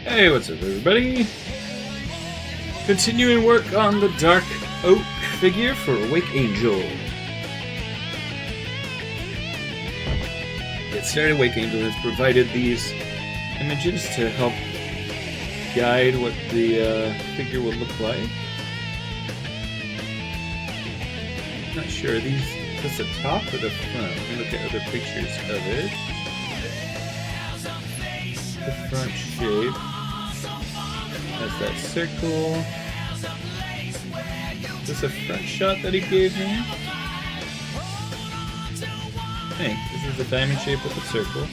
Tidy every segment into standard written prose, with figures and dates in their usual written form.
Hey, what's up everybody? Continuing work on the dark oak figure for Wakeangel. Get started. Wakeangel has provided these images to help guide what the figure will look like. Not sure, are these just the top or the front? Let me look at other pictures of it. The front shape has that circle. Is this a front shot that he gave me? I think this is a diamond shape with a circle.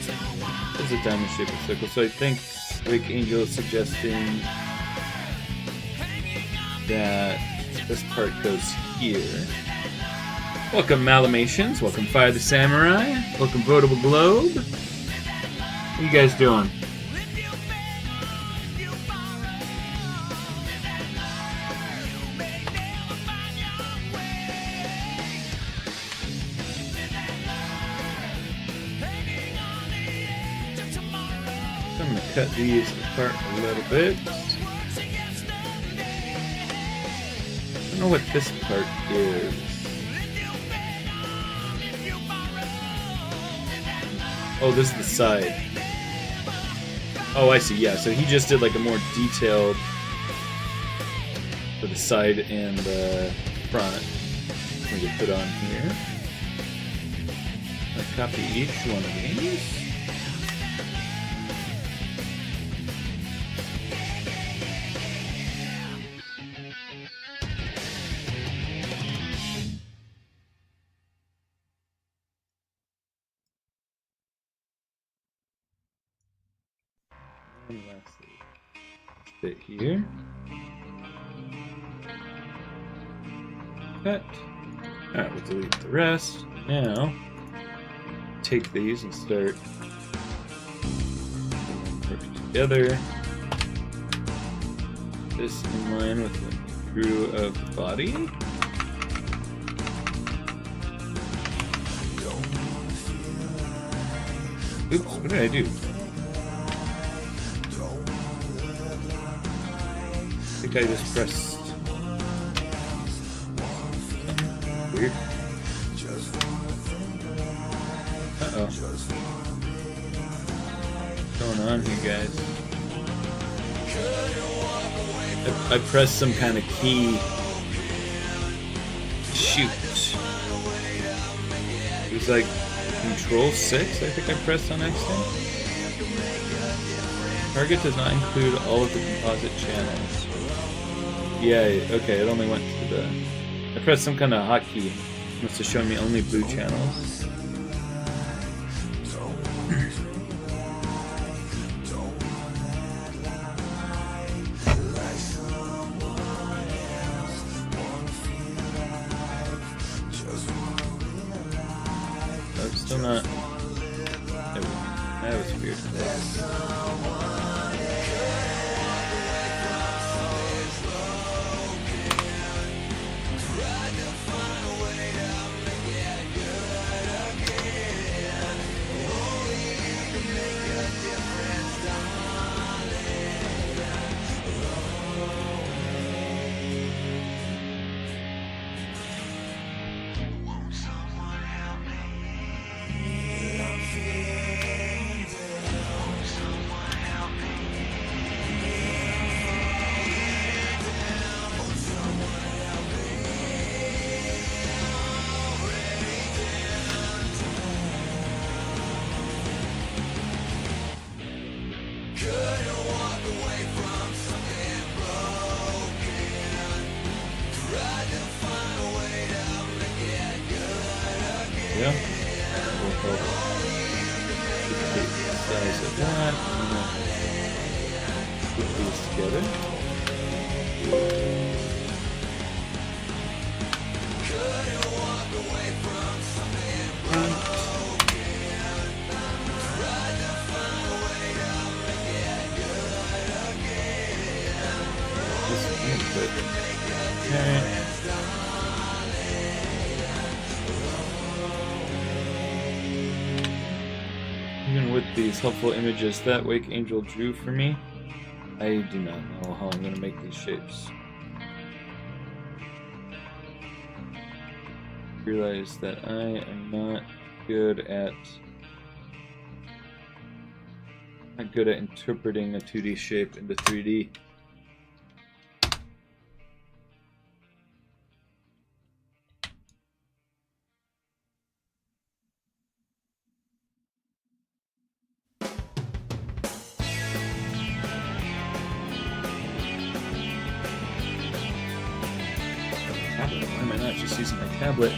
This is a diamond shape with a circle. So I think Wakeangel is suggesting that this part goes here. Welcome Malamations, welcome Fire the Samurai, welcome Votable Globe. What are you guys doing? I'm going to cut these apart a little bit. I don't know what this part is. Oh, this is the side. Oh, I see, yeah, so he just did like a more detailed for the side and the front. I'm going to put on here. Let's copy each one of these. And lastly, fit here. Cut. Alright, we'll delete the rest. Now, take these and start working together. This in line with the crew of the body. Oops, what did I do? I think I just pressed weird. Uh-oh. What's going on here, guys? I pressed some kind of key. Shoot. It was like Control 6, I think I pressed on accident. Target does not include all of the composite channels. Yeah, okay, it only went to the... I pressed some kind of hotkey. Must have shown me only blue channels. I'm still not... That was weird. Yeah, we'll help dictate the size of that. Put these together. Okay. Even with these helpful images that Wakeangel drew for me, I do not know how I'm going to make these shapes. Realize that I am not good at interpreting a 2D shape into 3D. Tablet. Why am I not just using my tablet?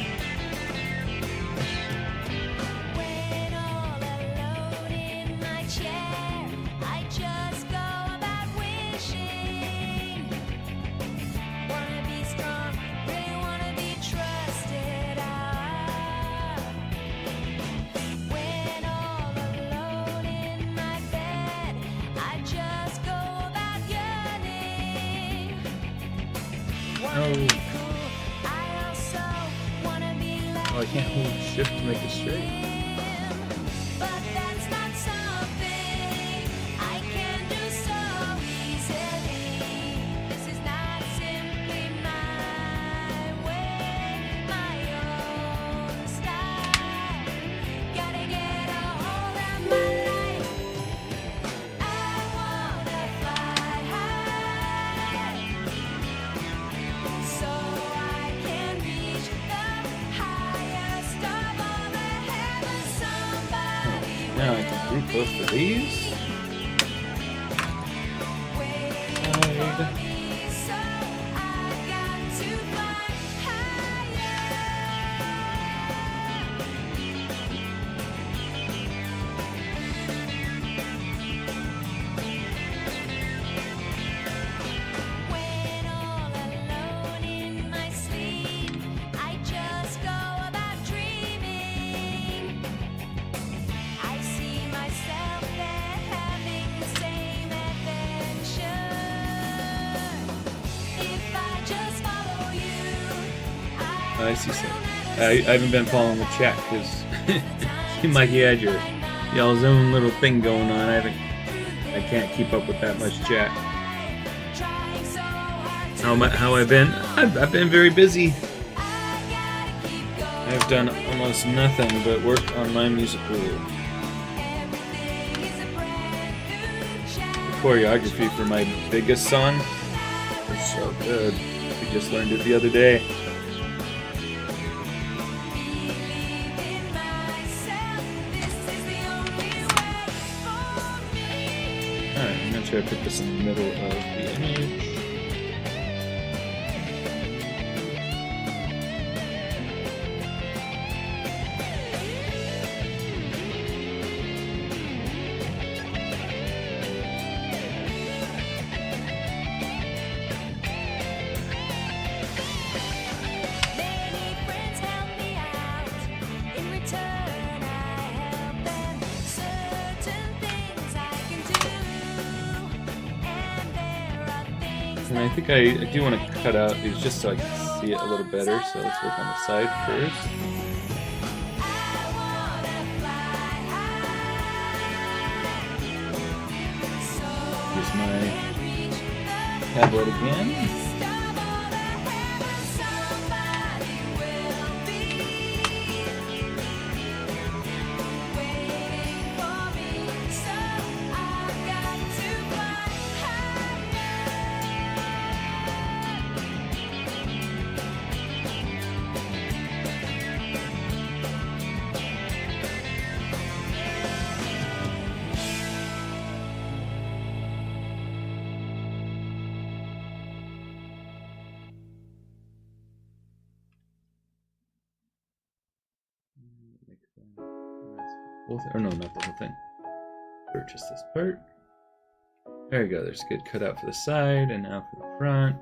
Oh, I can't hold shift to make it straight. Now I can group both of these. I see so. I haven't been following the chat because seemed like you had y'all's own little thing going on. I can't keep up with that much chat. How I've been? I've been very busy. I've done almost nothing but work on my musical. The choreography for my biggest song is so good. We just learned it the other day. I put this in the middle of the image. And I think I do want to cut out these just so I can see it a little better, so let's work on the side first. Use my tablet again. Or no, not the whole thing. Purchase this part. There you go. There's a good cutout for the side, and now for the front.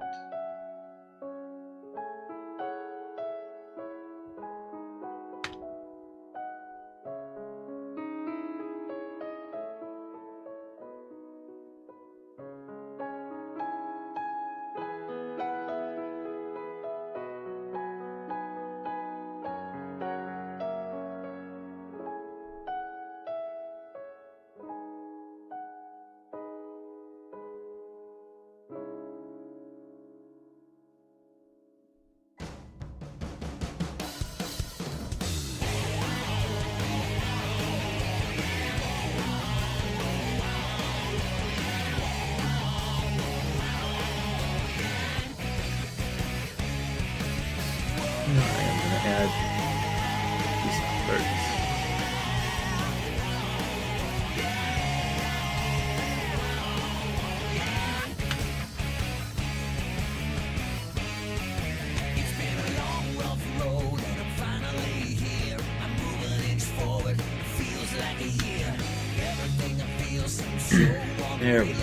There we go.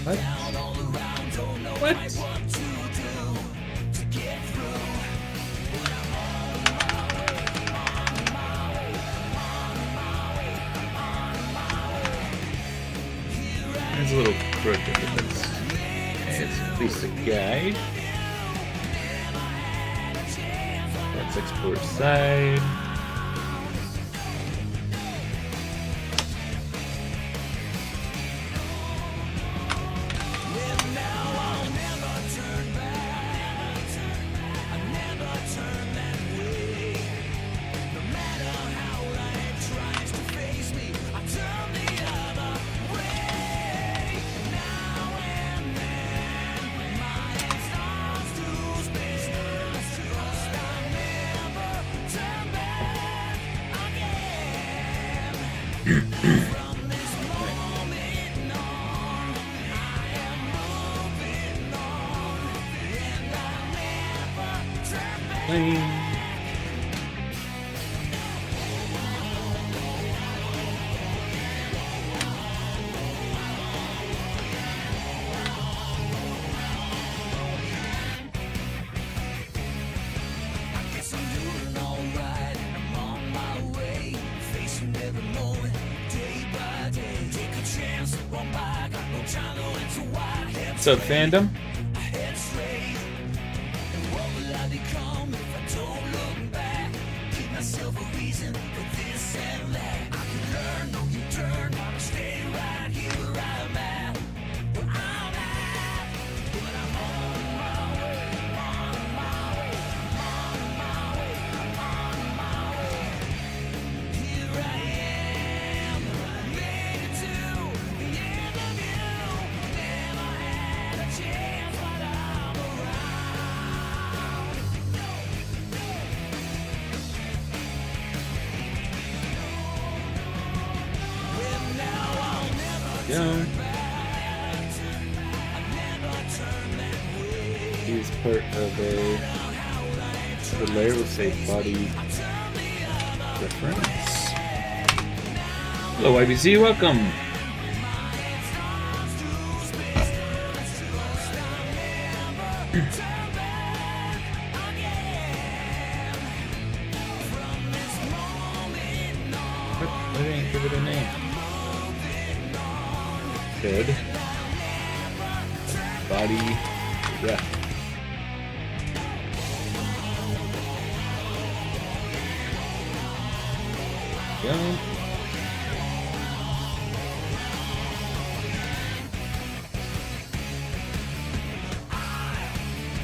What? What? It's a little crooked, but that's okay, it's at least a guide. Let's export side. What's up, fandom? He's part of a layer with a body reference. Hello YBZ, welcome! Why didn't I give it a name? Good. Body ref. Go.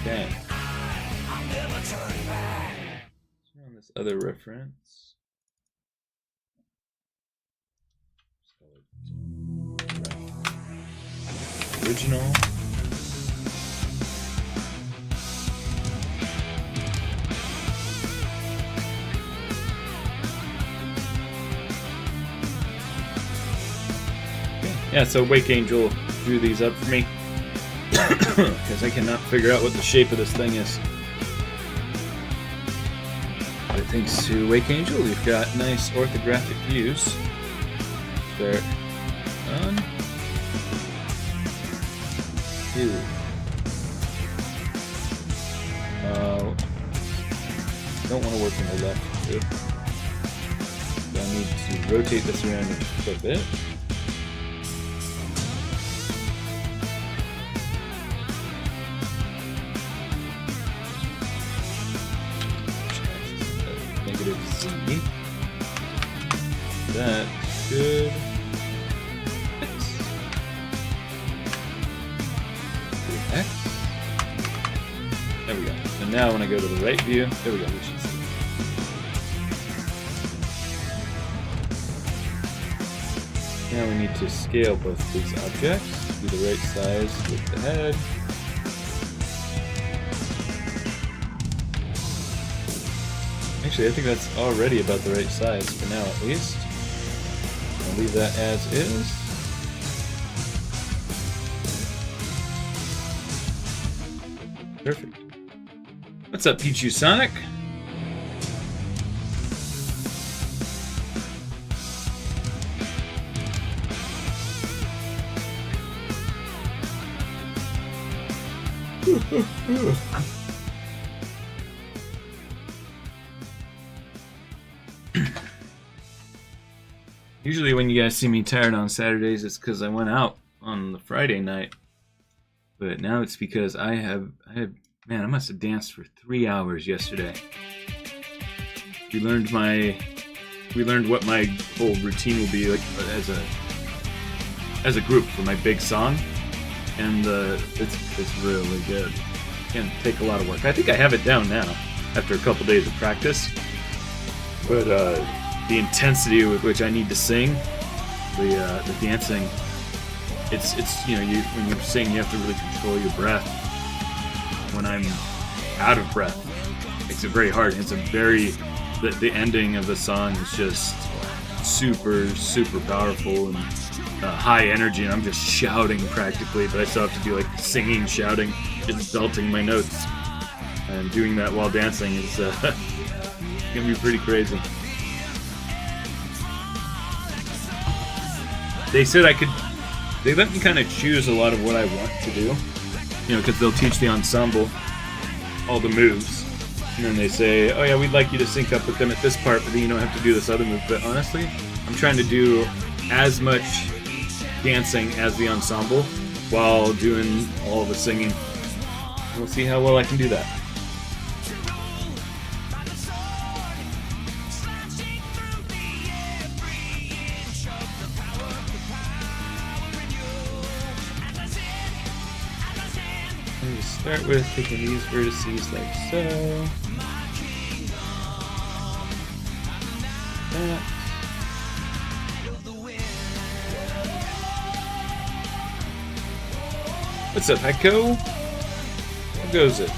Okay. So on this other reference. Original. Yeah, so Wakeangel drew these up for me because I cannot figure out what the shape of this thing is. But thanks to Wakeangel, we've got nice orthographic views. There. On. Two. Don't want to work on the left too. So I need to rotate this around just a bit. -Z. That should fit. X. There we go. And now when I go to the right view, there we go. We should see. Now we need to scale both of these objects. Be the right size with the head. Actually, I think that's already about the right size for now, at least. I'll leave that as is. Perfect. What's up, Pichu Sonic? Usually when you guys see me tired on Saturdays, it's because I went out on the Friday night. But now it's because man, I must have danced for 3 hours yesterday. We learned what my whole routine will be like as a group for my big song, and it's really good. It can take a lot of work. I think I have it down now after a couple days of practice. But the intensity with which I need to sing, the dancing, it's when you sing, you have to really control your breath. When I'm out of breath, it makes it very hard. It's the ending of the song is just super, super powerful and high energy, and I'm just shouting practically, but I still have to do like singing, shouting, just belting my notes, and doing that while dancing is gonna be pretty crazy. They said they let me kind of choose a lot of what I want to do, because they'll teach the ensemble all the moves, and then they say, oh yeah, we'd like you to sync up with them at this part, but then you don't have to do this other move. But honestly, I'm trying to do as much dancing as the ensemble while doing all the singing. We'll see how well I can do that. Start with taking these vertices like so. That. What's up, Echo? How goes it?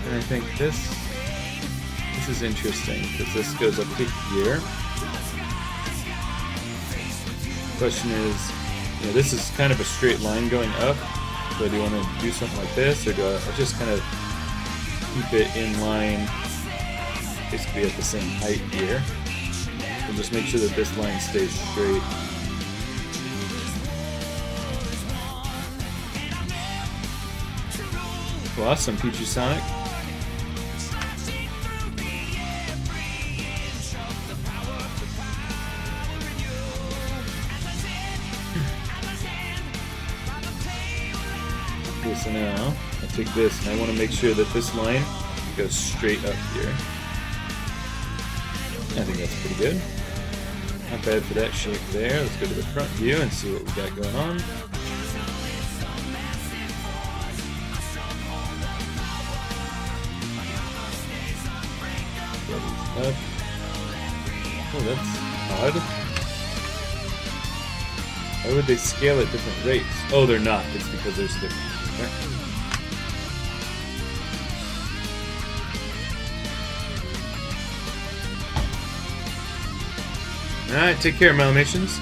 And I think this is interesting because this goes up to here. Question is, this is kind of a straight line going up. So do you want to do something like this, or do I just kind of keep it in line, basically at the same height here? And just make sure that this line stays straight. Awesome, Pichu Sonic. So now I take this and I want to make sure that this line goes straight up here. I think that's pretty good. Not bad for that shape there. Let's go to the front view and see what we got going on. Up. Oh, that's odd. Why would they scale at different rates? Oh, they're not. It's because there's different. Okay. Alright, take care, Malmations.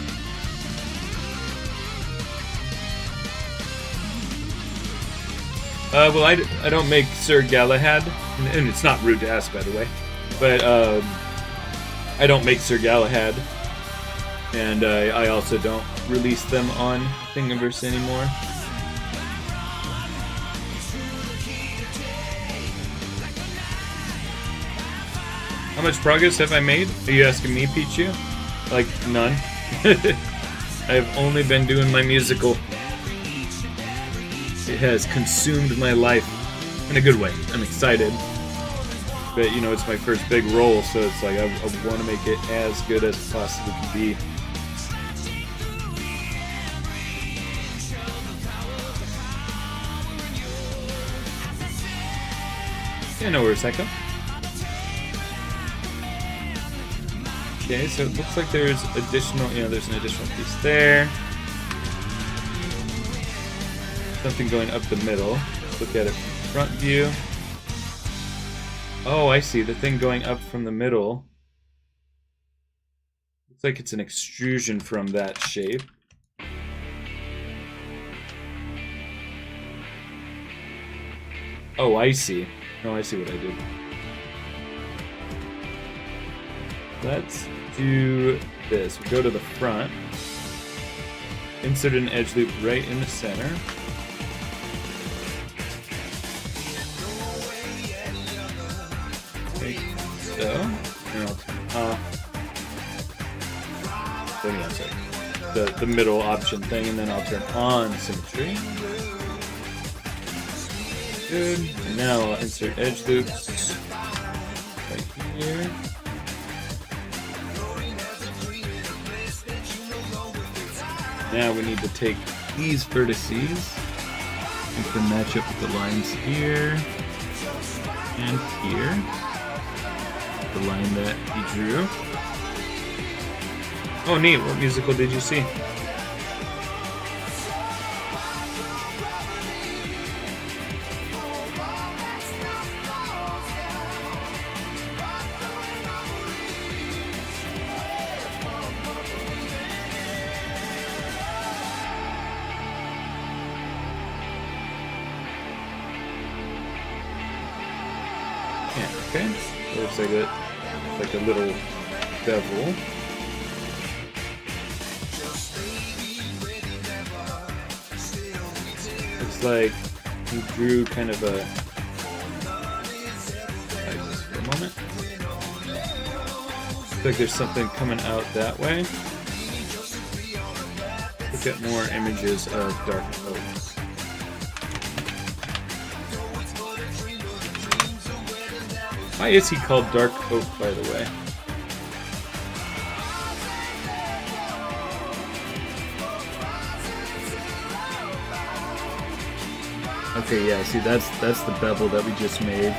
Well, I don't make Sir Galahad, and it's not rude to ask, by the way, but I don't make Sir Galahad, and I also don't release them on Thingiverse anymore. How much progress have I made? Are you asking me, Pichu? Like, none. I've only been doing my musical. It has consumed my life in a good way. I'm excited. But, it's my first big role, so it's like I want to make it as good as it possibly can be. Yeah, no worries, Echo. Okay, so it looks like there's additional, there's an additional piece there. Something going up the middle. Let's look at it from front view. Oh, I see. The thing going up from the middle Looks like it's an extrusion from that shape. Oh, I see. Oh, I see what I did. Let's do this. We go to the front. Insert an edge loop right in the center. Like so. And I'll turn the middle option thing, and then I'll turn on symmetry. Good. And now I'll insert edge loops right here. Now we need to take these vertices and can match up with the lines here and here. The line that he drew. Oh neat, what musical did you see? Yeah, okay. So it looks like a little bevel. Looks like he drew kind of a. Just for a moment. Looks like there's something coming out that way. Look at more images of dark oak. Why is he called Dark Oak, by the way? Okay, yeah, see, that's the bevel that we just made.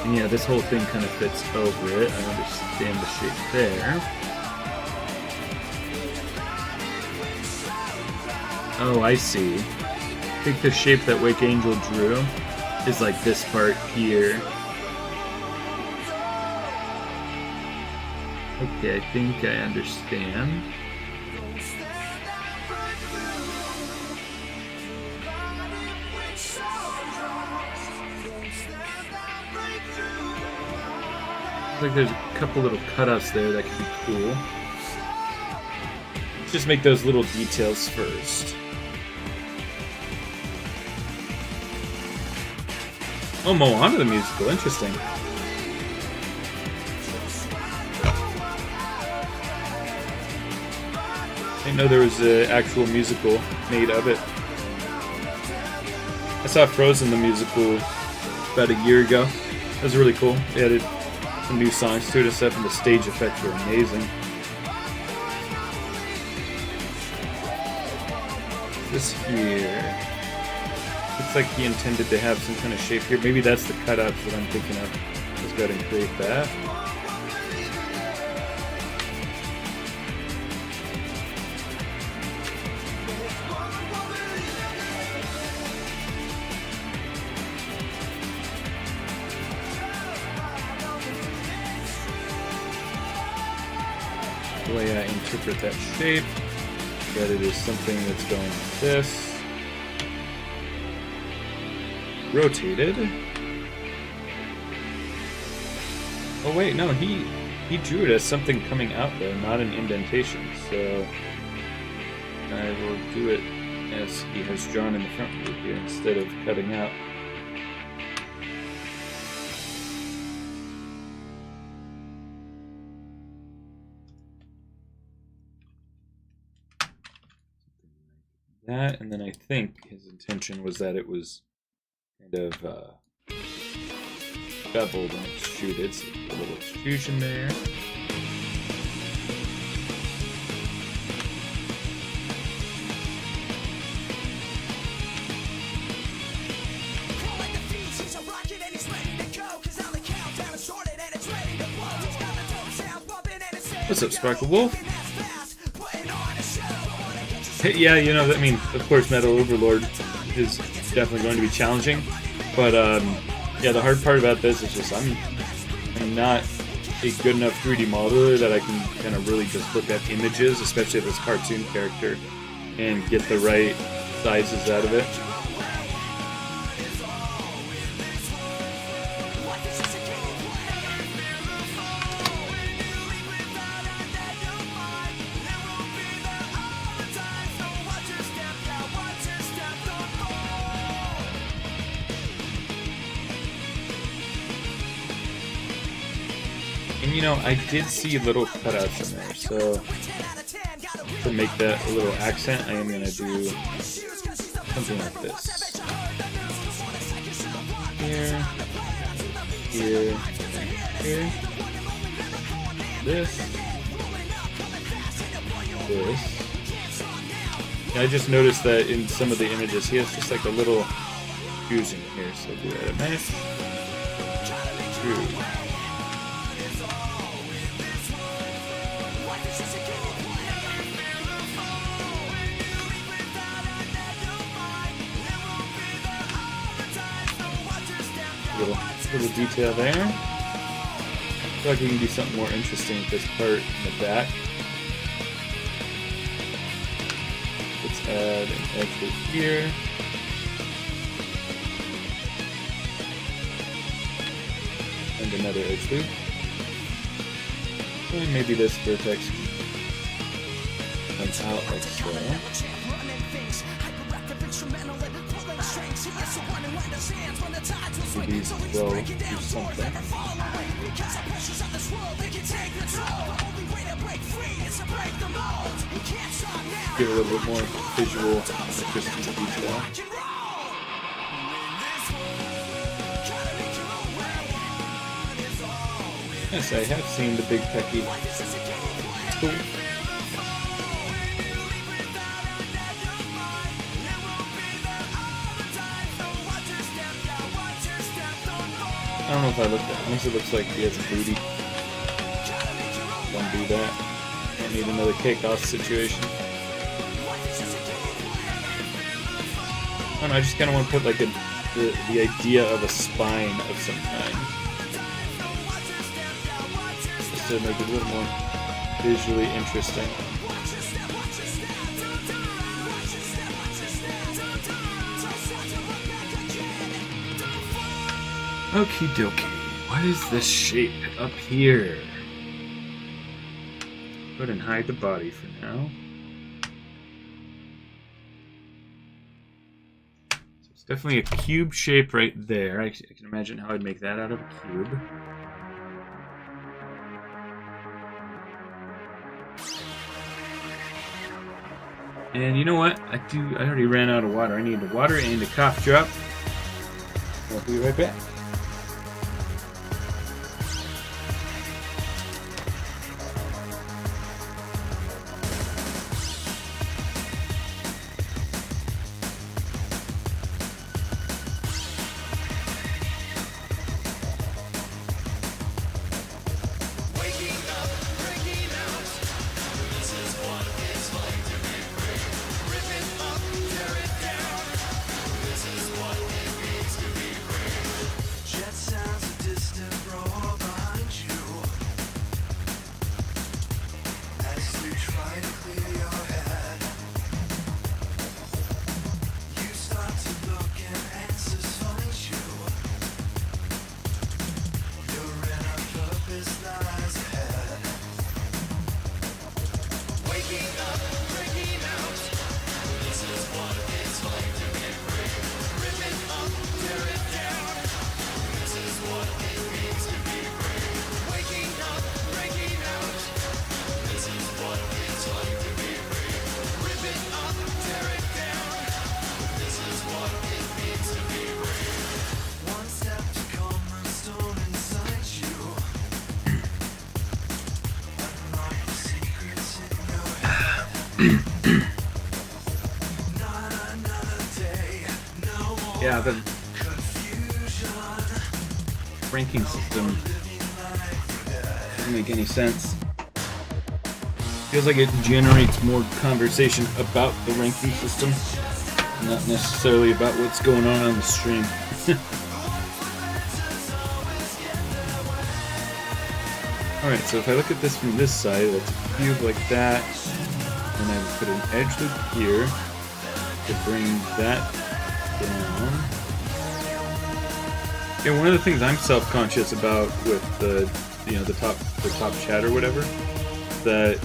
And yeah, this whole thing kind of fits over it. I understand the shape there. Oh, I see. I think the shape that Wakeangel drew is like this part here. Okay, I think I understand. Looks like there's a couple little cutouts there that could be cool. Let's just make those little details first. Oh, Moana the musical, interesting. I didn't know there was an actual musical made of it. I saw Frozen the musical about a year ago. That was really cool. They added some new songs to it and stuff, and the stage effects were amazing. This here looks like he intended to have some kind of shape here. Maybe that's the cutouts that I'm thinking of. Let's go ahead and create that. The way I interpret that shape, that it is something that's going like this. Rotated. Oh wait, no, he drew it as something coming out there, not an indentation. So I will do it as he has drawn in the front view here instead of cutting out. That, and then I think his intention was that it was kind of beveled and extruded, so a little extrusion there. What's up, Sparkle Wolf? Yeah, you know, I mean, of course, Metal Overlord is definitely going to be challenging, but yeah, the hard part about this is just I'm not a good enough 3D modeler that I can kind of really just look at images, especially of this cartoon character, and get the right sizes out of it. And you know, I did see little cutouts in there, so to make that a little accent, I am going to do something like this. Here, here, here. This. And I just noticed that in some of the images, he has just like a little fuse in here, so do that a mesh. True. Little detail there. I feel like we can do something more interesting with this part in the back. Let's add an edge right here. And another edge loop. And maybe this vertex comes out like so. These will do something. Give it a little bit more visual interest in the detail. Yes, I have seen the big techie. Cool. I don't know if I looked at it. Once it looks like he has a booty. Don't do that. Don't need another cake-off situation. I don't know, I just kind of want to put like the idea of a spine of some kind. Just to make it a little more visually interesting. Okie dokie. What is this shape up here? Go ahead and hide the body for now. So it's definitely a cube shape right there. I can imagine how I'd make that out of a cube. And you know what? I already ran out of water. I need the water and a cough drop. I'll be right back. Yeah, the ranking system doesn't make any sense. Feels like it generates more conversation about the ranking system, not necessarily about what's going on the stream. Alright, so if I look at this from this side, that's a cube like that. And I put an edge loop here to bring that down. Yeah, one of the things I'm self-conscious about with the top chat or whatever, that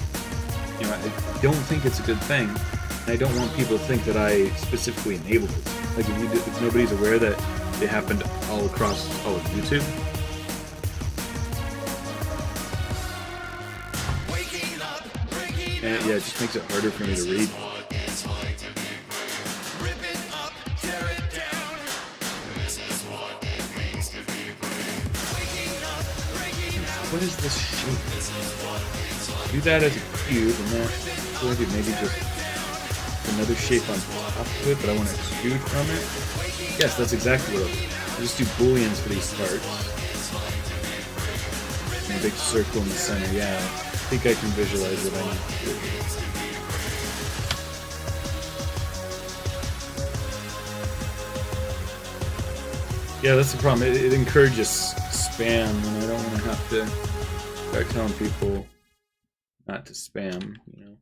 I don't think it's a good thing. And I don't want people to think that I specifically enabled it. Like if nobody's aware that it happened all across all of YouTube. And yeah, it just makes it harder for me to read. What is this shape? Do that as a cube, and that maybe just another shape on top of it, but I want to extrude from it. Yes, that's exactly what I'll do. I'll just do booleans for these parts. And a big circle in the center, yeah. I think I can visualize what I need to do. Yeah, that's the problem. It encourages spam, and I don't want to have to start telling people not to spam, you know.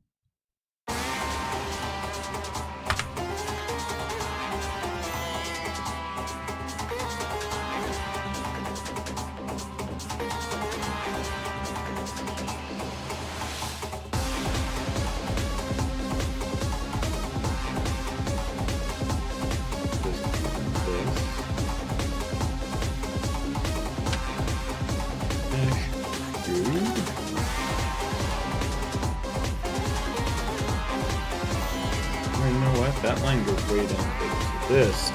That line goes way down to this.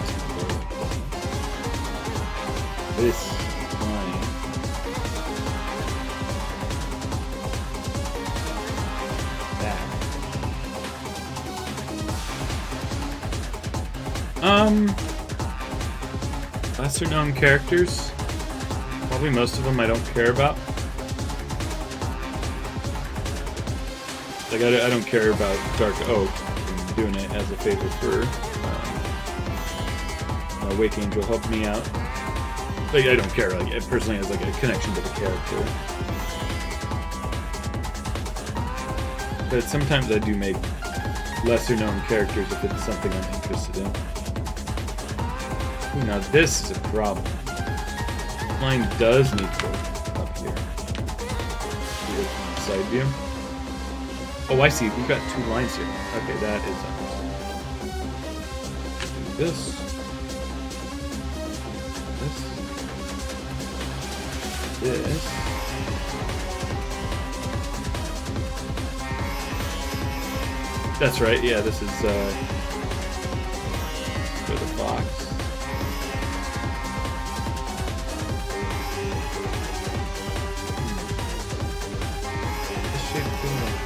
This line. That. Lesser known characters. Probably most of them I don't care about. Like I don't care about Dark Oak. Doing it as a favor for Wakeangel helped me out. Like I don't care, like it personally has like a connection to the character. But sometimes I do make lesser known characters if it's something I'm interested in. Ooh, now this is a problem. Line does need to go up here. See it from the side view. Oh, I see. We've got two lines here. Okay, that is understandable. Do this. This. That's right. Yeah, this is for the box. This shape feels like.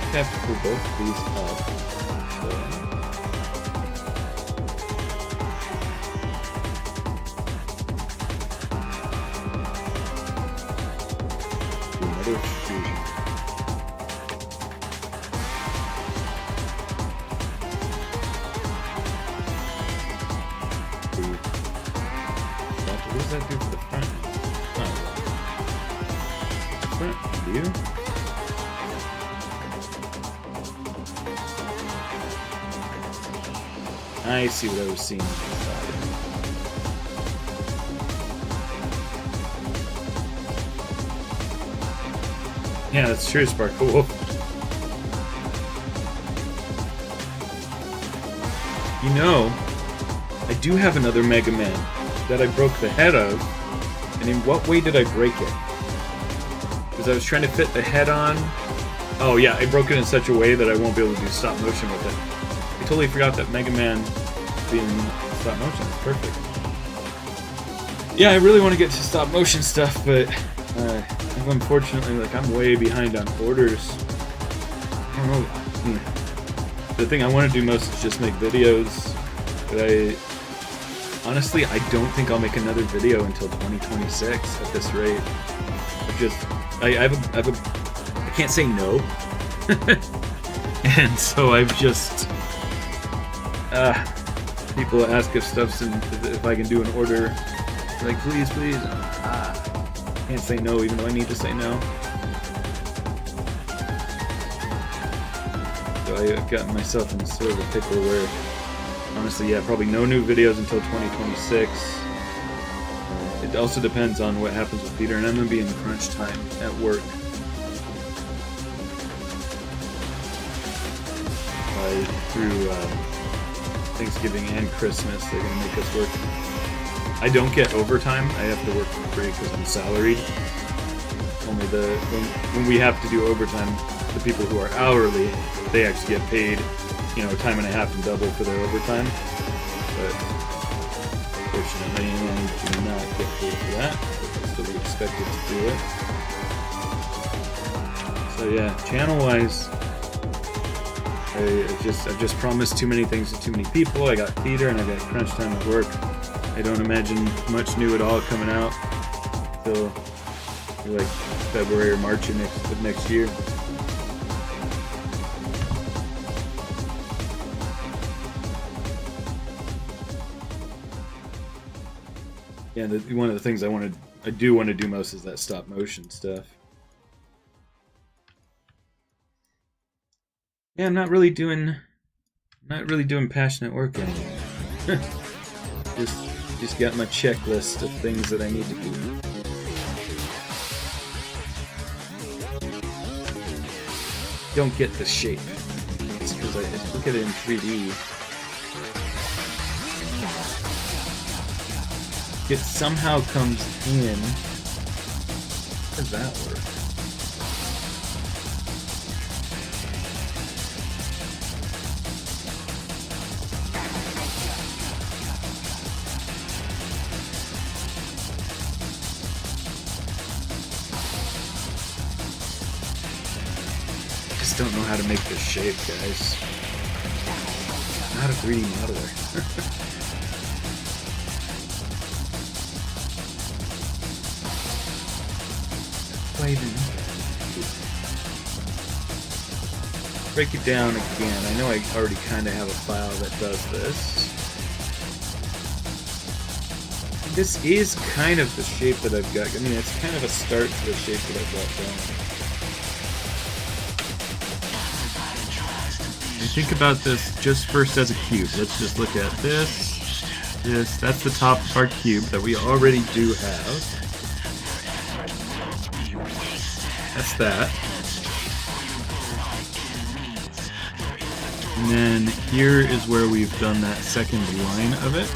I have to pull both of these up. Do another extrusion. What does that do for the front? Front view. I see what I was seeing. Yeah, that's true, Sparkle Wolf. You know, I do have another Mega Man that I broke the head of, and in what way did I break it? Because I was trying to fit the head on. Oh yeah, I broke it in such a way that I won't be able to do stop motion with it. I totally forgot that Mega Man being stop motion is perfect. Yeah, I really want to get to stop motion stuff, but unfortunately, like I'm way behind on orders. I don't know. The thing I want to do most is just make videos. But honestly, I don't think I'll make another video until 2026 at this rate. I can't say no, and so I've just people ask if stuff's in, if I can do an order. Like, please, please. Can't say no, even though I need to say no. So I've gotten myself in sort of a pickle where, honestly, yeah, probably no new videos until 2026. It also depends on what happens with Peter, and I'm going to be in crunch time at work. Through Thanksgiving and Christmas, they're going to make us work. I don't get overtime. I have to work for free because I'm salaried. Only when we have to do overtime, the people who are hourly, they actually get paid, you know, time and a half and double for their overtime. But fortunately, I do not get paid for that. But still be expected to do it. So yeah, channel-wise, I've just promised too many things to too many people. I got theater and I got crunch time at work. I don't imagine much new at all coming out until like February or March of next year. Yeah, one of the things I do want to do most is that stop motion stuff. Yeah, I'm not really doing passionate work anymore. just got my checklist of things that I need to do. Don't get the shape. It's because I look at it in 3D. It somehow comes in. How does that work? Don't know how to make this shape, guys. I'm not a 3D modeler. Break it down again. I know I already kind of have a file that does this. This is kind of the shape that I've got. I mean, it's kind of a start to the shape that I've got going. Think about this just first as a cube. Let's just look at this. That's the top of our cube that we already do have. That's that. And then here is where we've done that second line of it.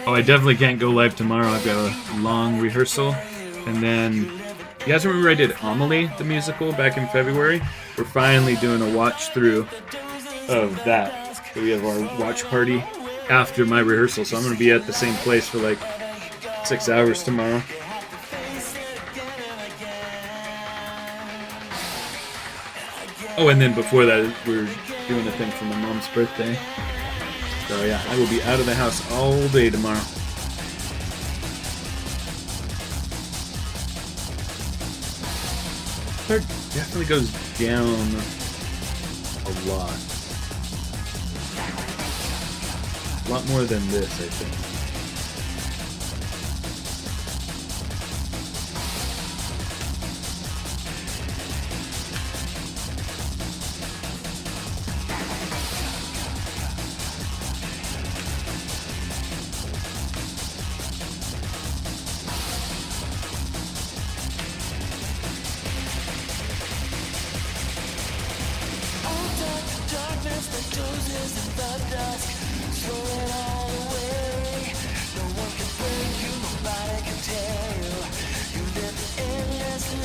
Oh, I definitely can't go live tomorrow. I've got a long rehearsal. And then, you guys remember I did Amelie, the musical, back in February? We're finally doing a watch through of that. So we have our watch party after my rehearsal. So I'm going to be at the same place for like 6 hours tomorrow. Oh, and then before that, we're doing a thing for my mom's birthday. So yeah, I will be out of the house all day tomorrow. It definitely goes down a lot. A lot more than this, I think.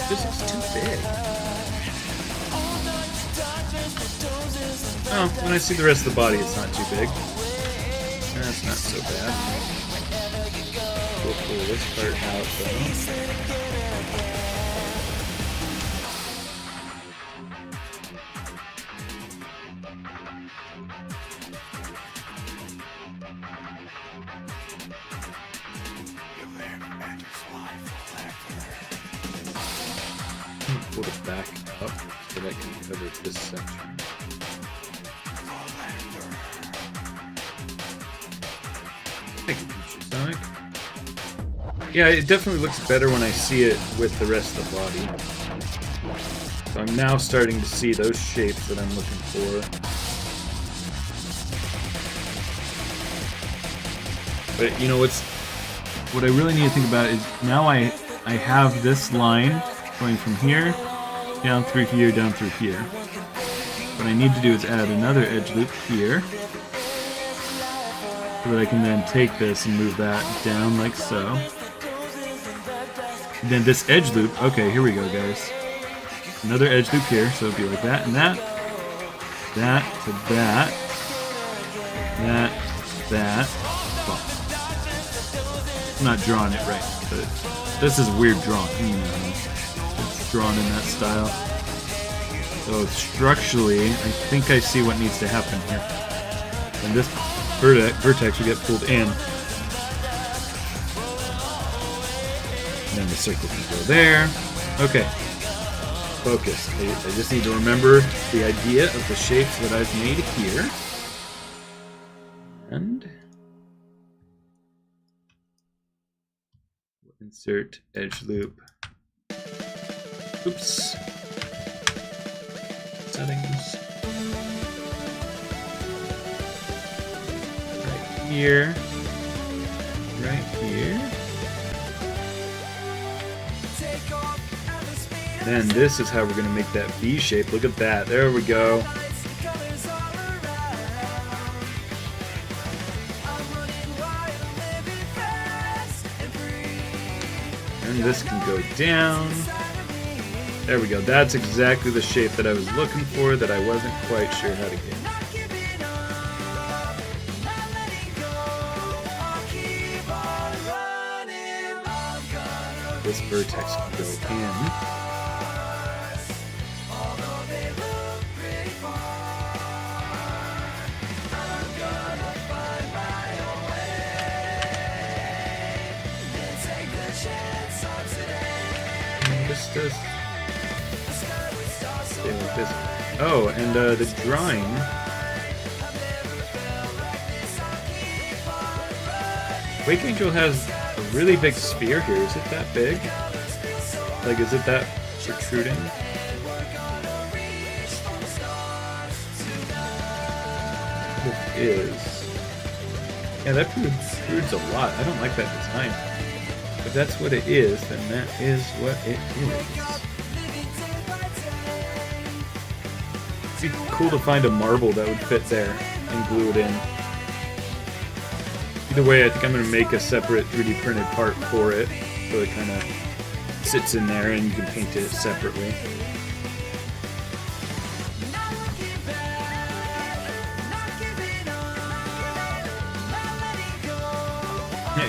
This is too big. Oh, when I see the rest of the body, it's not too big. That's not so bad. We'll pull this part out though. pull it back up so that can cover this section. Thank you, Sonic. Yeah, it definitely looks better when I see it with the rest of the body. So I'm now starting to see those shapes that I'm looking for. But you know what I really need to think about is now I have this line going from here, down through here, down through here. What I need to do is add another edge loop here, so that I can then take this and move that down like so. And then this edge loop, okay, here we go, guys. Another edge loop here, so it'll be like that and that. That to that. That, that. Well, I'm not drawing it right, but this is weird drawing. It's drawn in that style. So structurally, I think I see what needs to happen here. And this vertex will get pulled in. And then the circle can go there. Okay. Focus. I just need to remember the idea of the shapes that I've made here. And insert edge loop. Oops. Settings. Right here. Right here. Then this is how we're going to make that V shape. Look at that. There we go. And this can go down. There we go. That's exactly the shape that I was looking for that I wasn't quite sure how to get. This vertex can go in. Does stay like this. Oh, and the drawing. Wakeangel has a really big sphere here. Is it that big? Like, is it that protruding? It is. Yeah, that protrudes a lot. I don't like that design. If that's what it is, then that is what it is. It'd be cool to find a marble that would fit there and glue it in. Either way, I think I'm going to make a separate 3D printed part for it, so it kind of sits in there and you can paint it separately.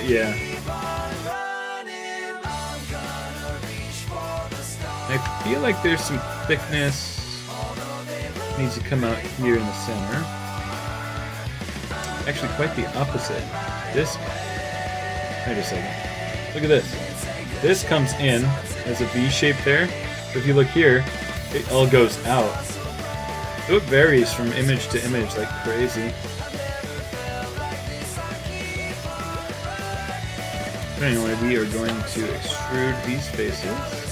Yeah. I feel like there's some thickness needs to come out here in the center. Actually, quite the opposite. This, wait a second. Look at this. This comes in as a V shape there. But if you look here, it all goes out. So it varies from image to image like crazy. But anyway, we are going to extrude these faces.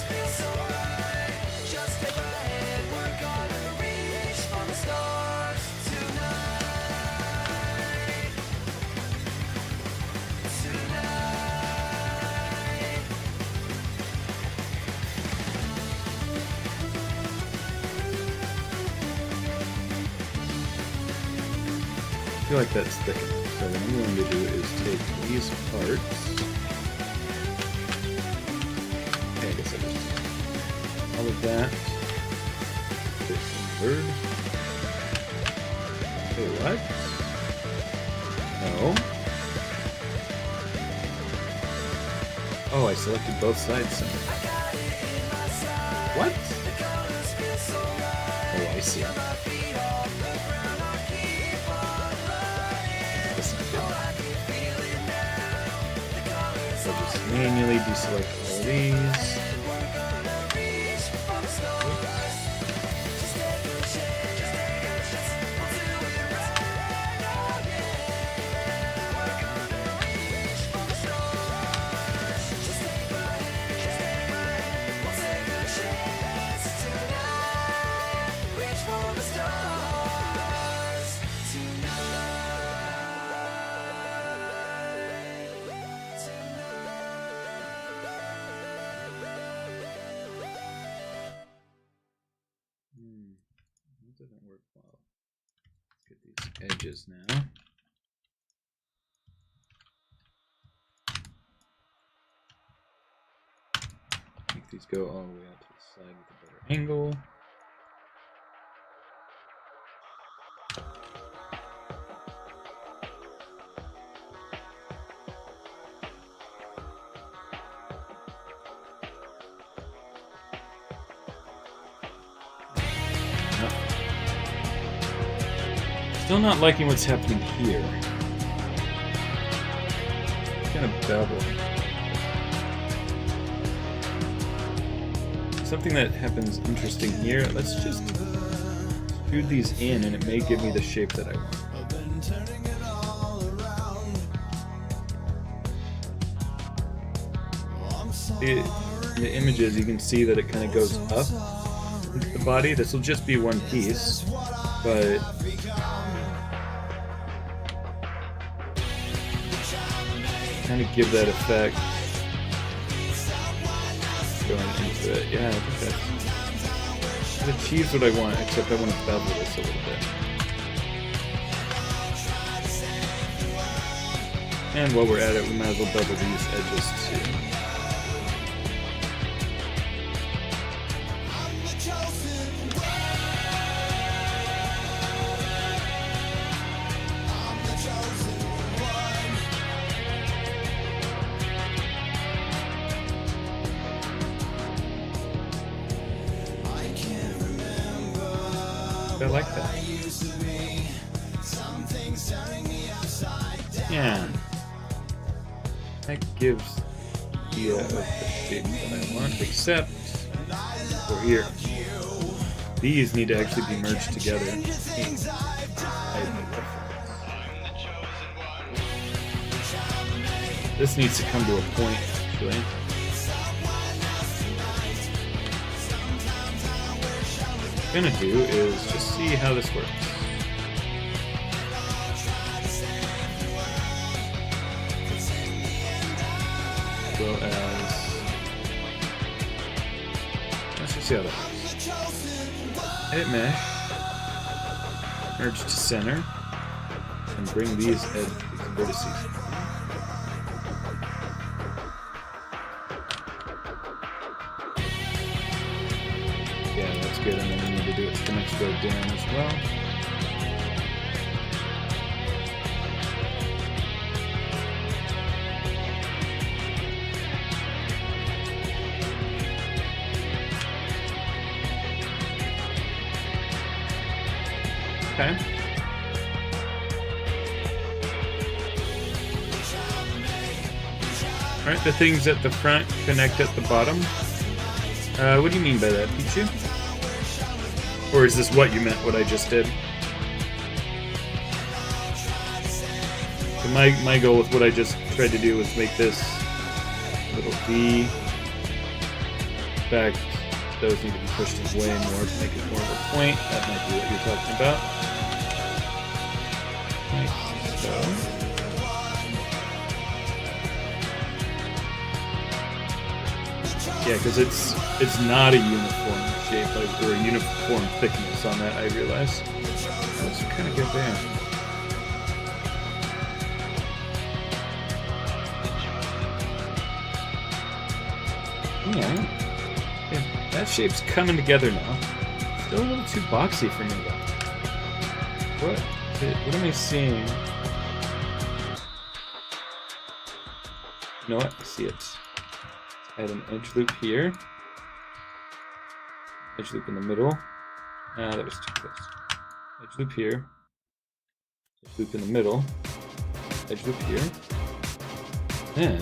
I feel like that's thick enough. So what I'm going to do is take these parts. Okay, I guess I just all of that. Word. Wait, what? No. Oh, I selected both sides. What? Oh, I see. So just manually deselect all these. Well, let's get these edges now. Make these go all the way out to the side with a better angle. Still not liking what's happening here. It's kind of bevel. Something that happens interesting here. Let's just extrude these in, and it may give me the shape that I want. In the images, you can see that it kind of goes up into the body. This will just be one piece, but kind of give that effect going into it. Yeah, I think that achieves what I want, except I want to bevel this a little bit. And while we're at it, we might as well bevel these edges too. I like that. Yeah. That gives the shape that I want, except for here. These need to actually be merged together. This needs to come to a point, actually. What I'm gonna do is just see how this works. As well as, let's just see how that works. Edit mesh, merge to center, and bring these vertices. Yeah, that's good, and then we need to do it the next row down as well. Okay. Alright, the things at the front connect at the bottom. What do you mean by that, Pichu? Or is this what you meant, what I just did? So my goal with what I just tried to do was make this little V. In fact, those need to be pushed away more to make it more of a point. That might be what you're talking about. Like so. Yeah, because it's not a uniform shape or a uniform thickness on that, I realize. Let's kind of get there. Yeah, that shape's coming together now. Still a little too boxy for me though. What am I seeing? You know what? I see it. Add an edge loop here. Edge loop in the middle. Ah, that was too close. Edge loop here. Edge loop in the middle. Edge loop here. Then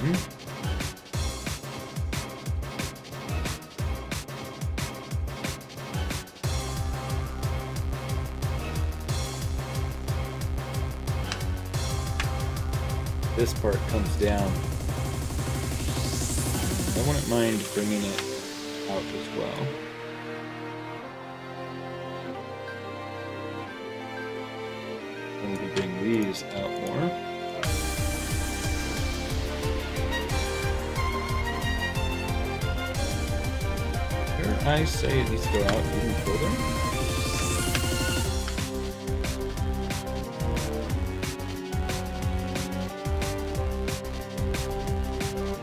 this part comes down. I wouldn't mind bringing it out as well. And we can bring these out more. Where I say it needs to go out even further.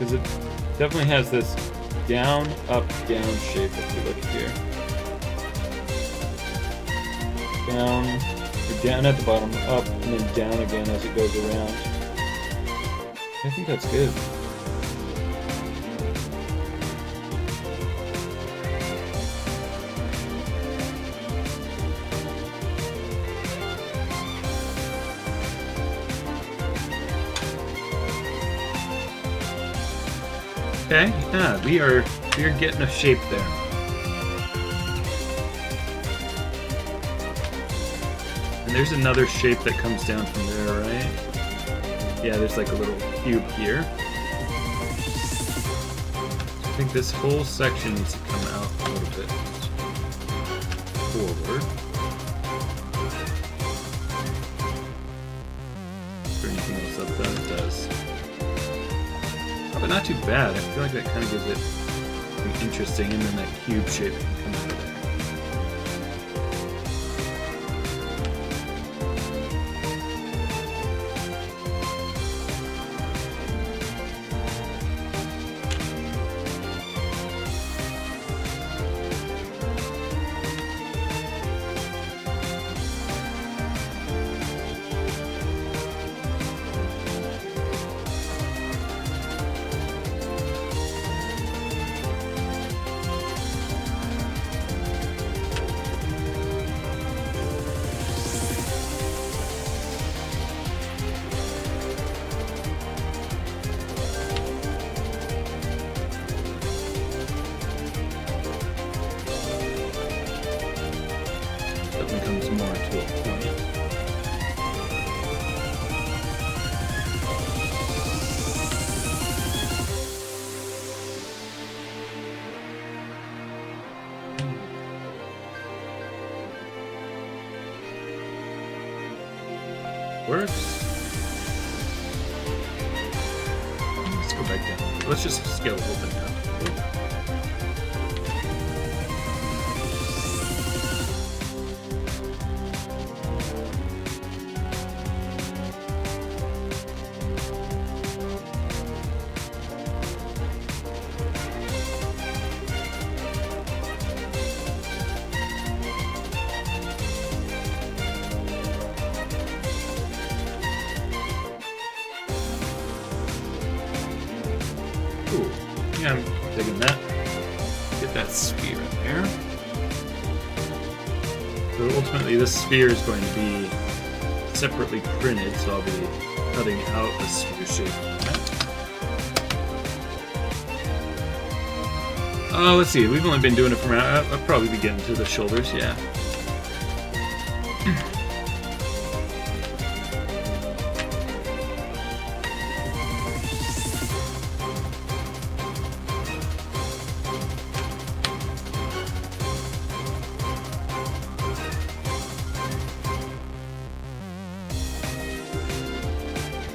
Because it definitely has this down, up, down shape if you look here. Down, or down at the bottom, up, and then down again as it goes around. I think that's good. Okay, yeah, we are getting a shape there. And there's another shape that comes down from there, right? Yeah, there's like a little cube here. I think this whole section needs to come out a little bit forward. Is there anything else up there? It does. But not too bad. I feel like that kind of gives it something interesting, and then that cube shape can come out of there. Becomes more to a point. Works. Let's go back down. Let's just scale a little bit down. Cool. Yeah, I'm digging that. Get that sphere in there. So ultimately this sphere is going to be separately printed, so I'll be cutting out a sphere shape. Let's see, we've only been doing it for a minute. I'll probably be getting to the shoulders, yeah.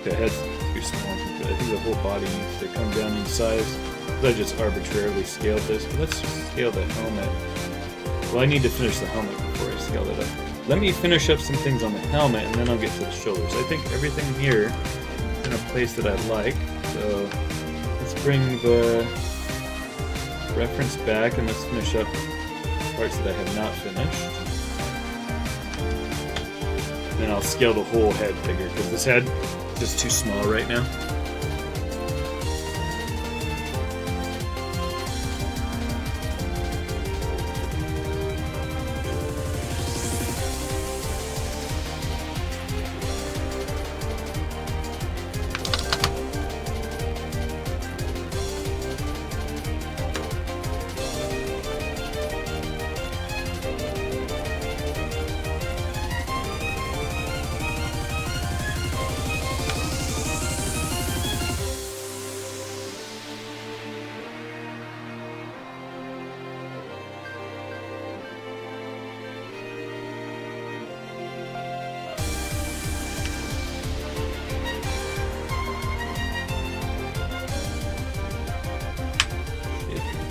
The head's too small. I think the whole body needs to come down in size. I just arbitrarily scaled this, but let's just scale the helmet. Well, I need to finish the helmet before I scale it up. Let me finish up some things on the helmet, and then I'll get to the shoulders. I think everything here is in a place that I like, so let's bring the reference back, and let's finish up parts that I have not finished. Then I'll scale the whole head bigger, because this head is just too small right now.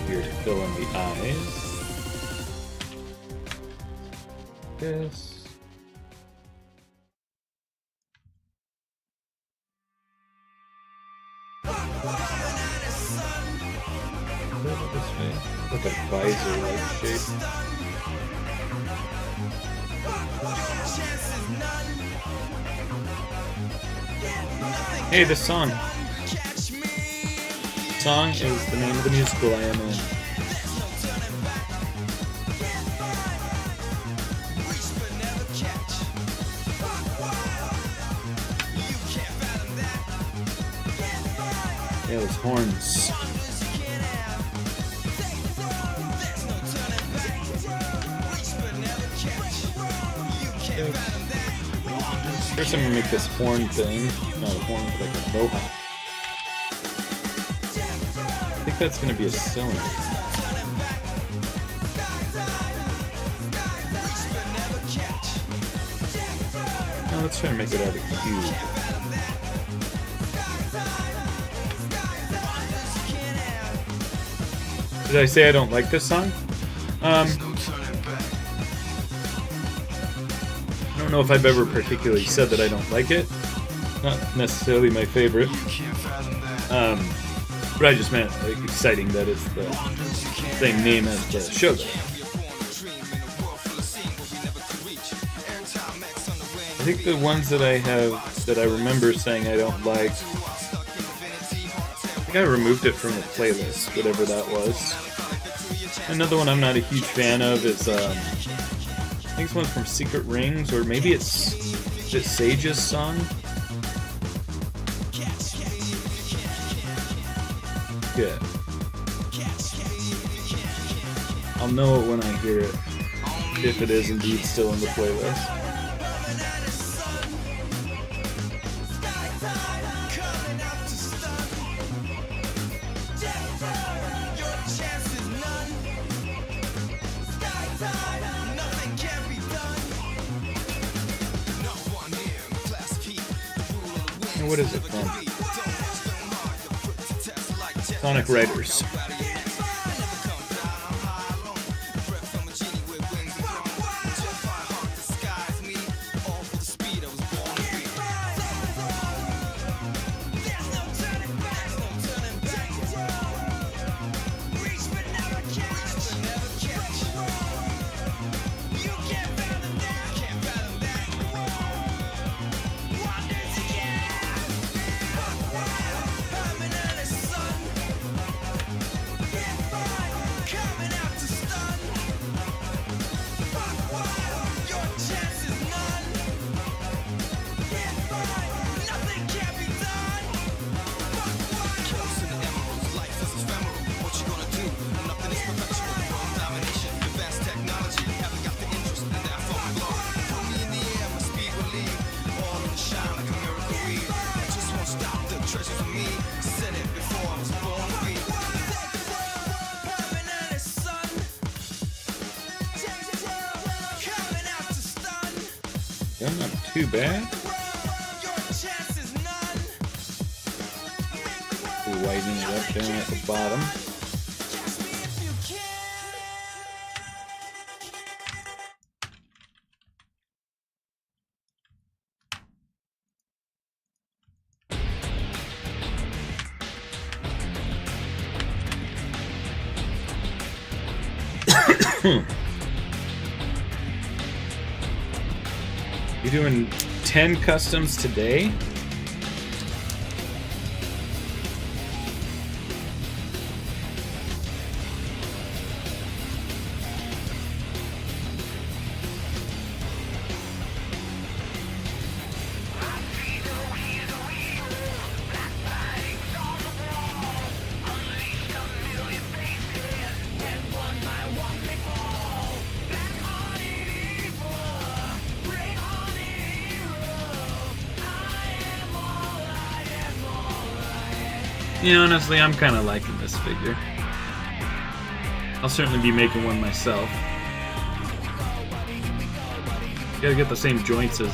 Here to fill in the eyes. This. like a visor-like shape. Hey, this song. Song is the name of the musical I am in. Yeah, those horns. First I'm gonna make this horn thing. Not a horn, but like a mohawk. I think that's gonna be a cylinder. Now let's try to make it out of cube. Did I say I don't like this song? I don't know if I've ever particularly said that I don't like it. Not necessarily my favorite. But I just meant like exciting that it's the same name as the show. I think the ones that I have that I remember saying I don't like, I think I removed it from the playlist, whatever that was. Another one I'm not a huge fan of is I think it's one from Secret Rings, or maybe it's Sage's song. Yeah. I'll know it when I hear it, if it is indeed still in the playlist. And what is it from? Sonic Riders. Yeah, not too bad. Widen it up down at the bottom. You're doing 10 customs today? Yeah, honestly, I'm kind of liking this figure. I'll certainly be making one myself. Gotta get the same joints as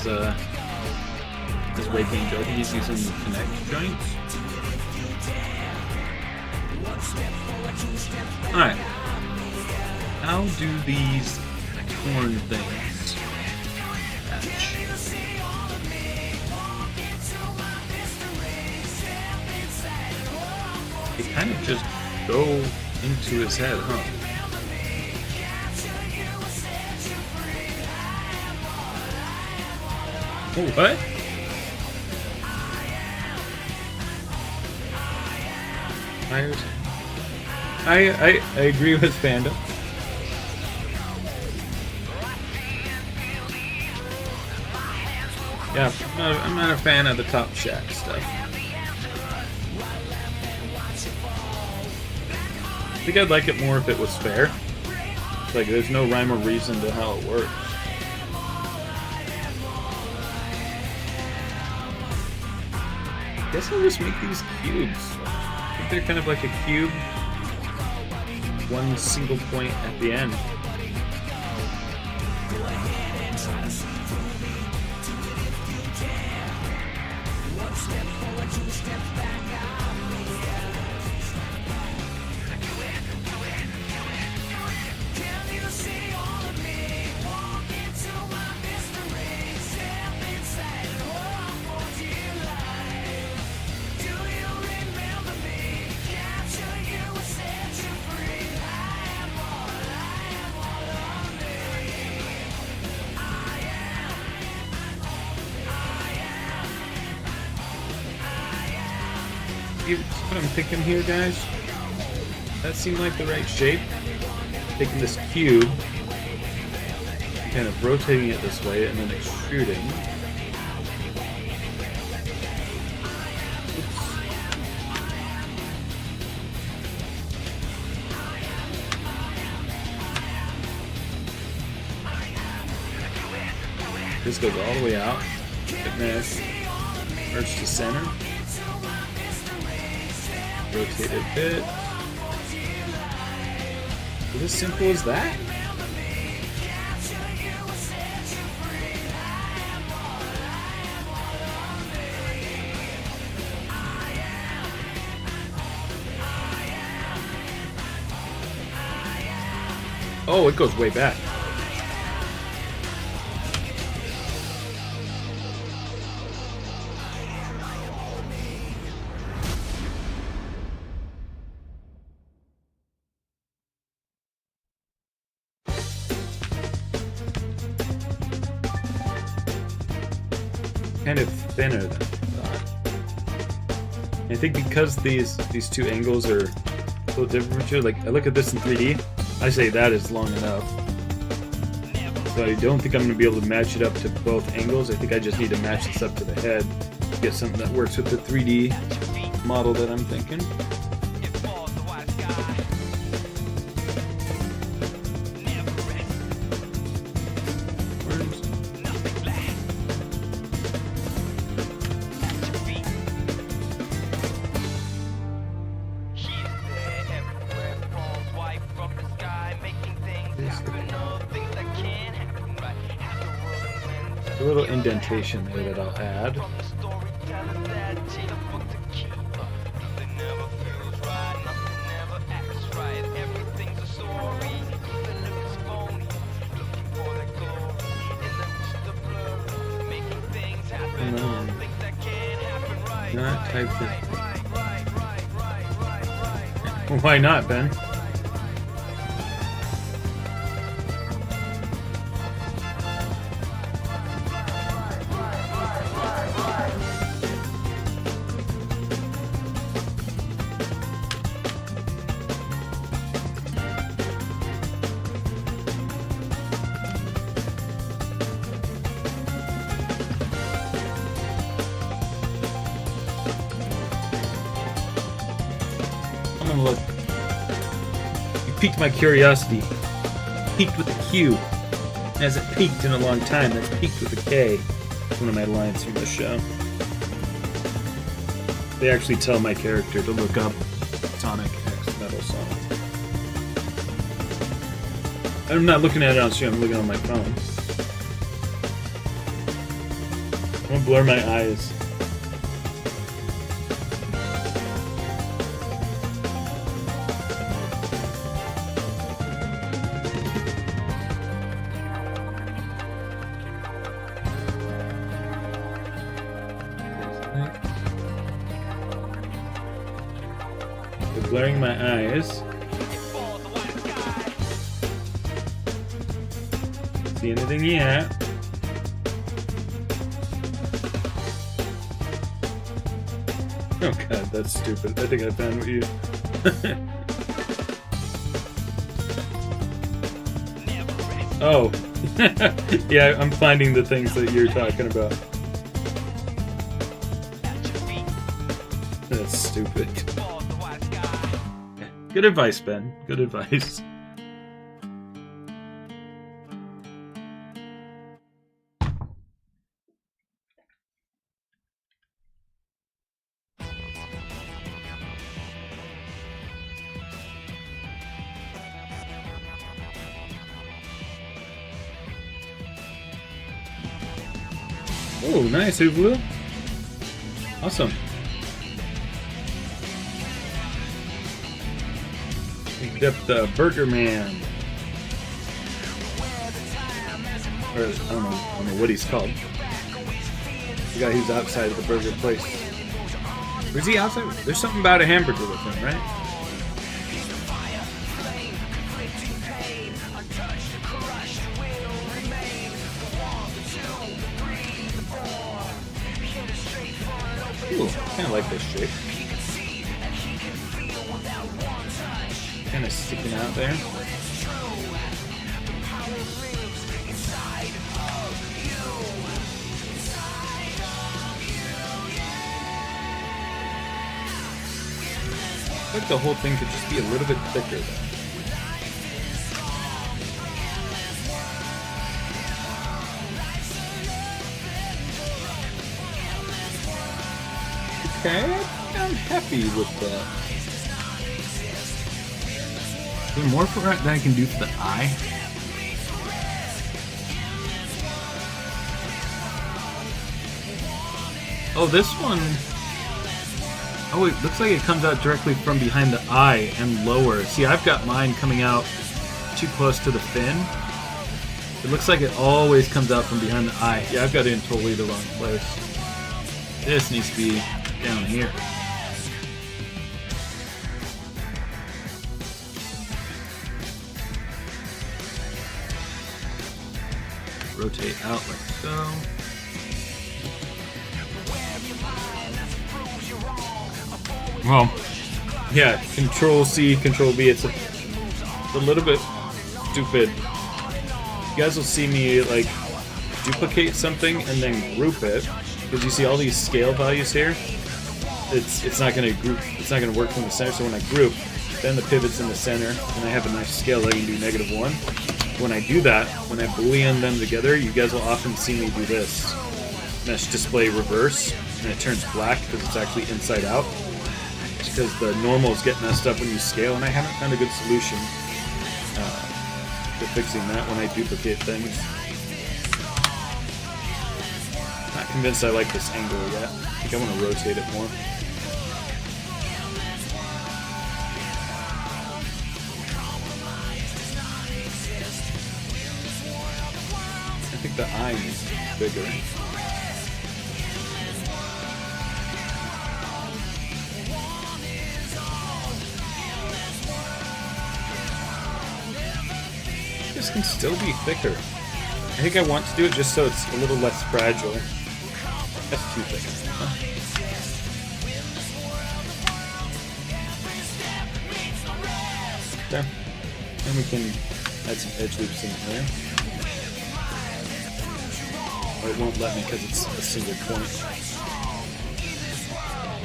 Wakeangel. I think he's using the Connect joints. Alright. How do these torn things match? They kind of just go into his head, huh? What? Fires. I agree with Fandom. Yeah, I'm not a fan of the Top Shack stuff. I think I'd like it more if it was fair. Like, there's no rhyme or reason to how it works. I guess I'll just make these cubes. I think they're kind of like a cube. One single point at the end. See what I'm thinking here, guys? That seemed like the right shape. Taking this cube, kind of rotating it this way, and then extruding. This goes all the way out. Mesh, merge to center. Rotate it a bit. Is it as simple as that? Oh, it goes way back. Kind of thinner than I thought. I think because these two angles are a little different from each other, like I look at this in 3D, I say that is long enough. So I don't think I'm going to be able to match it up to both angles. I think I just need to match this up to the head to get something that works with the 3D model that I'm thinking. A little indentation there that I'll add. Not type 50. Why not, Ben? Look, you piqued my curiosity. Peaked with a Q. It hasn't peaked in a long time. That's peaked with a K. One of my lines from the show. They actually tell my character to look up SonicX metal song. I'm not looking at it on stream. I'm looking on my phone. I'm gonna blur my eyes. Blurring my eyes. See anything yet? Oh god, that's stupid. I think I found what you... Oh. Yeah, I'm finding the things that you're talking about. That's stupid. Good advice, Ben. Good advice. Oh, nice, Uvlu. Awesome. Picked up the Burger Man. Or, I don't know what he's called. The guy who's outside of the burger place. Or is he outside? There's something about a hamburger with him, right? Ooh, kind of like this shape. Kind of sticking out there. I think the whole thing could just be a little bit thicker though. Okay, I'm happy with that. Is there more for that I can do for the eye? Oh, this one... Oh, it looks like it comes out directly from behind the eye and lower. See, I've got mine coming out too close to the fin. It looks like it always comes out from behind the eye. Yeah, I've got it in totally the wrong place. This needs to be down here. Rotate out like so. Well, yeah, Control C, Control V. It's a little bit stupid. You guys will see me like duplicate something and then group it, because you see all these scale values here. It's not going to group. It's not going to work from the center. So when I group, then the pivot's in the center, and I have a nice scale that I can do -1. When I do that, when I boolean them together, you guys will often see me do this mesh display reverse, and it turns black because it's actually inside out. Because the normals get messed up when you scale, and I haven't found a good solution to fixing that when I duplicate things. Not convinced I like this angle yet. I think I want to rotate it more. I think the eye needs to be bigger. This can still be thicker. I think I want to do it just so it's a little less fragile. That's too thick. Huh? Okay. And we can add some edge loops in there. Or it won't let me because it's a single point.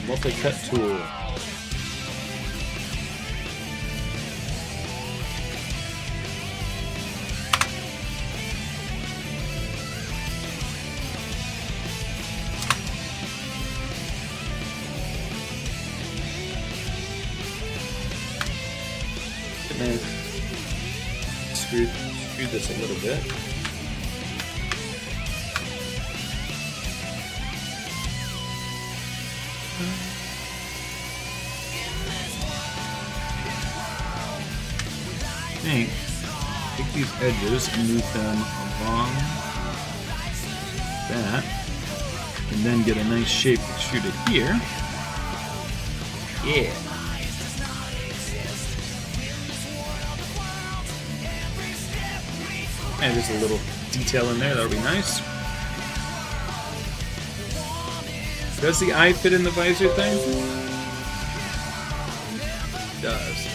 Multi-cut tool. Screw this a little bit. Take these edges and move them along that, and then get a nice shape extruded here. Yeah. And there's a little detail in there, that'll be nice. Does the eye fit in the visor thing? It does.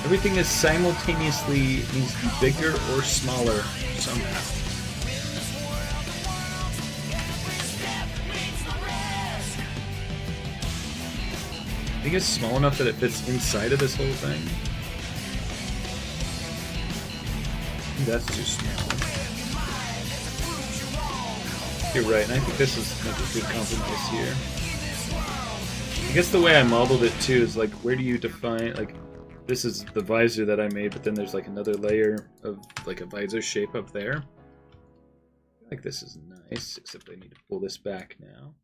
Everything is simultaneously needs to be bigger or smaller somehow. I think it's small enough that it fits inside of this whole thing. That's too small. You're right, and I think this is like a good compromise here. I guess the way I modeled it too is like, where do you define, like, this is the visor that I made, but then there's like another layer of like a visor shape up there. I feel like this is nice, except I need to pull this back now.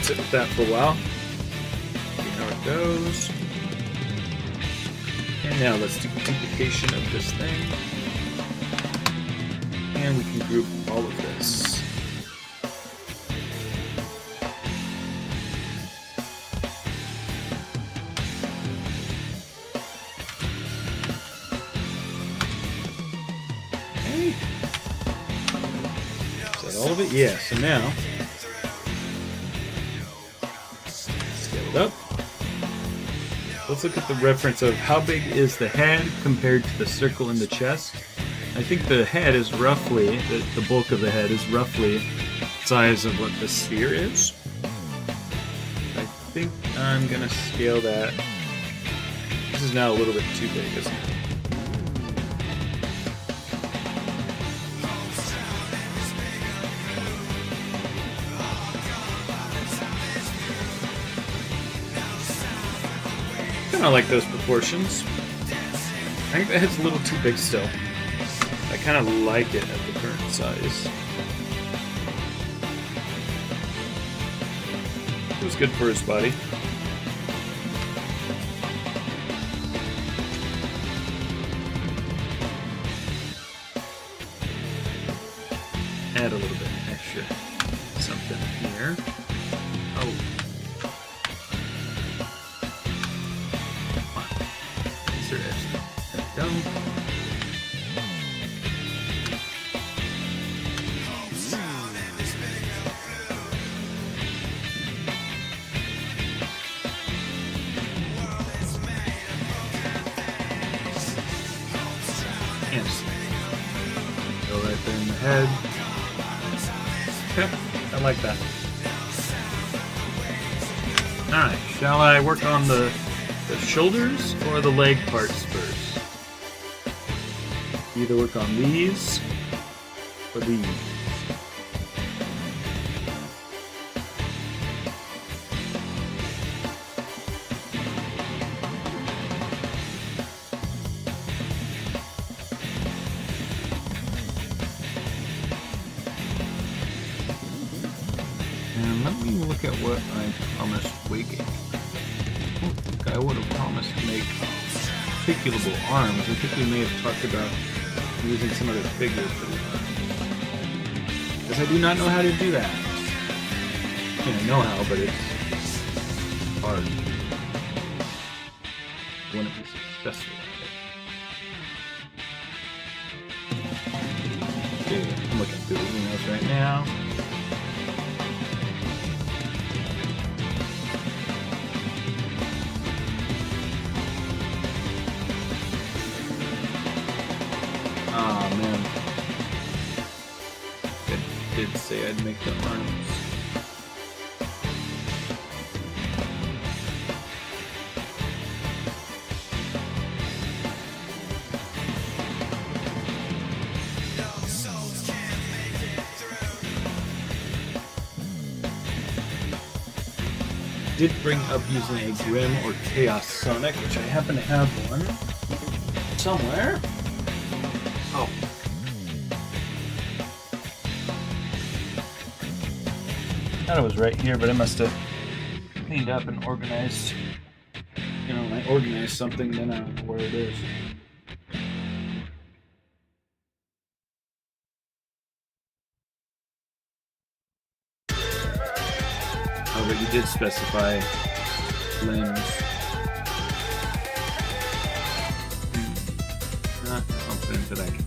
Sit with that for a while. See how it goes. And now let's do duplication of this thing. And we can group all of this. Okay. Is that all of it? Yeah, so now up. Let's look at the reference of how big is the head compared to the circle in the chest. I think the head is roughly, the bulk of the head is roughly the size of what the sphere is. I think I'm going to scale that. This is now a little bit too big, isn't it? I like those proportions. I think the head's a little too big still. I kind of like it at the current size. It was good for his body. Add a little bit extra something here. Oh. Go right there in the head. Okay, I like that. Alright, shall I work on the shoulders or the leg parts first? Either work on these or these. And let me look at what I promised Waking. I would have promised to make articulable arms. I think we may have talked about using some other figure for the arms. Because I do not know how to do that. I mean, I know how, but it's hard. I want to be successful at it. Okay, I'm looking through the emails right now. Did say I'd make the arms. Did bring up using a Grim or Chaos Sonic, which I happen to have one somewhere. Oh. I thought it was right here, but I must have cleaned up and organized. You know, when I organize something, then I don't know where it is. Oh, but you did specify limbs. that I can.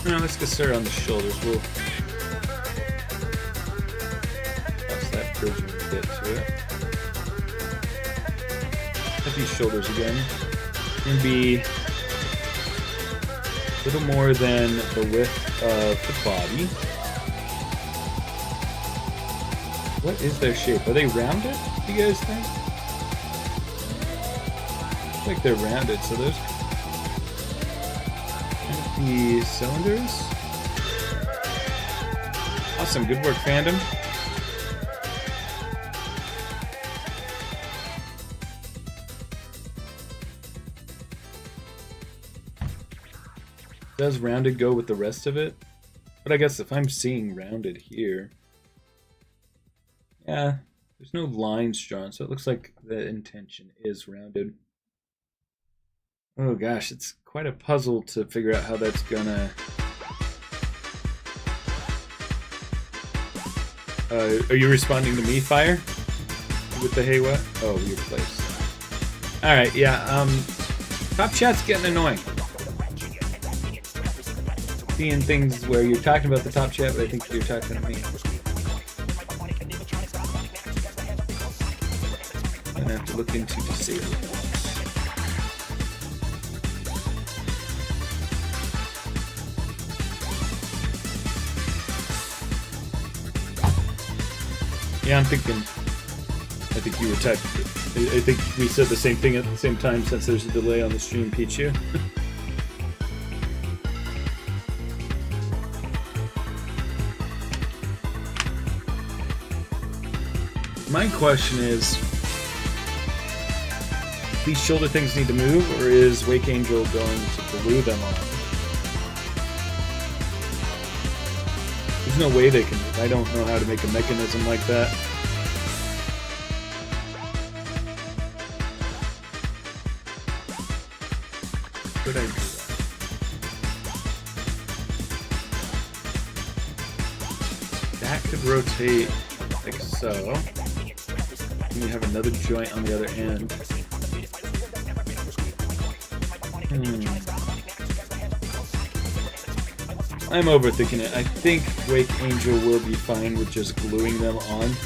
Now let's get started on the shoulders. We'll cross that bridge when we get to it. At these shoulders again. Gonna be a little more than the width of the body. What is their shape? Are they rounded, do you guys think? Looks like they're rounded, so those the cylinders. Awesome, good work, fandom. Does rounded go with the rest of it? But I guess if I'm seeing rounded here, yeah, there's no lines drawn, so it looks like the intention is rounded. Oh gosh, it's quite a puzzle to figure out how that's gonna... are you responding to me, Fire? With the hey what? Oh, weird place. Alright, yeah, top chat's getting annoying. Seeing things where you're talking about the top chat, but I think you're talking to me. I'm gonna have to look into disabling. Yeah, I'm thinking. I think you were typing. I think we said the same thing at the same time since there's a delay on the stream, Pichu. My question is, these shoulder things need to move, or is Wakeangel going to glue them on? There's no way they can move. I don't know how to make a mechanism like that. Could I do that? That could rotate like so. And you have another joint on the other end. I'm overthinking it. I think Wakeangel will be fine with just gluing them on.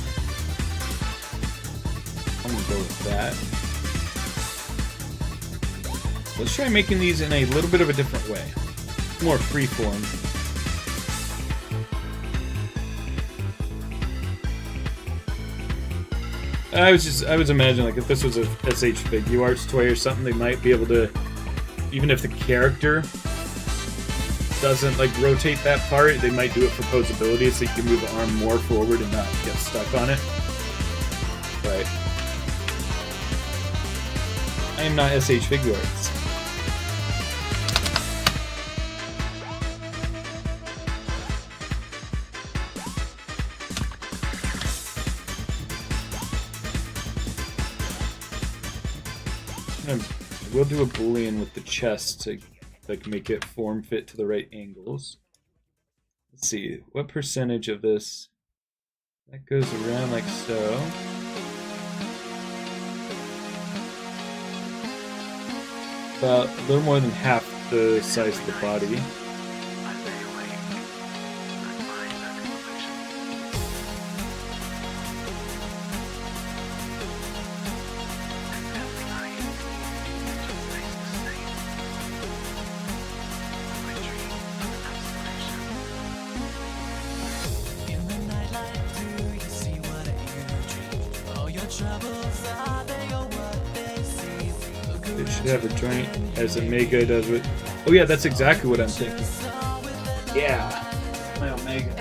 I'm gonna go with that. Let's try making these in a little bit of a different way. More freeform. I was imagining, like, if this was a SH Figuarts toy or something, they might be able to, even if the character doesn't like rotate that part, they might do it for posability, so you can move the arm more forward and not get stuck on it. But I am not SH Figuarts. We'll do a boolean with the chest to like make it form fit to the right angles. Let's see, what percentage of this that goes around like so. About a little more than half the size of the body. It should have a joint as a Omega does with. Oh yeah, that's exactly what I'm thinking. Yeah, my Omega.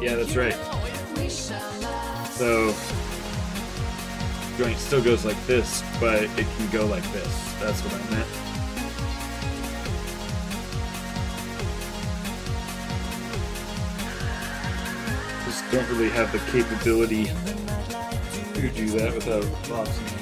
Yeah, that's right. So joint still goes like this, but it can go like this. That's what I meant. Just don't really have the capability to do that without lots of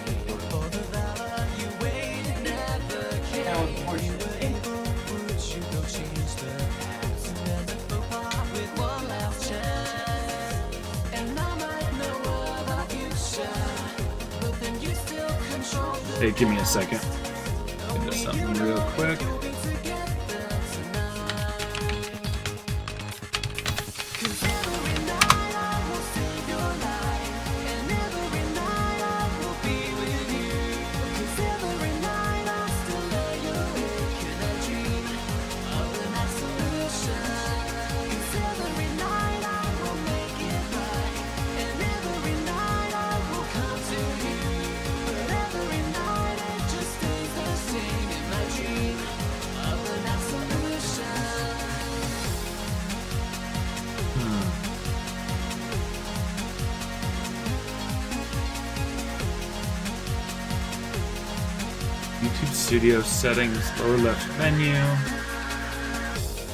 Hey, give me a second. Get this something real quick. YouTube Studio settings, lower left menu.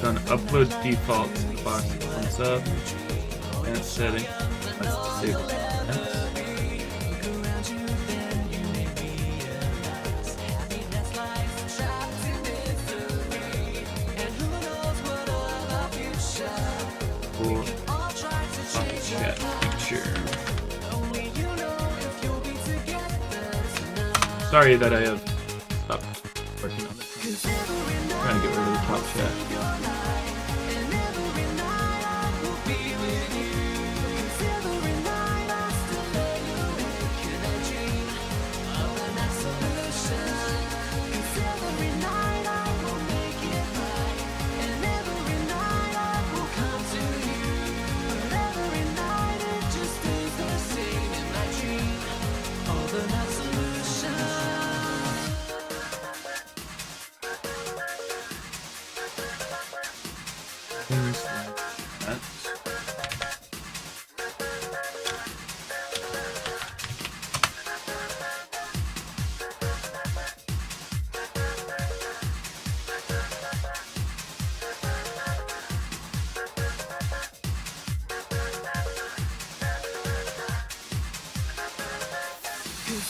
Done upload default to the box that comes up. Advanced setting. Let's disable that. Chat feature. Sorry that I have stopped working on this. I'm trying to get rid of the top chat. Things like that.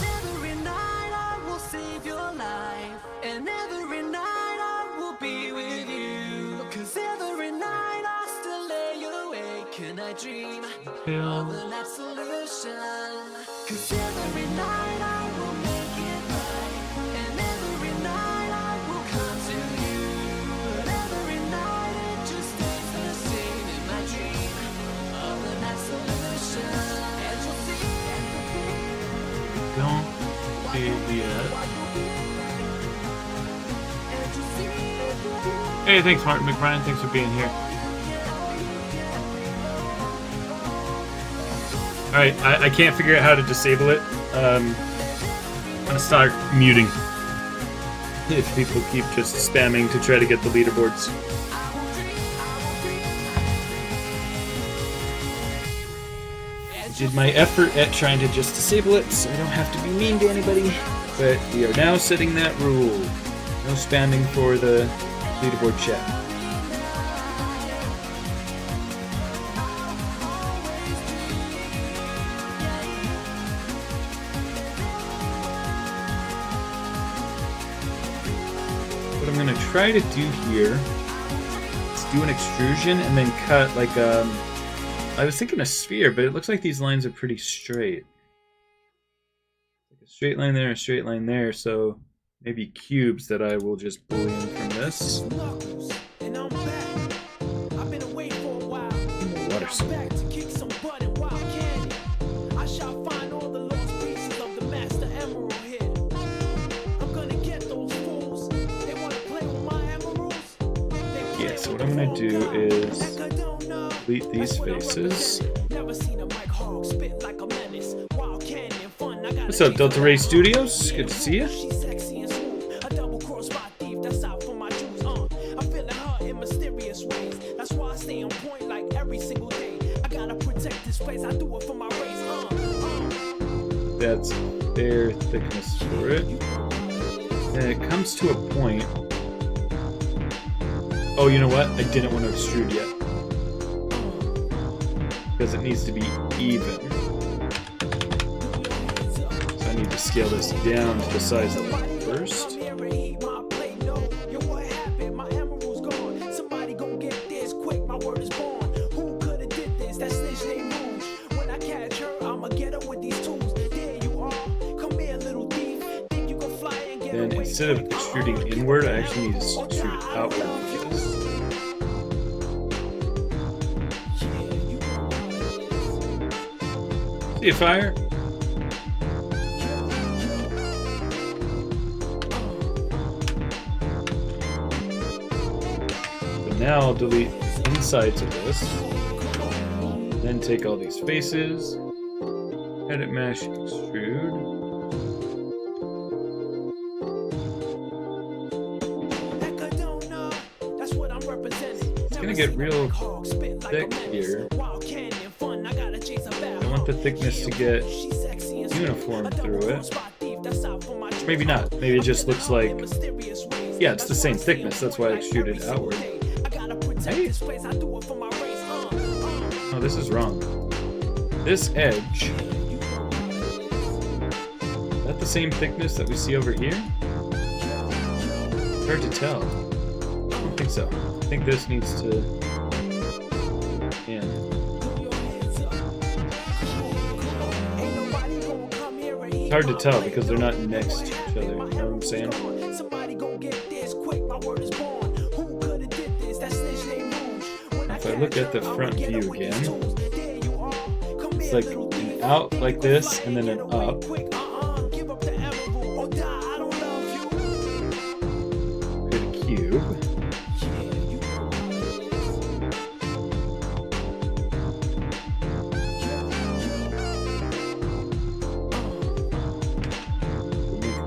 Every night I will save your life, and every night I will be with you. 'Cause every night I still lay awake and I dream of an absolution. 'Cause every night I will make it right, and every night I will come to you. But every night it just stays the same in my dream of an absolution. And you'll see Don't see yet. Hey, thanks Martin McBrien, thanks for being here. Alright, I can't figure out how to disable it. I'm gonna start muting if people keep just spamming to try to get the leaderboards. Did my effort at trying to just disable it so I don't have to be mean to anybody, but we are now setting that rule. No spamming for the leaderboard chat. What I'm gonna try to do here is do an extrusion and then cut like I was thinking a sphere, but it looks like these lines are pretty straight. Like a straight line there, a straight line there, so maybe cubes that I will just boolean from this. Water supply. Yeah, so what I'm gonna do is delete these faces. What's up, Delta Ray Studios? Good to see you. That's fair thickness for it. And it comes to a point. Oh, you know what? I didn't want to extrude yet. Because it needs to be even. So I need to scale this down to the size of it first. Then instead of extruding inward, I actually need to extrude it outward for this. See a fire? So now I'll delete insides of this. Then take all these faces, edit mesh, extrude. It's gonna get real thick here. I want the thickness to get uniform through it. Maybe not. Maybe it just looks like... Yeah, it's the same thickness. That's why I extruded outward. Hey. Oh, this is wrong. This edge... Is that the same thickness that we see over here? It's hard to tell. I don't think so. I think this needs to... Yeah. It's hard to tell because they're not next to each other, you know what I'm saying? If I look at the front view again, it's like an out like this and then an up. Good cube.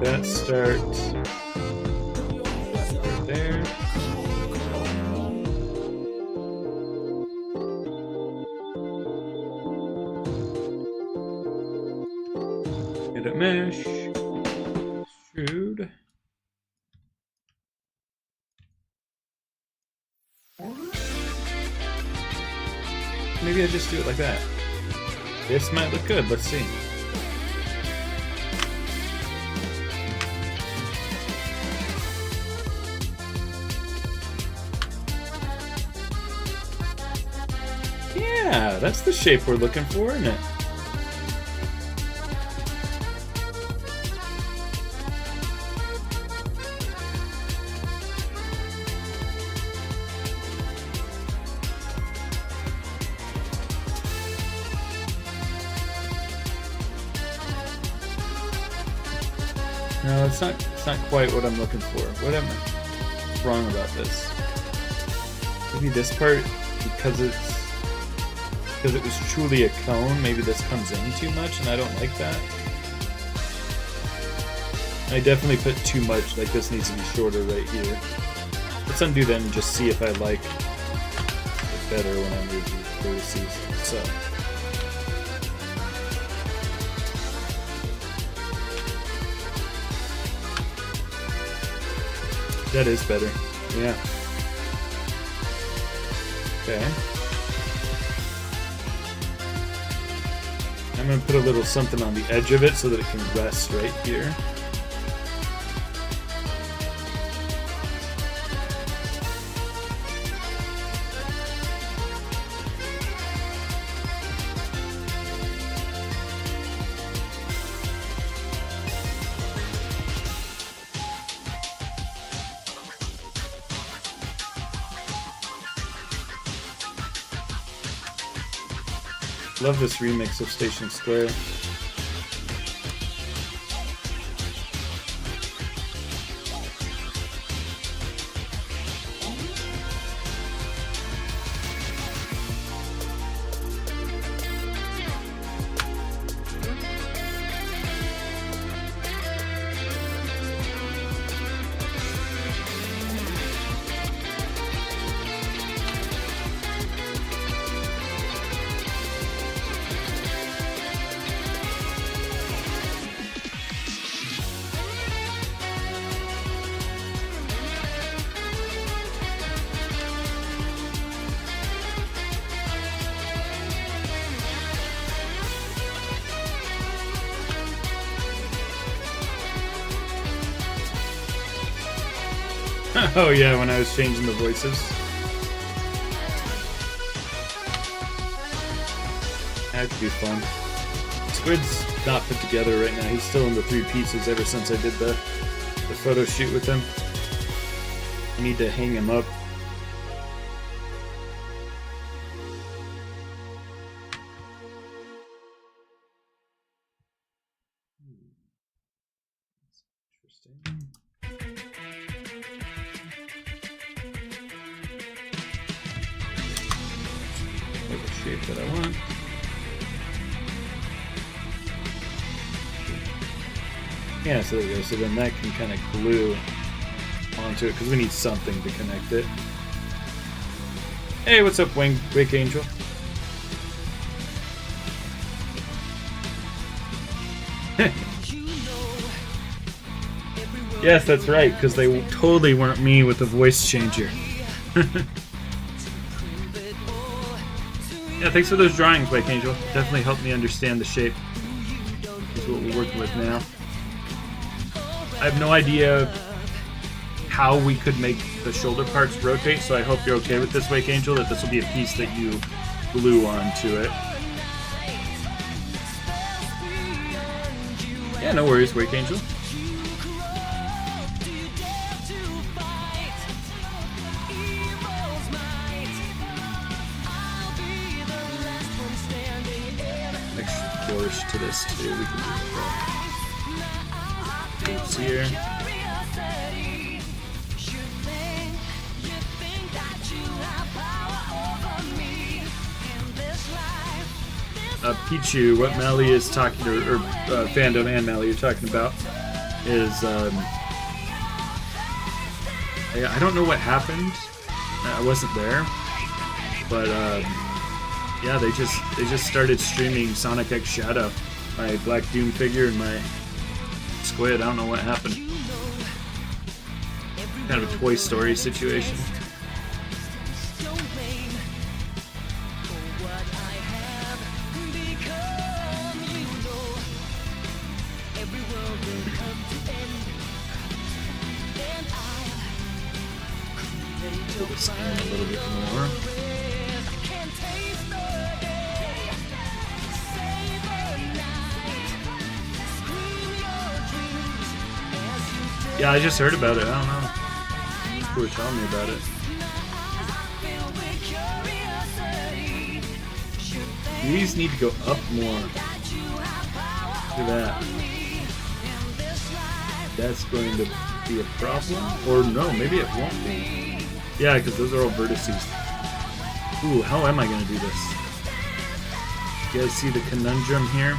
That start right there. Get a mesh, extrude. Maybe I just do it like that. This might look good. Let's see. Yeah, that's the shape we're looking for, isn't it? No, it's not quite what I'm looking for. What am I wrong about this? Maybe this part, because it was truly a cone, maybe this comes in too much, and I don't like that. I definitely put too much, like this needs to be shorter right here. Let's undo that and just see if I like it better when I move these vertices. So. That is better, yeah. Okay. I'm going to put a little something on the edge of it so that it can rest right here. Love this remix of Station Square. Oh yeah, when I was changing the voices. That could be fun. Squid's not put together right now. He's still in the 3 pieces ever since I did the photo shoot with him. I need to hang him up. Interesting. The shape that I want. Yeah, so there we go. So then that can kind of glue onto it because we need something to connect it. Hey, what's up, Wakeangel? Yes, that's right, because they totally weren't me with the voice changer. Yeah, thanks for those drawings, Wakeangel. Definitely helped me understand the shape. Is what we're working with now. I have no idea how we could make the shoulder parts rotate, so I hope you're okay with this, Wakeangel, that this will be a piece that you glue onto it. Yeah, no worries, Wakeangel. Extra flourish to this too. We can do that. Oops, here. Pichu, what Mally is talking to, or Fandom and Mally are talking about, is I don't know what happened. I wasn't there, but yeah, they just started streaming SonicX Shadow, my Black Doom figure and my Squid. I don't know what happened. Kind of a Toy Story situation. This in a little bit more. Yeah, I just heard about it. I don't know. People were telling me about it. These need to go up more. Look at that. That's going to be a problem? Or no, maybe it won't be. Yeah, because those are all vertices. Ooh, how am I going to do this? You guys see the conundrum here?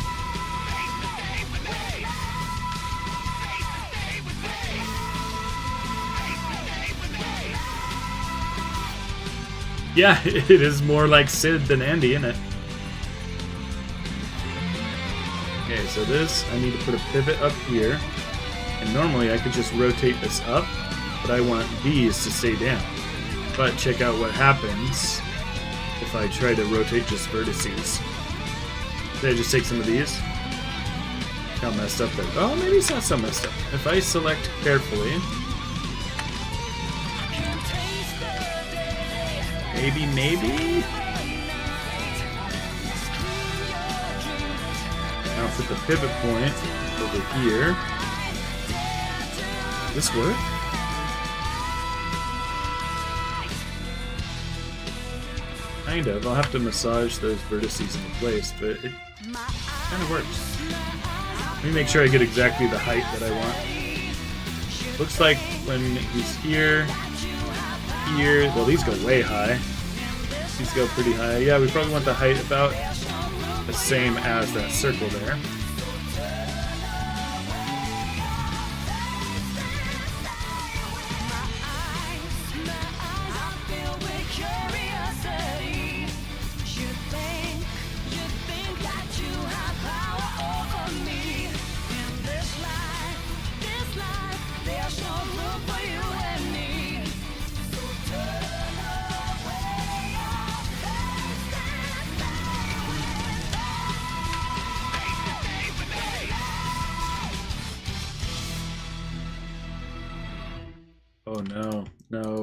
Yeah, it is more like Sid than Andy, isn't it? Okay, so this, I need to put a pivot up here. And normally I could just rotate this up, but I want these to stay down. But check out what happens if I try to rotate just vertices. Did I just take some of these? How messed up that. Oh, maybe it's not so messed up. If I select carefully, maybe. Now put the pivot point over here. Does this work? Kind of. I'll have to massage those vertices into place, but it kind of works. Let me make sure I get exactly the height that I want. Looks like when he's here, well, these go way high. These go pretty high. Yeah, we probably want the height about the same as that circle there.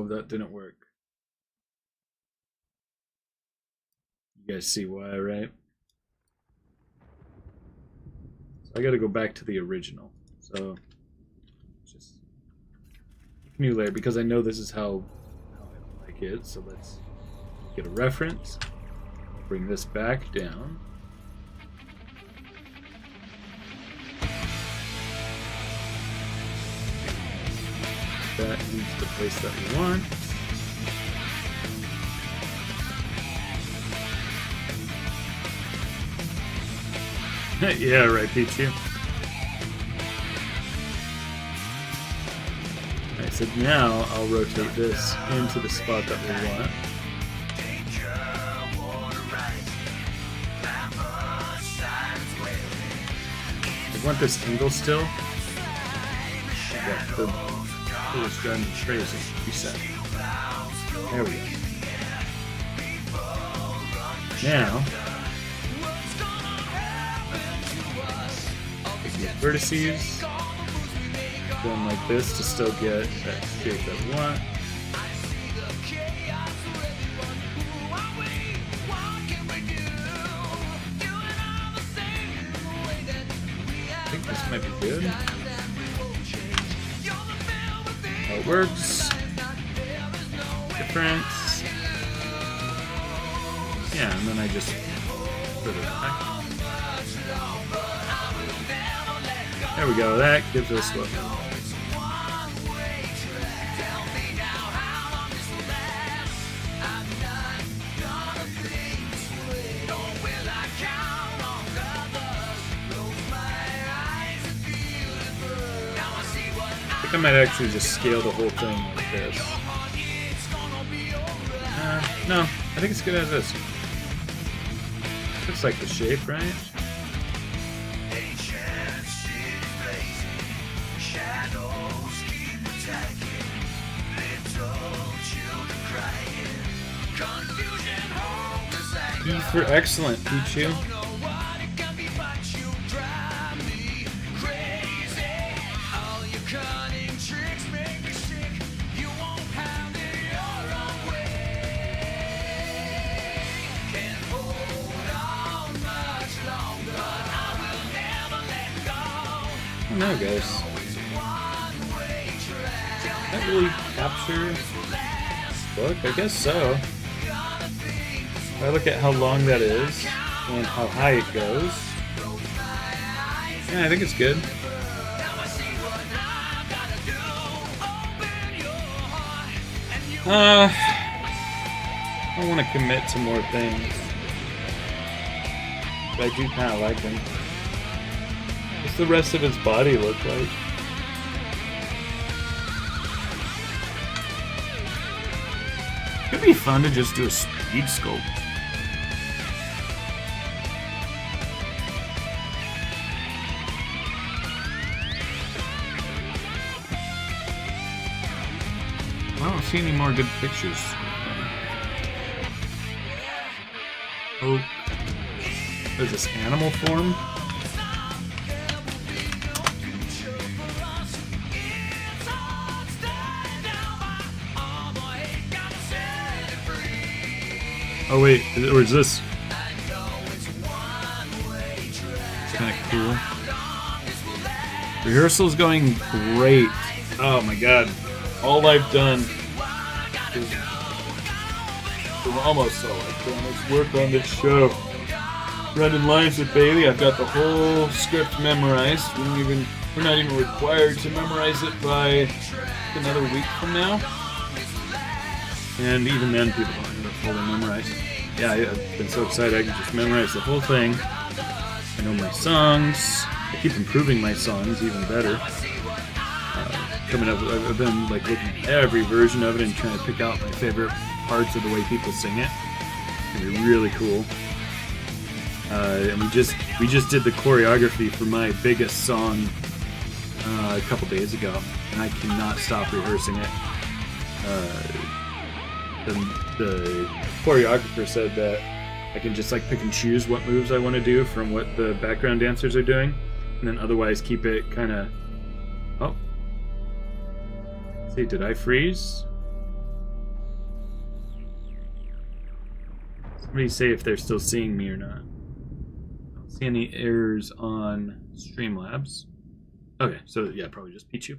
Oh, that didn't work. You guys see why, right? So I gotta go back to the original. So just new layer because I know this is how I like it. So let's get a reference. Bring this back down. That needs the place that we want. Yeah, right, Pichu. Alright, so now I'll rotate this into the spot that we want. I want this angle still. Yeah, the was done crazy. Reset. There we go. Now, vertices, going like this to still get that shape that we want. I think this might be good. How it works. Difference. Yeah, and then I just put it back. There we go, that gives us what we want. I think I might actually just scale the whole thing like this. No, I think it's good as this. Looks like the shape, right? E for excellent, Pichu. I don't know, guys. That really capture this book? I guess so. If I look at how long that is and how high it goes, yeah, I think it's good. I don't want to commit to more things, but I do kind of like him. What's the rest of his body look like? It'd be fun to just do a speed sculpt. I don't see any more good pictures. Oh, what is this, animal form? Oh wait, or is this? It's kind of cool. Rehearsal's going great. Oh my god. All I've done is almost all I've done is work on this show. Running lines with Bailey. I've got the whole script memorized. We're not even required to memorize it by another week from now. And even then, people don't have it fully memorized. Yeah, I've been so excited I can just memorize the whole thing. I know my songs. I keep improving my songs even better. Coming up, I've been like looking at every version of it and trying to pick out my favorite parts of the way people sing it. It's gonna be really cool. And we just did the choreography for my biggest song a couple days ago, and I cannot stop rehearsing it. The choreographer said that I can just like pick and choose what moves I want to do from what the background dancers are doing, and then otherwise keep it kind of. Oh, see, did I freeze? Somebody say if they're still seeing me or not. I don't see any errors on Streamlabs. Okay, so yeah, probably just Pichu.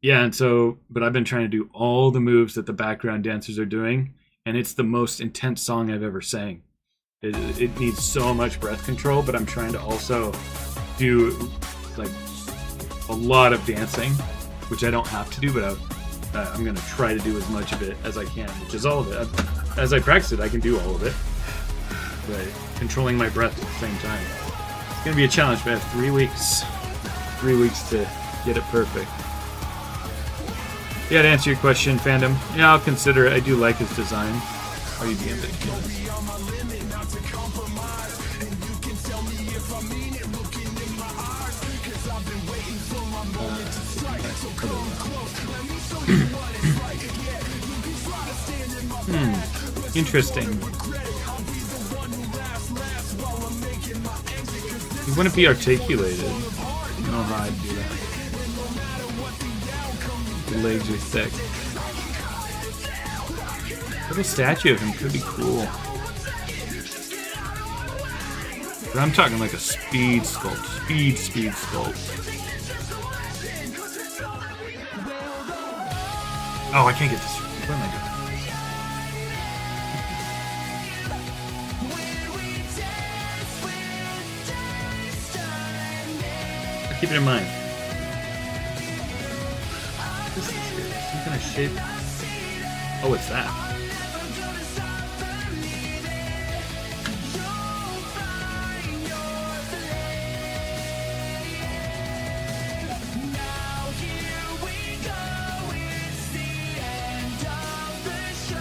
Yeah, and so, but I've been trying to do all the moves that the background dancers are doing, and it's the most intense song I've ever sang. It needs so much breath control, but I'm trying to also do like a lot of dancing, which I don't have to do, but I'm going to try to do as much of it as I can, which is all of it. As I practice it, I can do all of it, but controlling my breath at the same time. It's going to be a challenge, but I have 3 weeks. 3 weeks to get it perfect. Yeah, to answer your question, fandom, yeah, I'll consider it. I do like his design. Are you being ridiculous? Interesting. You wouldn't be articulated. I don't know how I'd do that. The legs are thick. Little statue of him could be cool. But I'm talking like a speed sculpt. Speed sculpt. Oh, I can't get this. What am I doing? Keep it in mind. What is this here? Some kind of shape. Oh, it's that.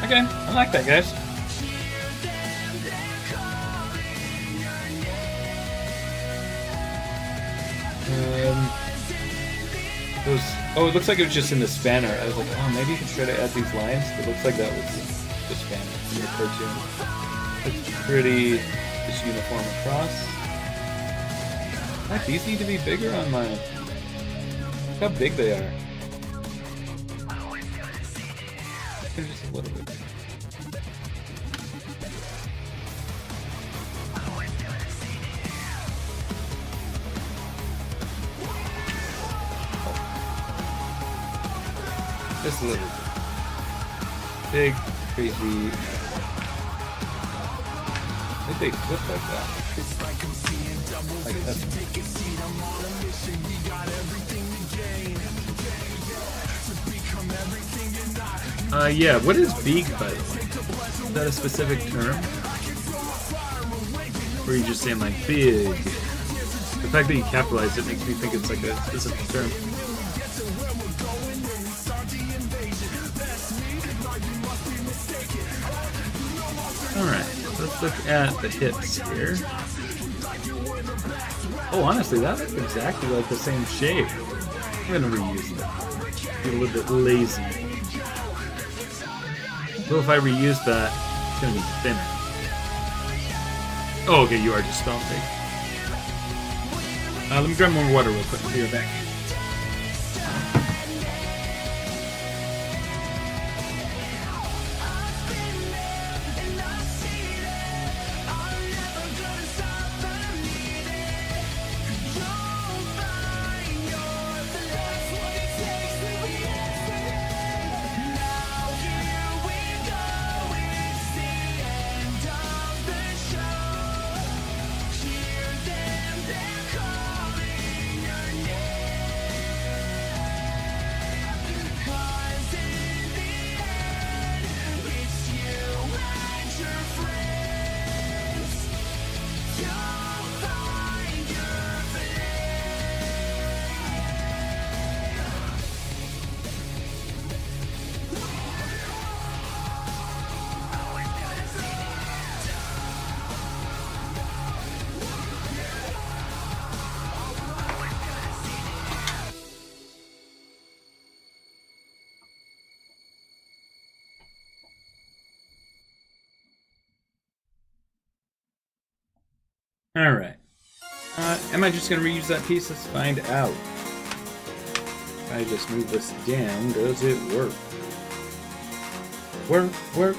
Okay, I like that, guys. Oh, it looks like it was just in the spanner. I was like, oh, maybe you can try to add these lines. It looks like that was the spanner in the cartoon. It's pretty just uniform across. Heck, these need to be bigger on mine. Look how big they are. They're just a little bit bigger. Just a little bit. Big, crazy. I think they flip like that. Like that. Yeah, what is big, by the way? Is that a specific term? Or are you just saying like big? The fact that you capitalize it makes me think it's like a specific term. Alright, let's look at the hips here. Oh, honestly, that looks exactly like the same shape. I'm gonna reuse that. Be a little bit lazy. Well, if I reuse that, it's gonna be thinner. Oh, okay, you are just stomping. Let me grab more water real quick. I'll be right back. Alright. Am I just going to reuse that piece? Let's find out. If I just move this down, does it work? Work.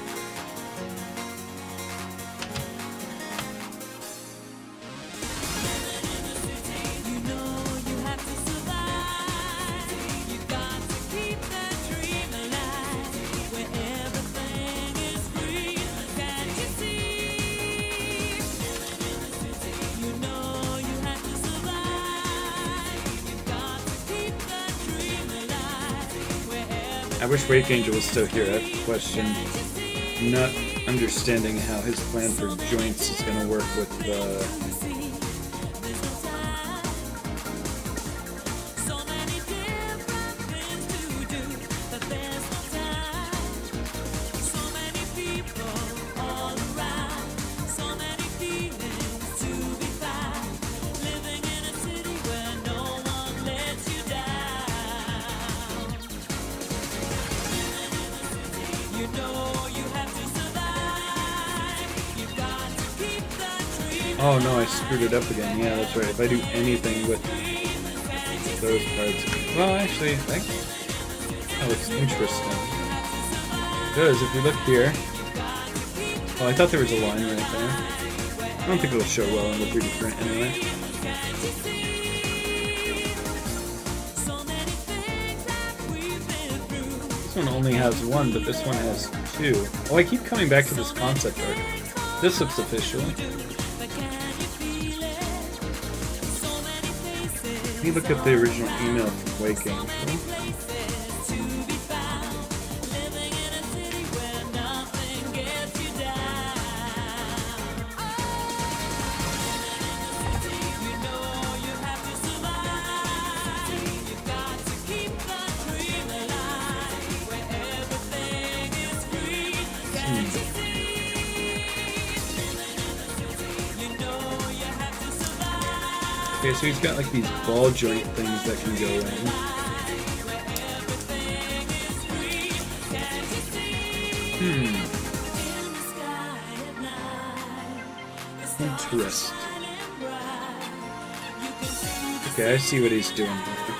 I wish Wakeangel was still here. I have a question. I'm not understanding how his plan for joints is going to work with the... Oh no, I screwed it up again. Yeah, that's right. If I do anything with those parts... Well, actually, I think that looks interesting. Because if you look here... Oh, I thought there was a line right there. I don't think it'll show well in the 3D print anyway. This one only has one, but this one has two. Oh, I keep coming back to this concept art. This looks official. Let me look at the original email from Wakeangel. Okay, so he's got like these ball joint things that can go in. Interesting. Okay, I see what he's doing here.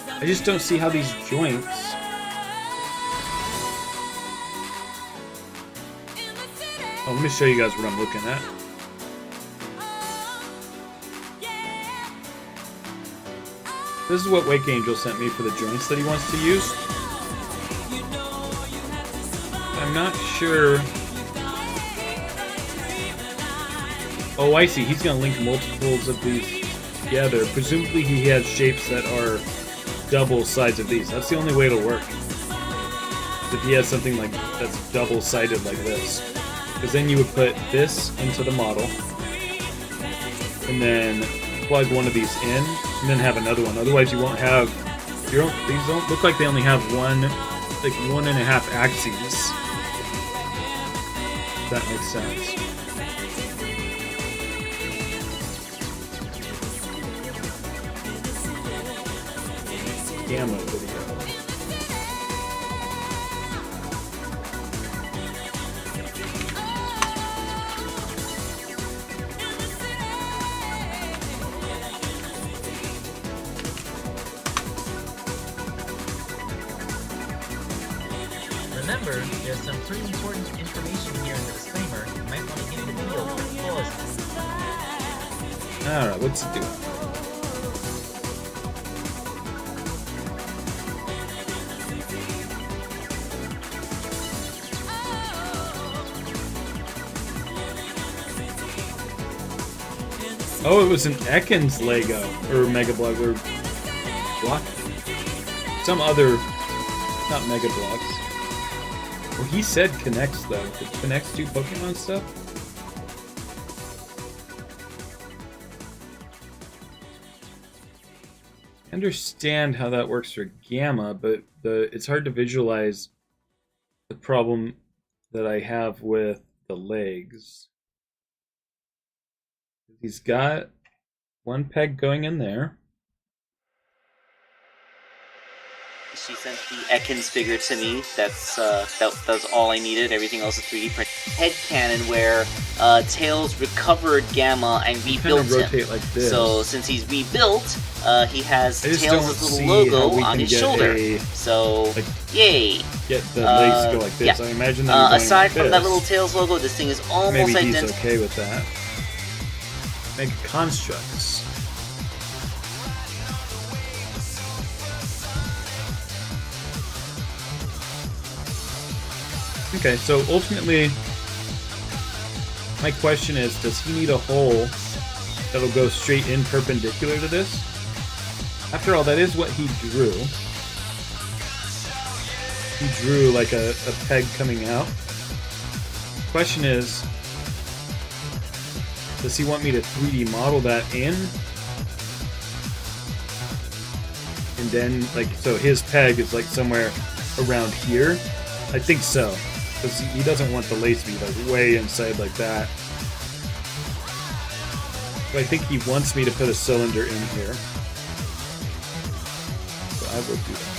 I just don't see how these joints... Oh, let me show you guys what I'm looking at. This is what Wakeangel sent me for the joints that he wants to use. I'm not sure... Oh, I see. He's going to link multiples of these together. Presumably he has shapes that are double sides of these. That's the only way it'll work. If he has something like that's double-sided like this. Because then you would put this into the model. And then plug one of these in. And then have another one. Otherwise, you won't have. These don't look like they only have one, like 1.5 axes. If that makes sense. Gamma video. Remember, there's some pretty important information here in the disclaimer. You might want to give the video a quick pause. Alright, what's it doing? Oh, it was an Ekans Lego, or Mega Block, or block? Some other, not Mega Blocks. Well, he said connects, though. It connects to Pokemon stuff? I understand how that works for Gamma, but it's hard to visualize the problem that I have with the legs. He's got one peg going in there. She sent the Ekans figure to me. That was all I needed. Everything else is 3D printed. Head cannon where Tails recovered Gamma and rebuilt him. Rotate like this. So since he's rebuilt, he has Tails' little logo on his shoulder. So like, yay! Get the legs to go like this. Yeah. I imagine them going aside like from this. that little Tails logo, this thing is almost Maybe he's identical. okay with that. Make constructs. Okay, so ultimately, my question is, does he need a hole that'll go straight in perpendicular to this? After all, that is what he drew. he drew like a peg coming out. Question is, does he want me to 3D model that in? And then, like, so his peg is like somewhere around here? I think so. Because he doesn't want the lace to be like way inside like that. So I think he wants me to put a cylinder in here. So I will do that.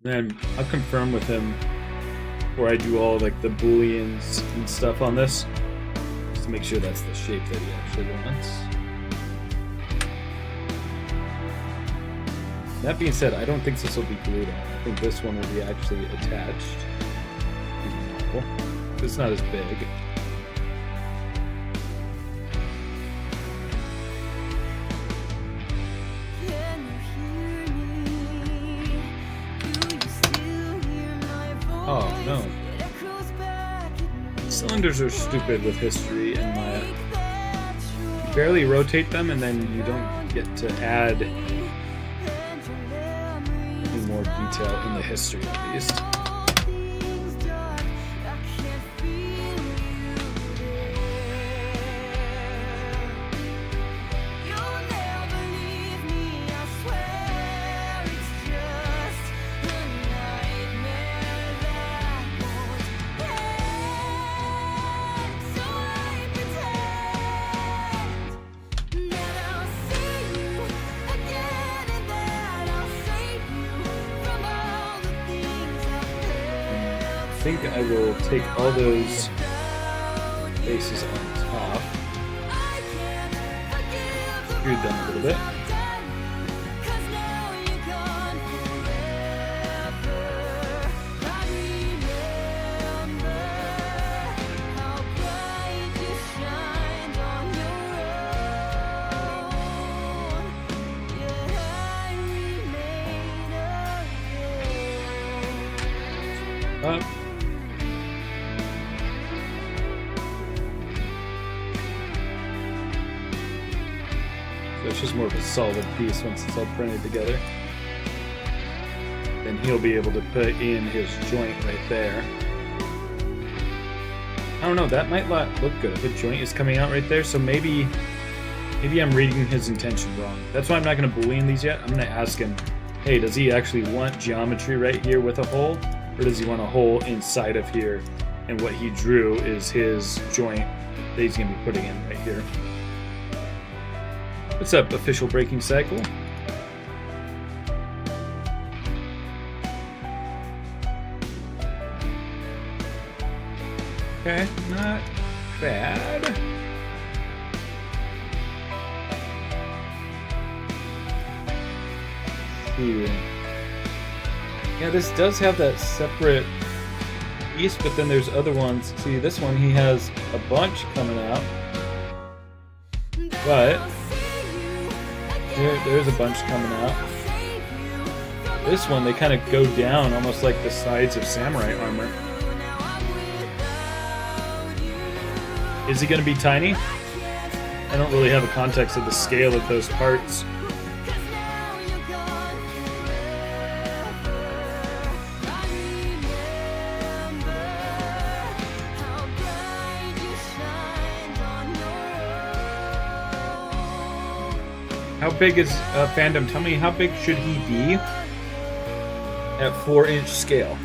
Then I'll confirm with him before I do all like the booleans and stuff on this, just to make sure that's the shape that he actually wants. That being said, I don't think this will be glued on. I think this one will be actually attached. It's not as big. Oh, no. Cylinders are stupid with history and Maya. You barely rotate them and then you don't get to add any more detail in the history at least. I think I will take all those bases on top, extrude them a little bit. Up. So it's just more of a solid piece once it's all printed together. Then he'll be able to put in his joint right there. I don't know, that might not look good. The joint is coming out right there, so maybe I'm reading his intention wrong. That's why I'm not going to boolean these yet. I'm going to ask him, hey, does he actually want geometry right here with a hole? Or does he want a hole inside of here? And what he drew is his joint that he's going to be putting in right here. What's up, official breaking cycle? Okay, not bad. Ooh. Yeah, this does have that separate piece, but then there's other ones. See, this one, he has a bunch coming out. But there's a bunch coming out. This one, they kind of go down almost like the sides of samurai armor. Is he going to be tiny? I don't really have a context of the scale of those parts. How big is Fandom? Tell me, how big should he be at 4-inch scale?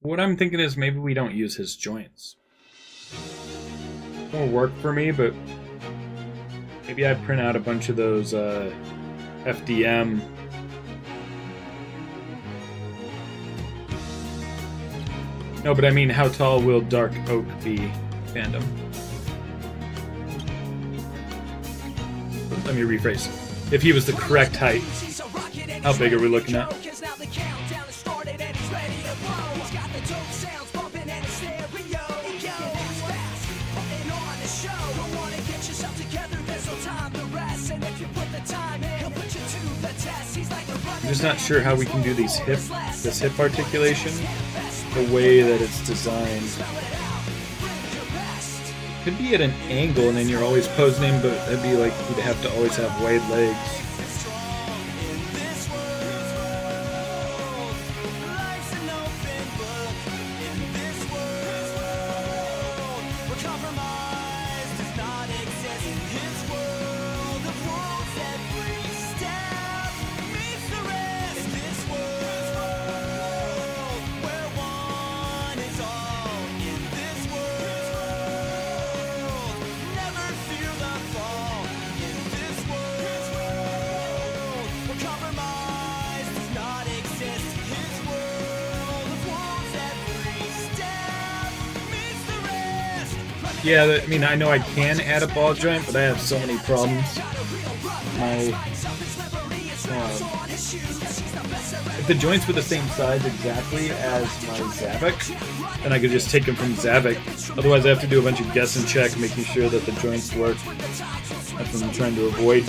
What I'm thinking is maybe we don't use his joints. More work for me, but maybe I print out a bunch of those FDM. No, but I mean, how tall will Dark Oak be, Fandom? let me rephrase. If he was the correct height, how big are we looking at? I'm just not sure how we can do this hip articulation the way that it's designed. Could be at an angle and then you're always posing him, but it'd be like you'd have to always have wide legs. Yeah, I mean, I know I can add a ball joint, but I have so many problems. If the joints were the same size exactly as my Zavik, then I could just take them from Zavik. Otherwise, I have to do a bunch of guess and check, making sure that the joints work. That's what I'm trying to avoid.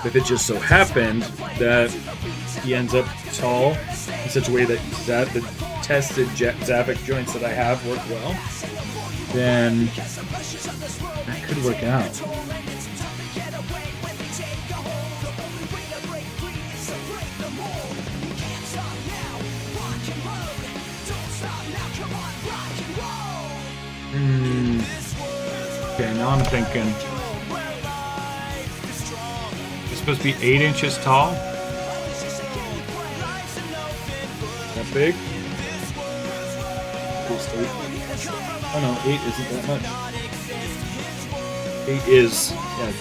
If it just so happened that he ends up tall in such a way that the tested Zavik joints that I have work well, then that could work out. Okay, now I'm thinking it's supposed to be 8 inches tall. That big? Oh no, 8 isn't that much. 8 is, yeah,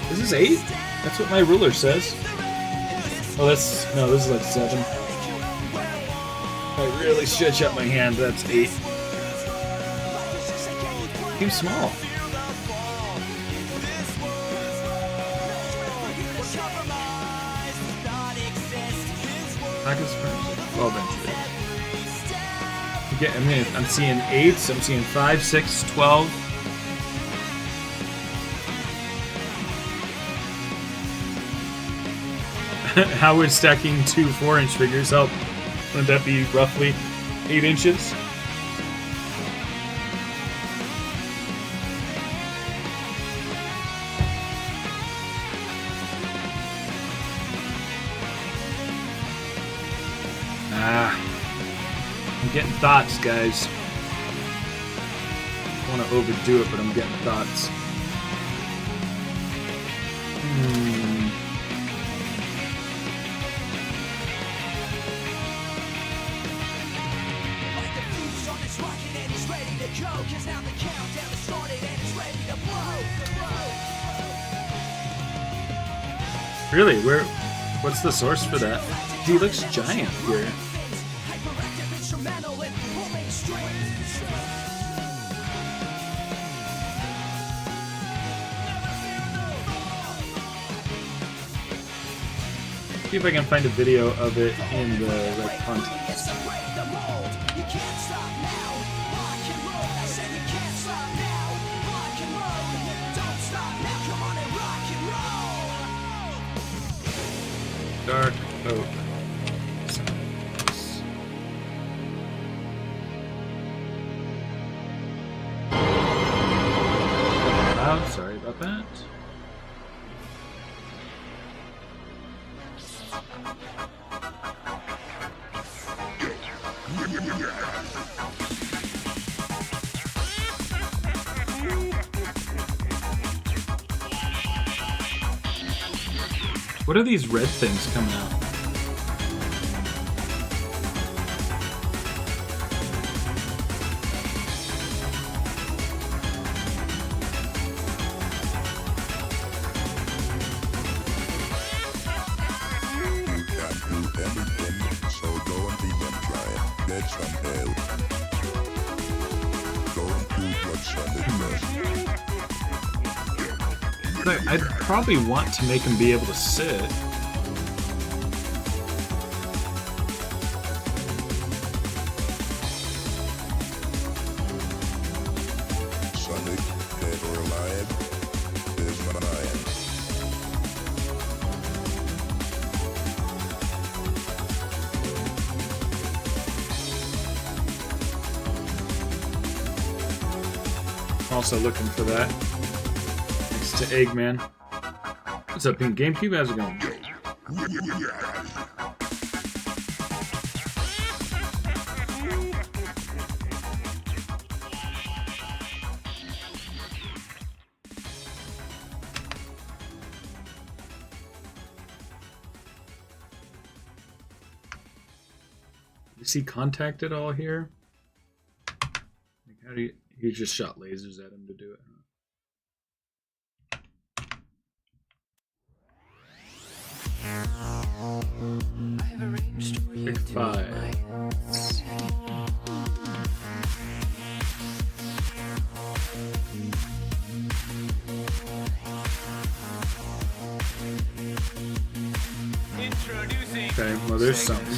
this is 8? That's what my ruler says. Oh, no, this is like 7. I really stretch out my hand, that's 8. Seems small. Pocket springs, 12 inches. I'm seeing 8s, I'm seeing 5, 6, 12. How would stacking 2 4-inch figures help? Wouldn't that be roughly 8 inches? I'm getting thoughts, guys. I don't want to overdo it, but I'm getting thoughts. Really? What's the source for that? He looks giant here. See if I can find a video of it in the right context. Dark oak. Loud, sorry about that. What are these red things coming out? I'd probably want to make him be able to sit. Sonic never alive is mine. Also looking for that. Next to Eggman. What's up, Pink GameCube? How's it going? You see contact at all here? Like, how do you? He just shot lasers at him to do it. Pick 5. Okay, well there's something.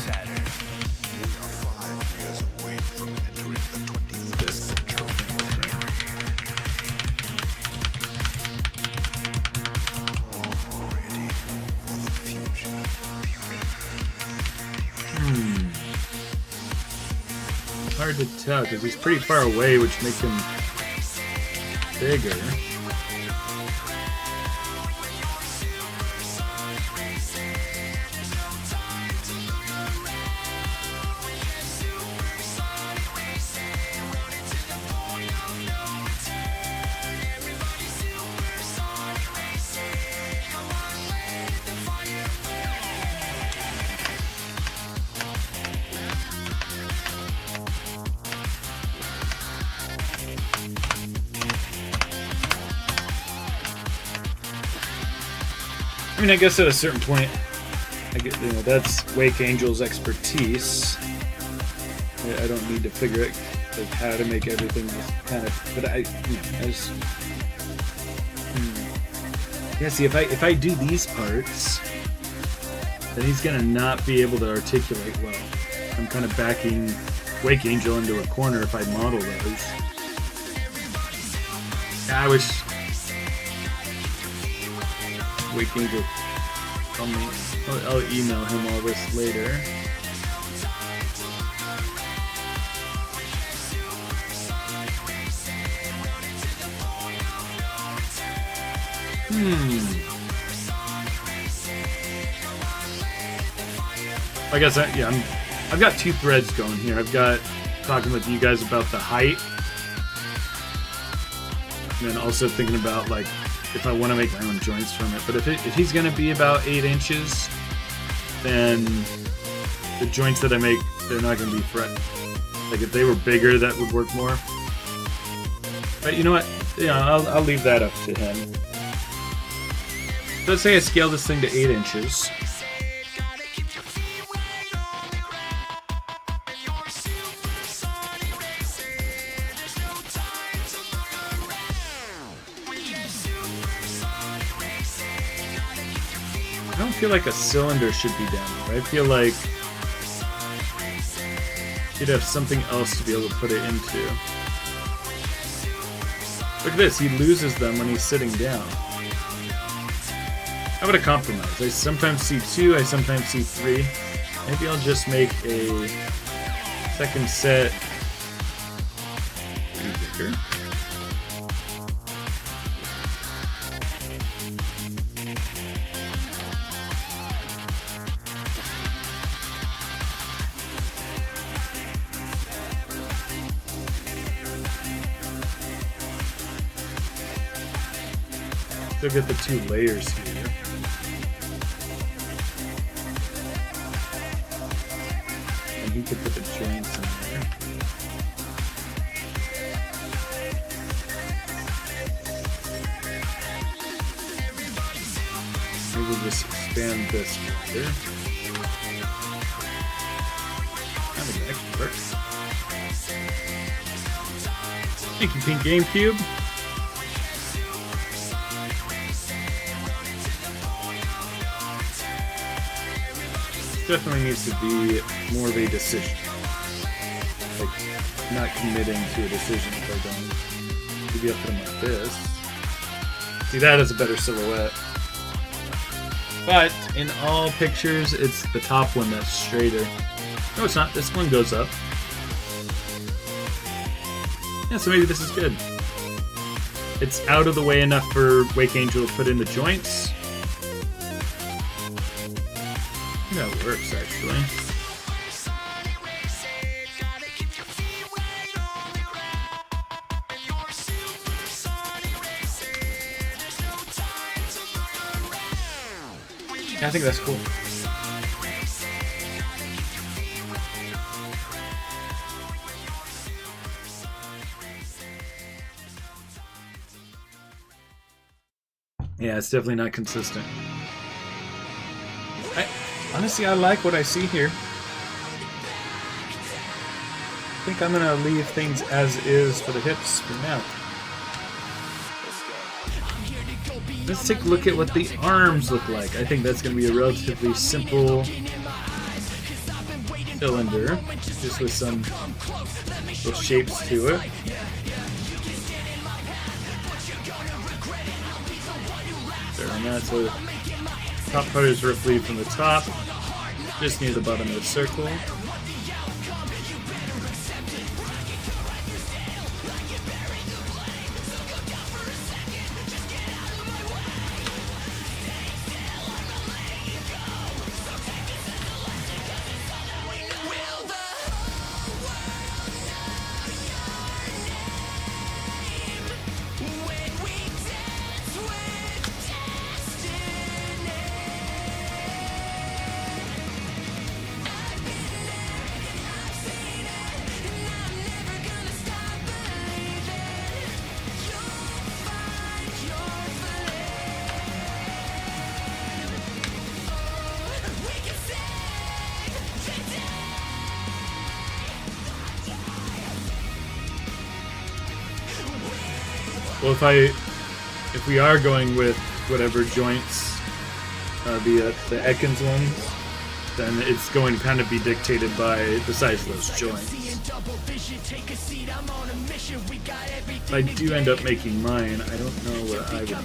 Hard to tell because he's pretty far away, which makes him bigger. I mean, I guess at a certain point, I get, you know, that's Wakeangel's expertise. I don't need to figure out like how to make everything kind of. But I just. Yeah, see, if I do these parts, then he's gonna not be able to articulate well. I'm kind of backing Wakeangel into a corner if I model those. I wish Wakeangel tell me. I'll email him all this later. I guess I've got two threads going here. I've got talking with you guys about the height, and then also thinking about like if I want to make my own joints from it. But if he's gonna be about 8 inches, then the joints that I make, they're not gonna be fret. Like if they were bigger, that would work more. But you know what? Yeah, I'll leave that up to him. Let's say I scale this thing to 8 inches. I don't feel like a cylinder should be down there. I feel like you'd have something else to be able to put it into. Look at this, he loses them when he's sitting down. How about a compromise? I sometimes see 2, I sometimes see 3. Maybe I'll just make a second set bigger. Still get the 2 layers here. And he could put the joints in there. Maybe we'll just expand this further. I think that could work. Thank you, Pink GameCube. definitely needs to be more of a decision. Like, not committing to a decision if I don't. Maybe I'll put them like this. See, that is a better silhouette. But in all pictures, it's the top one that's straighter. No, it's not. This one goes up. Yeah, so maybe this is good. It's out of the way enough for Wakeangel to put in the joints. I think that works, actually. Yeah, I think that's cool. Yeah, it's definitely not consistent. Honestly, I like what I see here. I think I'm gonna leave things as is for the hips for now. Let's take a look at what the arms look like. I think that's gonna be a relatively simple cylinder, just with some little shapes to it. And that's a top part is roughly from the top, just near the bottom of the circle. Well, if we are going with whatever joints, the Ekans ones, then it's going to kind of be dictated by the size of those joints. If I do end up making mine, I don't know what I would do.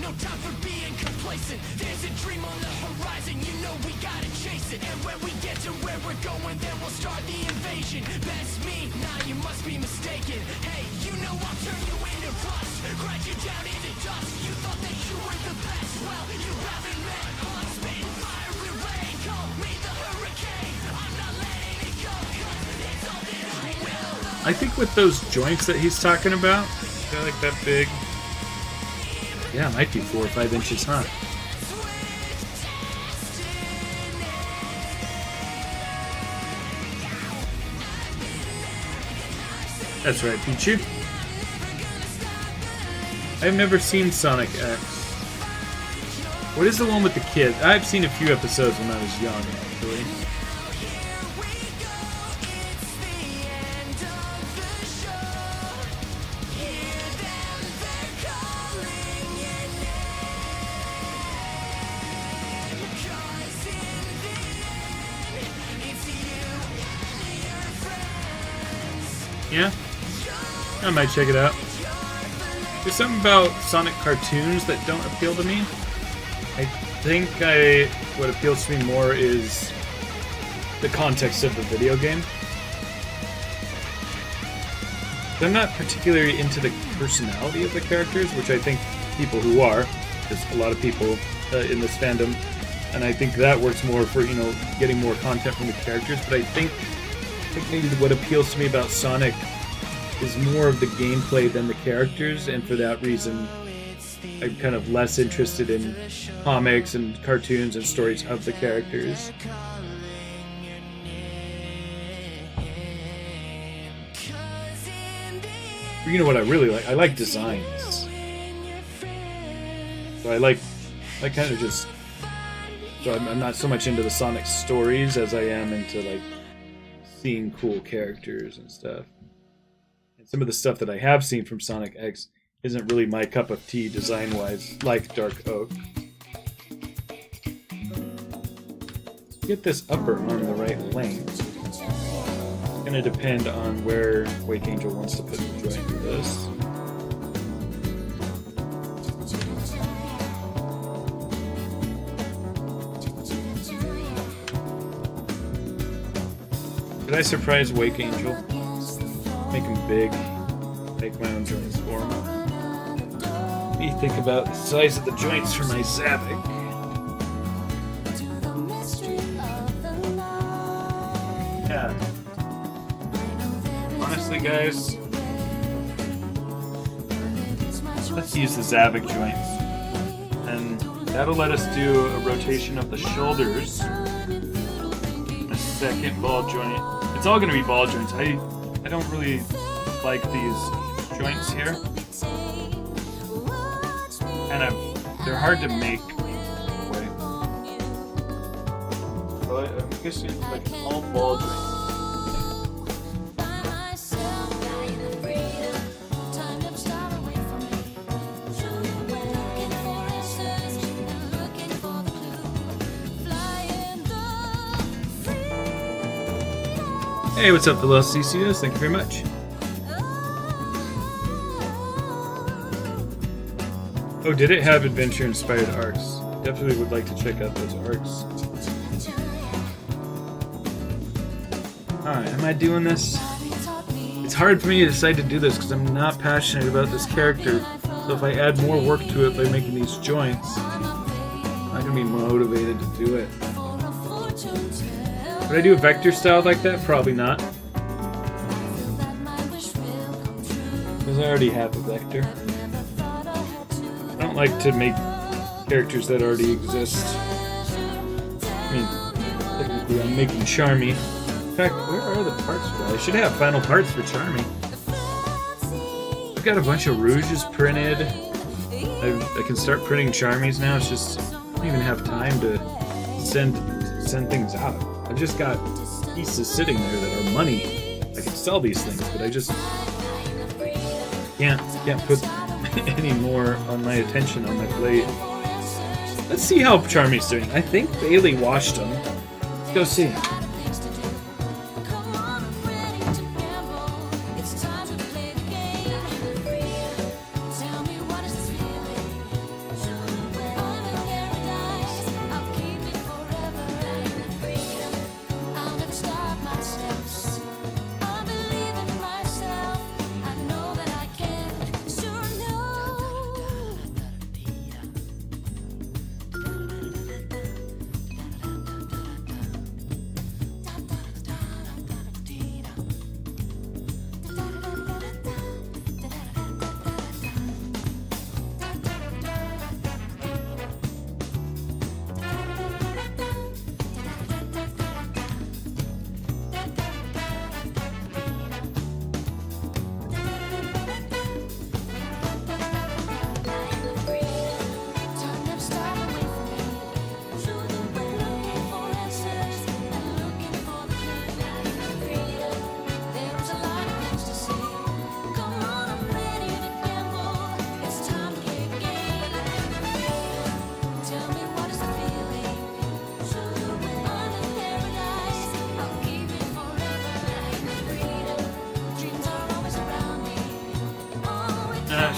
No time for being complacent. There's a dream on the horizon, you know we gotta chase it. And when we get to where we're going, then we'll start the invasion. That's me, nah, you must be mistaken. Hey, you know I'll turn you into rust, grind you down into dust. You thought that you were the best, well, you haven't met us. Spitting fiery rain, call me the hurricane. I'm not letting it go, 'cause it's all that I will. I think with those joints that he's talking about, they're like that big. Yeah, it might be 4 or 5 inches high. That's right, Pichu. I've never seen Sonic X. What is the one with the kid? I've seen a few episodes when I was young, actually. Yeah, I might check it out. There's something about Sonic cartoons that don't appeal to me. I think what appeals to me more is the context of the video game. I'm not particularly into the personality of the characters, which I think people who are, there's a lot of people in this fandom, and I think that works more for, you know, getting more content from the characters, but I think maybe what appeals to me about Sonic is more of the gameplay than the characters, and for that reason I'm kind of less interested in comics and cartoons and stories of the characters. But you know what I really like? I like designs. So I kind of just... So I'm not so much into the Sonic stories as I am into, like, seeing cool characters and stuff. And some of the stuff that I have seen from Sonic X isn't really my cup of tea design-wise, like dark oak. Get this upper on the right length. It's gonna depend on where Wakeangel wants to put the joint for this. Did I surprise Wakeangel? Make him big. Make my own joints for him. Let me think about the size of the joints for my Zavik. Yeah. Honestly, guys, let's use the Zavik joints. And that'll let us do a rotation of the shoulders. A second ball joint. It's all going to be ball joints. I don't really like these joints here. They're hard to make. Wait. So I'm guessing like a small ball joint. Hey, what's up, fellow CCOs? Thank you very much. Oh, did it have adventure-inspired arcs? Definitely would like to check out those arcs. Alright, am I doing this? It's hard for me to decide to do this because I'm not passionate about this character. So if I add more work to it by making these joints, I'm not going to be motivated to do it. Would I do a vector style like that? Probably not. Because I already have a vector. I don't like to make characters that already exist. I mean, technically I'm making Charmy. In fact, where are the parts for that? I should have final parts for Charmy. I've got a bunch of Rouges printed. I can start printing Charmies now. It's just, I don't even have time to send things out. I've just got pieces sitting there that are money. I can sell these things, but I just can't put any more on my attention on my plate. Let's see how Charmy's doing. I think Bailey washed him. Let's go see.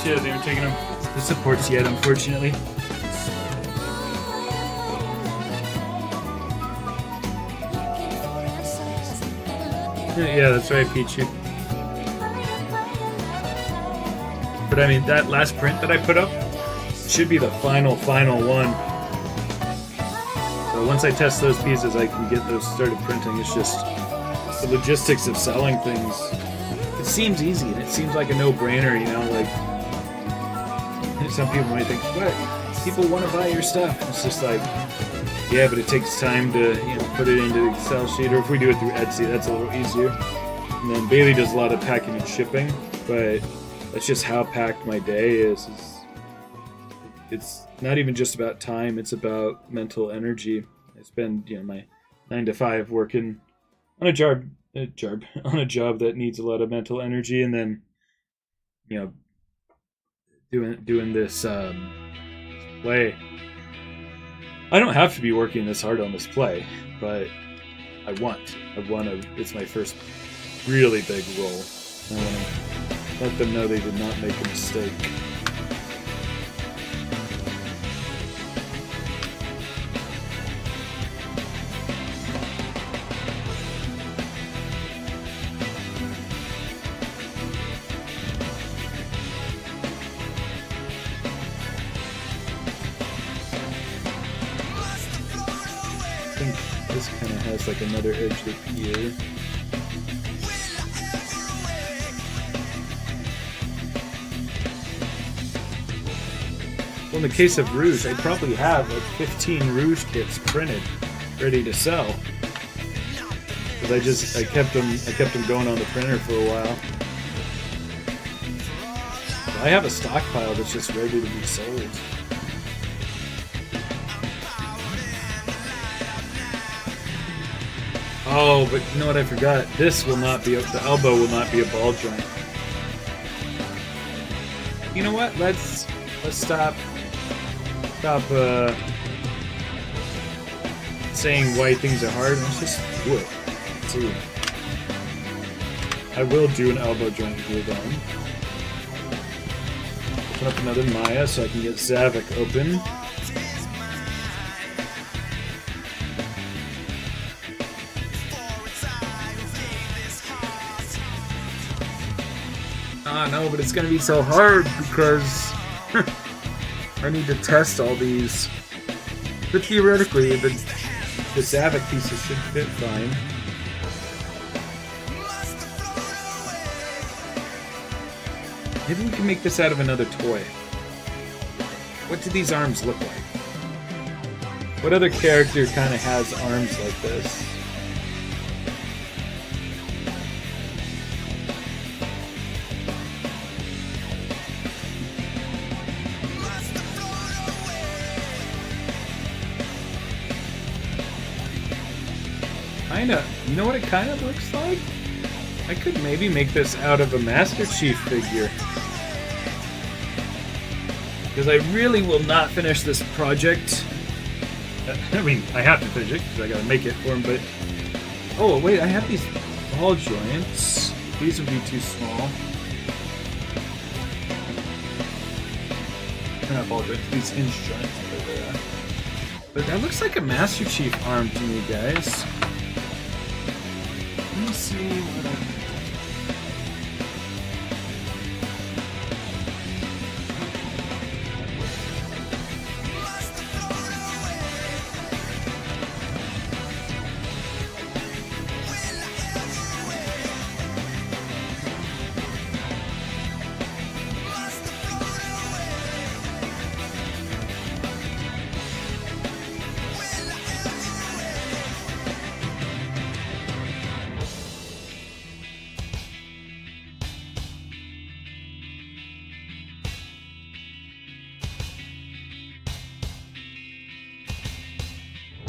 She hasn't even taken the supports yet, unfortunately. Yeah, that's right, Pichu. But I mean, that last print that I put up should be the final one. So once I test those pieces, I can get those started printing. It's just the logistics of selling things. It seems easy, and it seems like a no-brainer, you know, like, some people might think, what? People want to buy your stuff. It's just like, yeah, but it takes time to, you know, put it into the Excel sheet, or if we do it through Etsy, that's a little easier. And then Bailey does a lot of packing and shipping, but that's just how packed my day is. It's not even just about time, it's about mental energy. I spend, you know, my 9 to 5 working on a job that needs a lot of mental energy, and then, you know, doing this play. I don't have to be working this hard on this play, but I want to. It's my first really big role. I want to let them know they did not make a mistake. I think this kind of has like another edge loop here. Well, in the case of Rouge, I probably have like 15 Rouge kits printed, ready to sell. Because I kept them going on the printer for a while. I have a stockpile that's just ready to be sold. Oh, but you know what I forgot? This will not be, the elbow will not be a ball joint. You know what? Let's stop saying why things are hard. Let's just do it. Let's see. I will do an elbow joint here then. Open up another Maya so I can get Zavik open. No, but it's gonna be so hard because I need to test all these. But theoretically, the Zavik pieces should fit fine. Maybe we can make this out of another toy. What do these arms look like? What other character kind of has arms like this? Kinda. You know what it kind of looks like? I could maybe make this out of a Master Chief figure. Because I really will not finish this project. I mean, I have to finish it because I gotta make it for him, but... Oh, wait, I have these ball joints. These would be too small. Not ball joints, these hinge joints. But that looks like a Master Chief arm to me, guys. Let me see what I...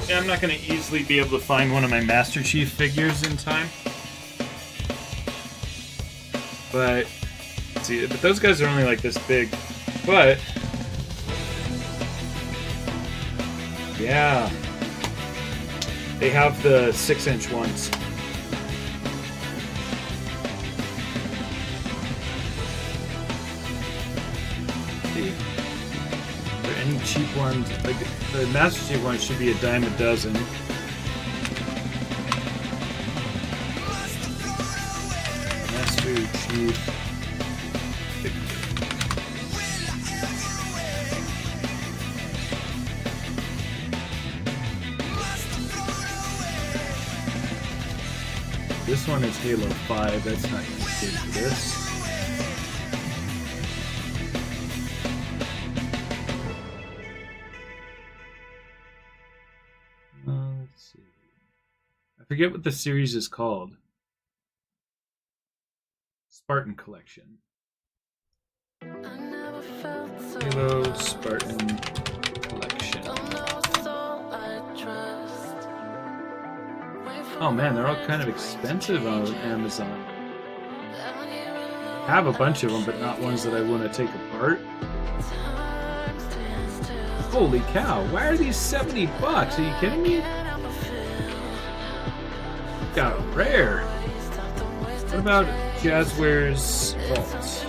Yeah, I'm not going to easily be able to find one of my Master Chief figures in time. But, let's see, but those guys are only like this big. But, yeah, they have the 6-inch ones. Any cheap ones, like the Master Chief one should be a dime a dozen. Master Chief. This one is Halo 5, that's not going to be good for this. I forget what the series is called. Spartan Collection. Halo Spartan Collection. Oh man, they're all kind of expensive on Amazon. I have a bunch of them, but not ones that I want to take apart. Holy cow, why are these $70? Are you kidding me? Got a rare. What about Jazzware's Vault?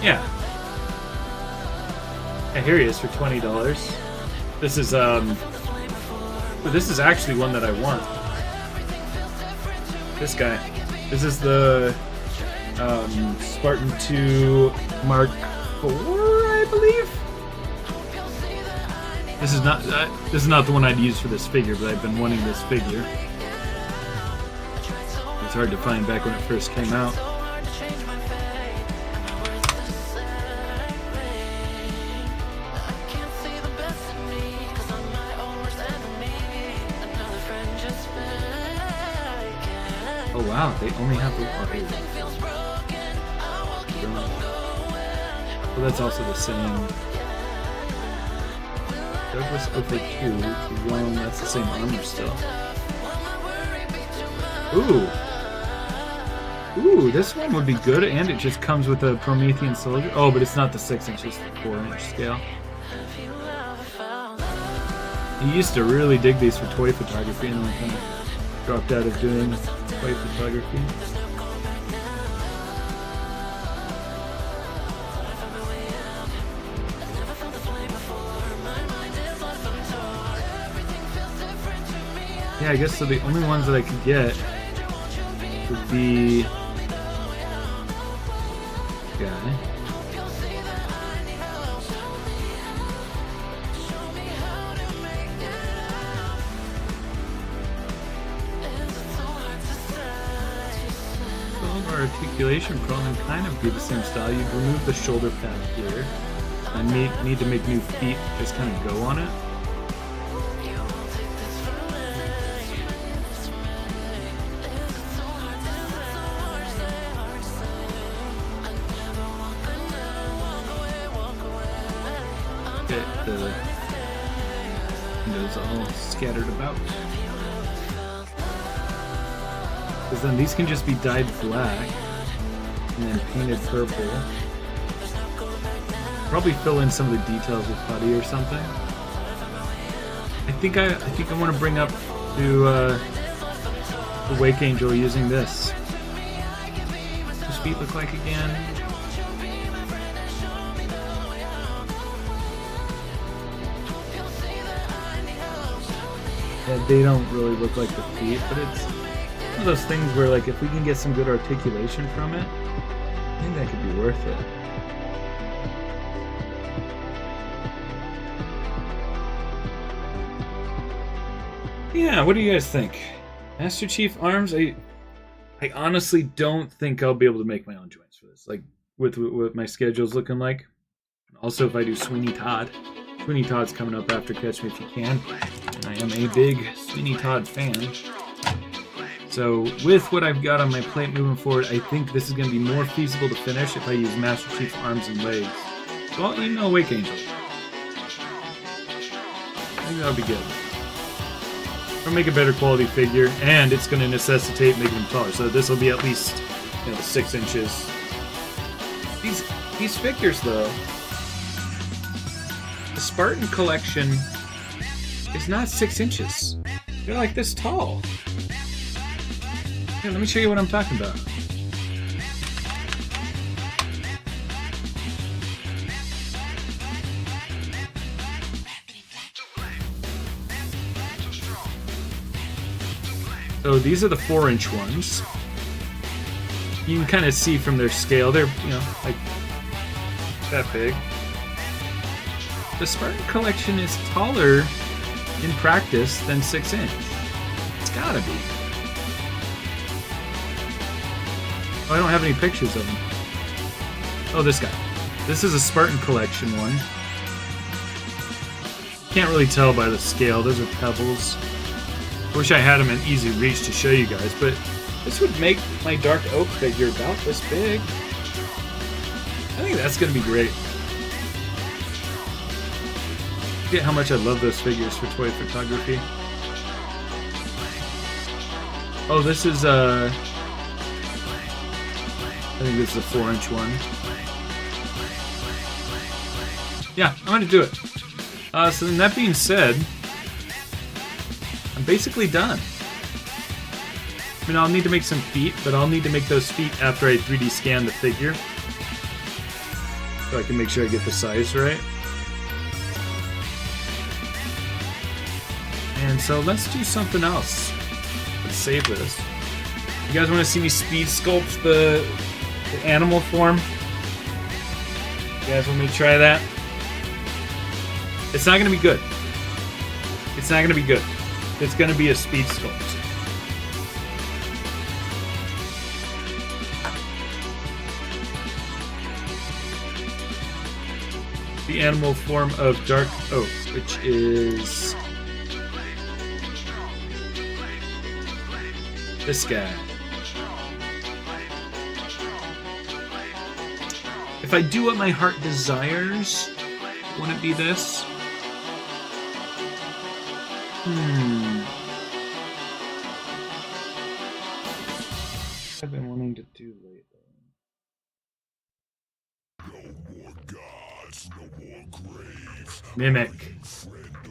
Yeah. Yeah, here he is for $20. This is this is actually one that I want. This guy. This is the Spartan 2 Mark IV, I believe. This is not the one I'd use for this figure, but I've been wanting this figure. It's hard to find back when it first came out. Oh wow, they only have the one. Well, that's also the same. Douglas over 2, Jerome, that's the same armor still. Ooh, this one would be good, and it just comes with a Promethean soldier. Oh, but it's not the 6-inch, it's the 4-inch scale. He used to really dig these for toy photography, and then kind of dropped out of doing toy photography. Yeah, I guess so. The only ones that I could get would be guy. Articulation problem kind of be the same style. You'd remove the shoulder pad here and need to make new feet just kind of go on it. Get the windows all scattered about. Because then these can just be dyed black and then painted purple. Probably fill in some of the details with putty or something. I think I want to bring up to the Wakeangel using this. What does feet look like again? Yeah, they don't really look like the feet, but it's one of those things where, like, if we can get some good articulation from it, I think that could be worth it. Yeah, what do you guys think? Master Chief arms? I honestly don't think I'll be able to make my own joints for this. Like, with what my schedule's looking like. Also, if I do Sweeney Todd. Sweeney Todd's coming up after Catch Me If You Can. And I am a big Sweeney Todd fan. So, with what I've got on my plate moving forward, I think this is going to be more feasible to finish if I use Master Chief's arms and legs. So I'll email Wakeangel. I think that'll be good. I'll make a better quality figure, and it's going to necessitate making them taller. So this will be at least, 6 inches. These figures, though, the Spartan collection is not 6 inches. They're like this tall. Here, let me show you what I'm talking about. So these are the 4-inch ones. You can kind of see from their scale, they're, like that big. The Spartan collection is taller in practice than 6 inch. It's gotta be. Oh, I don't have any pictures of them. Oh, this guy. This is a Spartan collection one. Can't really tell by the scale. Those are pebbles. I wish I had them in easy reach to show you guys, but this would make my Dark Oak figure about this big. I think that's going to be great. Forget how much I love those figures for toy photography. Oh, this is I think this is a 4-inch one. Yeah, I'm gonna do it. So then that being said, I'm basically done. I mean, I'll need to make some feet, but I'll need to make those feet after I 3D scan the figure. So I can make sure I get the size right. And so let's do something else. Let's save this. You guys want to see me speed sculpt the animal form? You guys want me to try that? It's not going to be good. It's not going to be good. It's going to be a speed sculpt. The animal form of Dark Oak, which is this guy. If I do what my heart desires, won't it be this? I've been wanting to do lately. Mimic.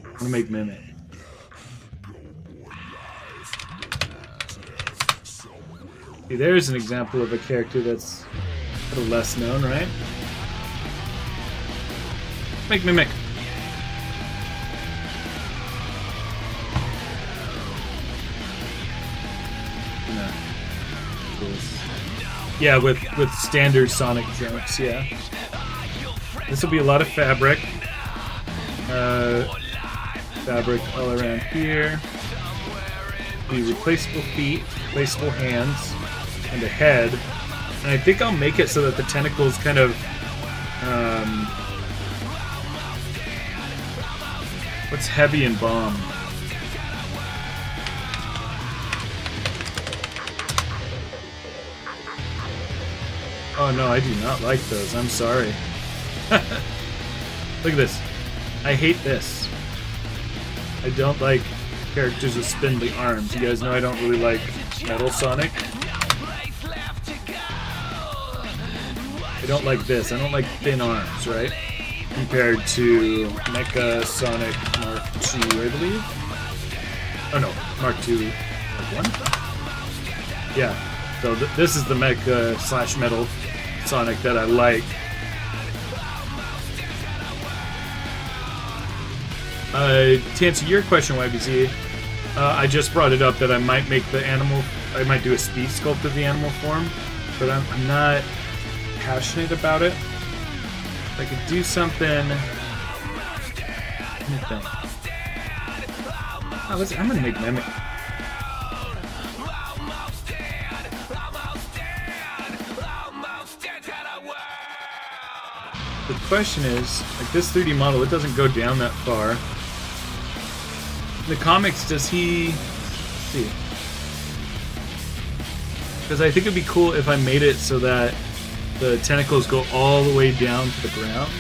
I'm gonna make Mimic. See, there's an example of a character that's a little less known, right? Make Mimic. No. Yeah, with standard Sonic jumps, yeah. This will be a lot of fabric. Fabric all around here. The replaceable feet, replaceable hands, and a head. And I think I'll make it so that the tentacles kind of what's heavy and bomb? Oh no, I do not like those. I'm sorry. Look at this. I hate this. I don't like characters with spindly arms. You guys know I don't really like Metal Sonic. I don't like this. I don't like thin arms, right? Compared to Mecha Sonic Mark II, I believe. Oh no, Mark II, Mark 1? Yeah, so this is the Mecha / Metal Sonic that I like. To answer your question, YBZ, I just brought it up that I might make the animal, I might do a speed sculpt of the animal form, but I'm not passionate about it. If I could do something, let me think. Oh, I'm gonna make Mimic. The question is, like this 3D model, it doesn't go down that far. In the comics, does he... Let's see. Because I think it'd be cool if I made it so that the tentacles go all the way down to the ground.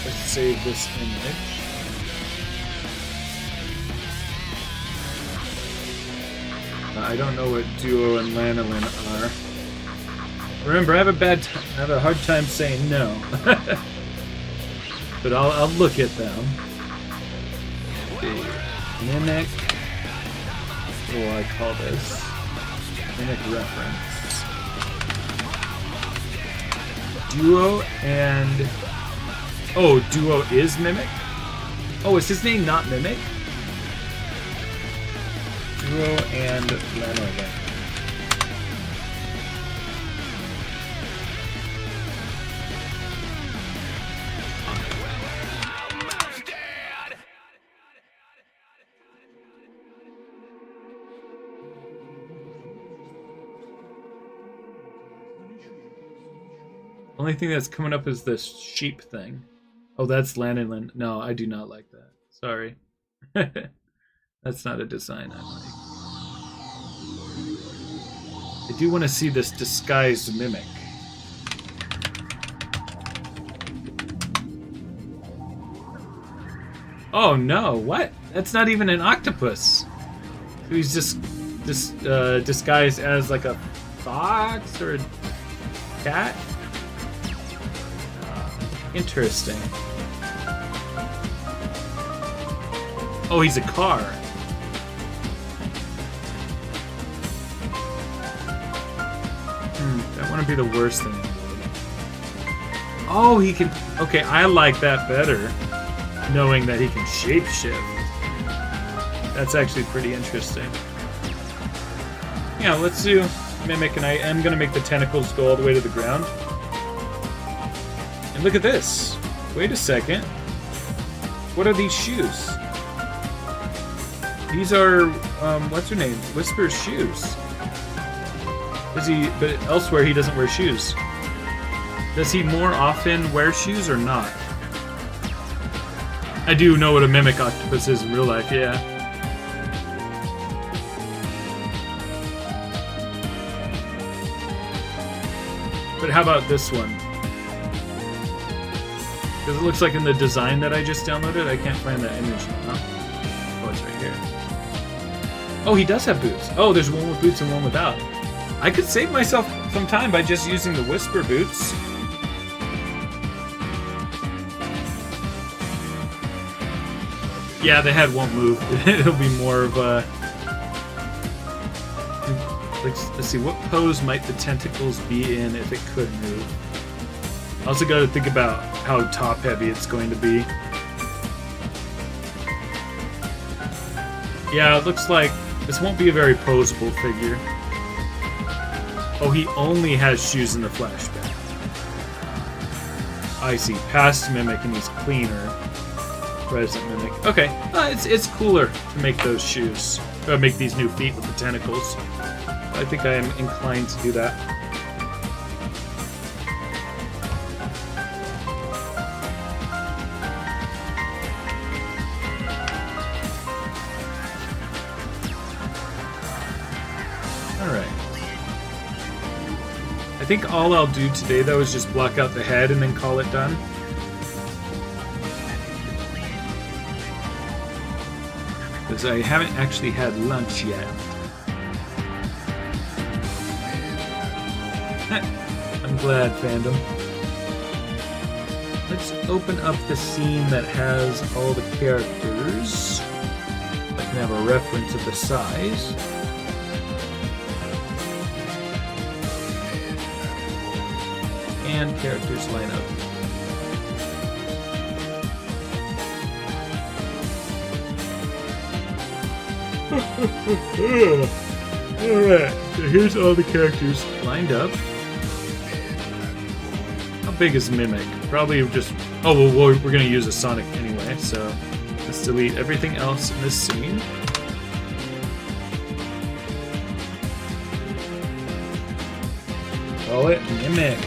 Let's save this image. I don't know what Duo and Lanolin are. Remember, I have a hard time saying no. But I'll look at them. Okay. Mimic. What do I call this? Mimic reference. Duo and... Oh, Duo is Mimic? Oh, is his name not Mimic? Duo and Lanolin. Only thing that's coming up is this sheep thing. Oh, that's Lanolin. No, I do not like that. Sorry. That's not a design I like. I do want to see this disguised Mimic. Oh no, what? That's not even an octopus. He's just disguised as like a fox or a cat. Interesting. Oh, he's a car. That wouldn't be the worst thing. Oh, he can... Okay, I like that better. Knowing that he can shapeshift. That's actually pretty interesting. Yeah, let's do Mimic, and I am going to make the tentacles go all the way to the ground. And look at this. Wait a second. What are these shoes? These are, what's her name? Whisper's shoes. Does he, but elsewhere he doesn't wear shoes. Does he more often wear shoes or not? I do know what a mimic octopus is in real life, yeah. But how about this one? Because it looks like in the design that I just downloaded, I can't find that image now. Oh, it's right here. Oh, he does have boots. Oh, there's one with boots and one without. I could save myself some time by just using the Whisper boots. Yeah, the head won't move. It'll be more of a... Let's see, what pose might the tentacles be in if it could move? I also got to think about how top-heavy it's going to be. Yeah, it looks like this won't be a very posable figure. Oh, he only has shoes in the flashback. I see. Past Mimic and he's cleaner. Present Mimic. Okay, it's cooler to make those shoes. Make these new feet with the tentacles. I think I am inclined to do that. Alright. I think all I'll do today, though, is just block out the head and then call it done. Because I haven't actually had lunch yet. I'm glad, fandom. Let's open up the scene that has all the characters. I can have a reference of the size. And characters line up. Alright, so here's all the characters lined up. How big is Mimic? Probably just... Oh, well, we're going to use a Sonic anyway, so let's delete everything else in this scene. Call it Mimic.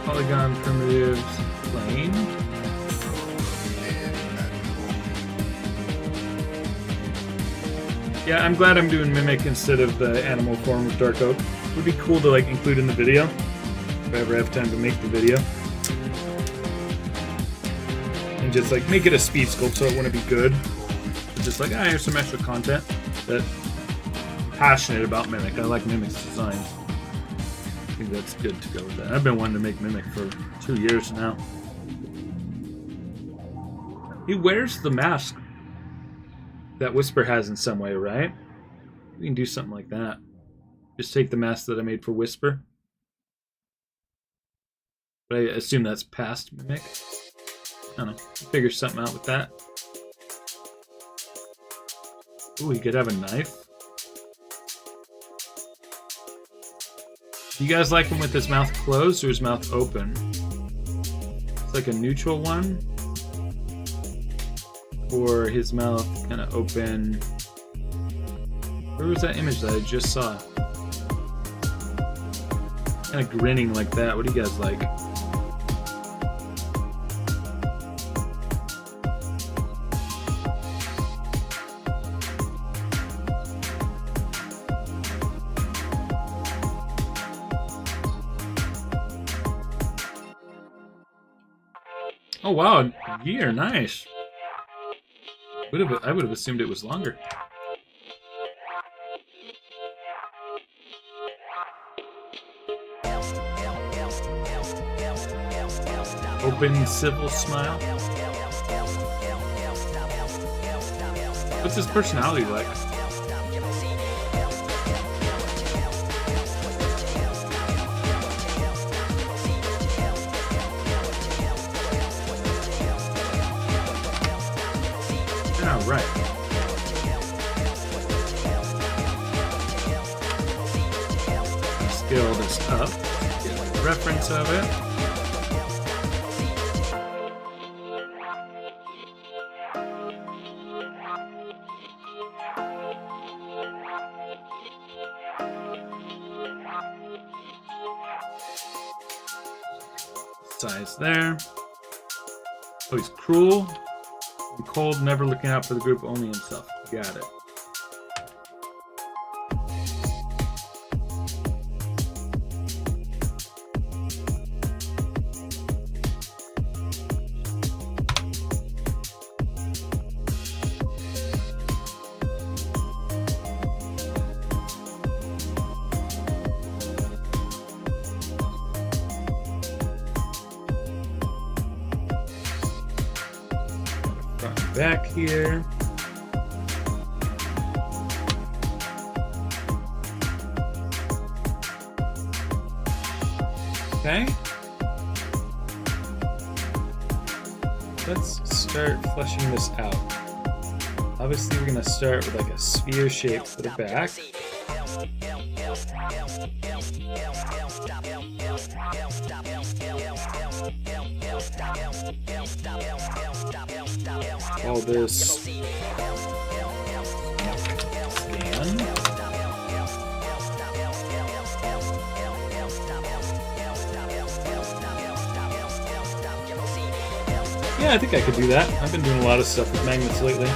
Polygon primitives plane. Yeah, I'm glad I'm doing Mimic instead of the animal form of Dark Oak. It would be cool to like include in the video if I ever have time to make the video. And just like make it a speed sculpt so it wouldn't be good. But just like, here's some extra content that I'm passionate about Mimic. I like Mimic's design. I think that's good to go with that. I've been wanting to make Mimic for 2 years now. He wears the mask that Whisper has in some way, right? We can do something like that. Just take the mask that I made for Whisper. But I assume that's past Mimic. I don't know. Figure something out with that. Ooh, he could have a knife. Do you guys like him with his mouth closed or his mouth open? It's like a neutral one. Or his mouth kind of open. Where was that image that I just saw? Kind of grinning like that. What do you guys like? Oh wow, a year, nice. I would have assumed it was longer. Open civil smile. What's his personality like? All right. Scale this up. Get a reference of it. Size there. Oh, he's cruel. And cold, never looking out for the group, only himself. Got it. Back here. Okay. Let's start fleshing this out. Obviously, we're gonna start with like a sphere shape for the back. All this scan. Yeah, I think I could do that. I've been doing a lot of stuff with magnets lately.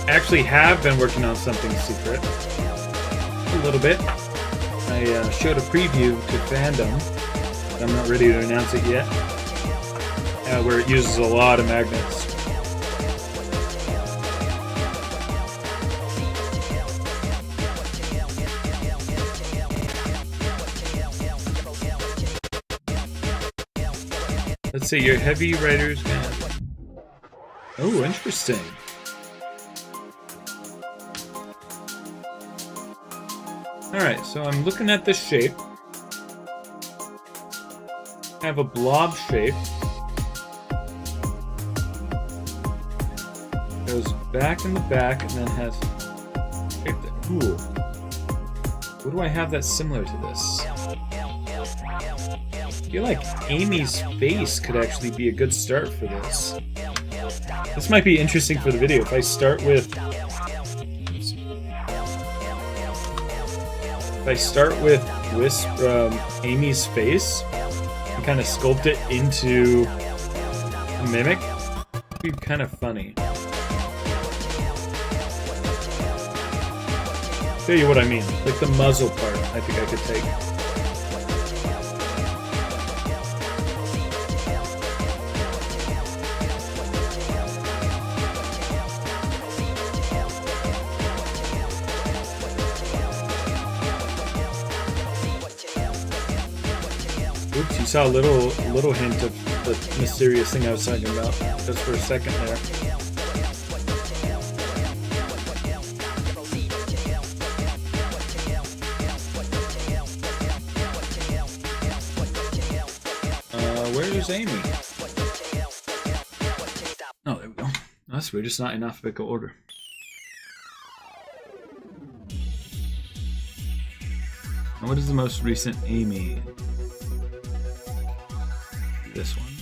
I actually have been working on something secret. A little bit. I showed a preview to fandom, but I'm not ready to announce it yet. Where it uses a lot of magnets. Let's see, your heavy writers. Oh, interesting. Alright, so I'm looking at this shape. I have a blob shape. Goes back in the back and then has shape that. Ooh. What do I have that's similar to this? I feel like Amy's face could actually be a good start for this. This might be interesting for the video. If I start with Amy's face and kind of sculpt it into a mimic, it'd be kind of funny. Tell you what I mean, like the muzzle part, I think I could take. Oops, you saw a little hint of the mysterious thing I was talking about, just for a second there. Where's Amy? Oh, there we go. That's weird, just not in alphabetical order. And what is the most recent Amy? This one.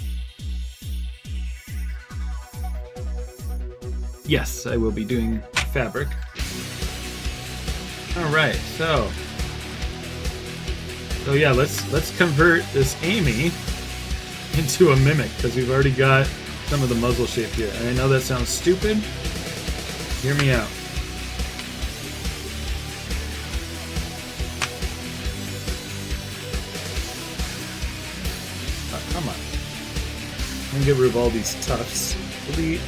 Yes, I will be doing fabric. Alright, so yeah, let's convert this Amy into a mimic, because we've already got some of the muzzle shape here. And I know that sounds stupid. Hear me out. Oh, come on. And get rid of all these tufts. Delete.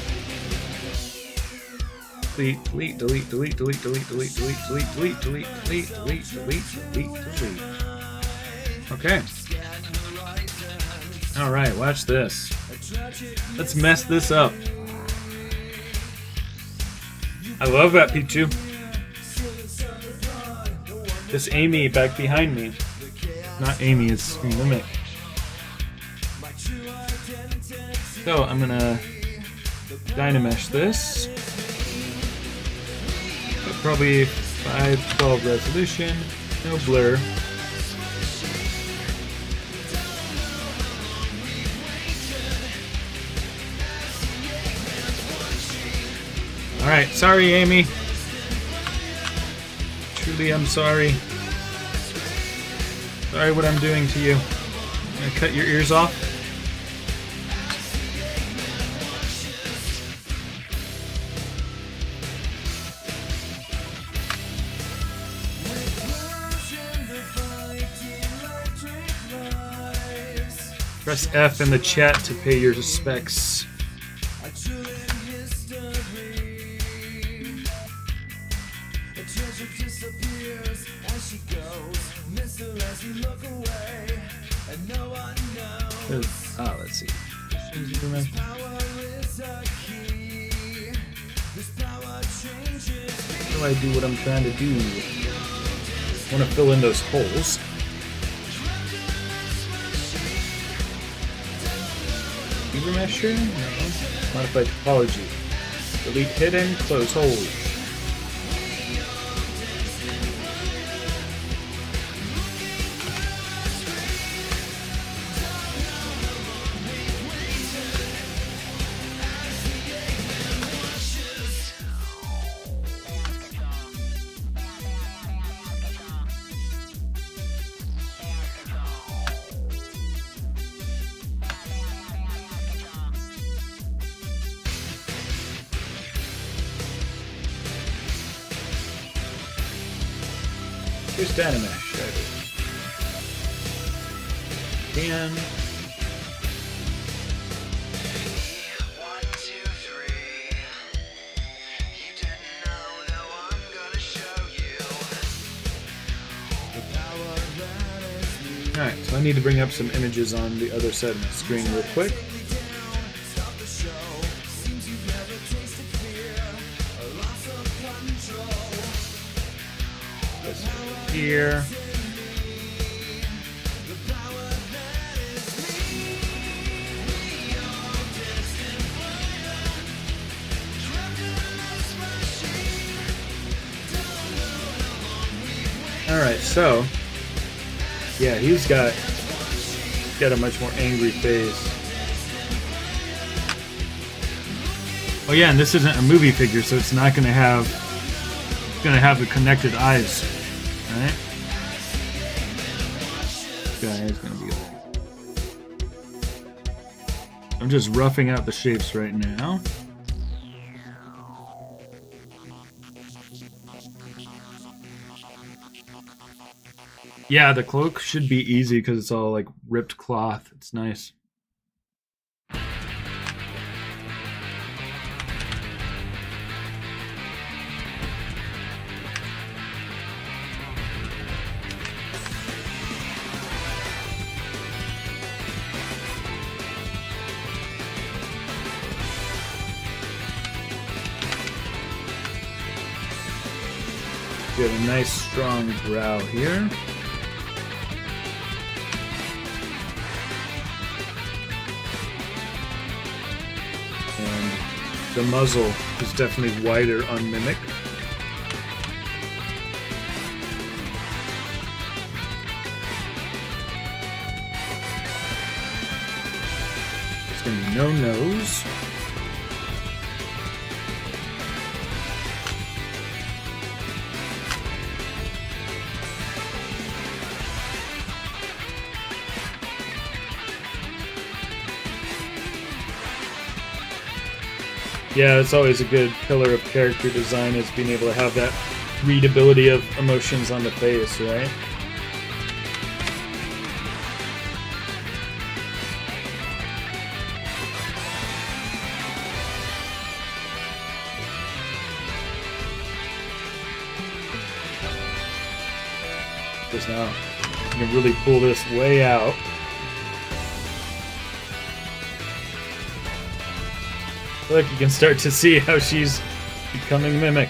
Delete, delete, delete, delete, delete, delete, delete, delete, delete, delete, delete, delete, delete, delete, delete, delete. Okay. Alright, watch this. Let's mess this up. I love that Pichu. This Amy back behind me. Not Amy, it's Mimic. So I'm gonna Dynamesh this. Probably 512 resolution, no blur. Alright, sorry Amy. Truly I'm sorry. Sorry what I'm doing to you. I'm gonna cut your ears off. Press F in the chat to pay your respects. Let's see. How do I do what I'm trying to do? I want to fill in those holes. Mesher? No. Modify topology. Delete hidden, close holes. Here's Dynamesh. Dan. 1, 2, 3. You didn't know, now I'm gonna show you the power that is me. Alright, so I need to bring up some images on the other side of my screen real quick. Here. Alright, so yeah, he's got a much more angry face. Oh yeah, and this isn't a movie figure, so it's not gonna have the connected eyes. Right? This guy is gonna be like... I'm just roughing out the shapes right now. Yeah, the cloak should be easy because it's all like ripped cloth. It's nice. We have a nice strong brow here. And the muzzle is definitely wider on Mimic. There's going to be no nose. Yeah, it's always a good pillar of character design is being able to have that readability of emotions on the face, right? Because now you can really pull this way out. Look, you can start to see how she's becoming Mimic.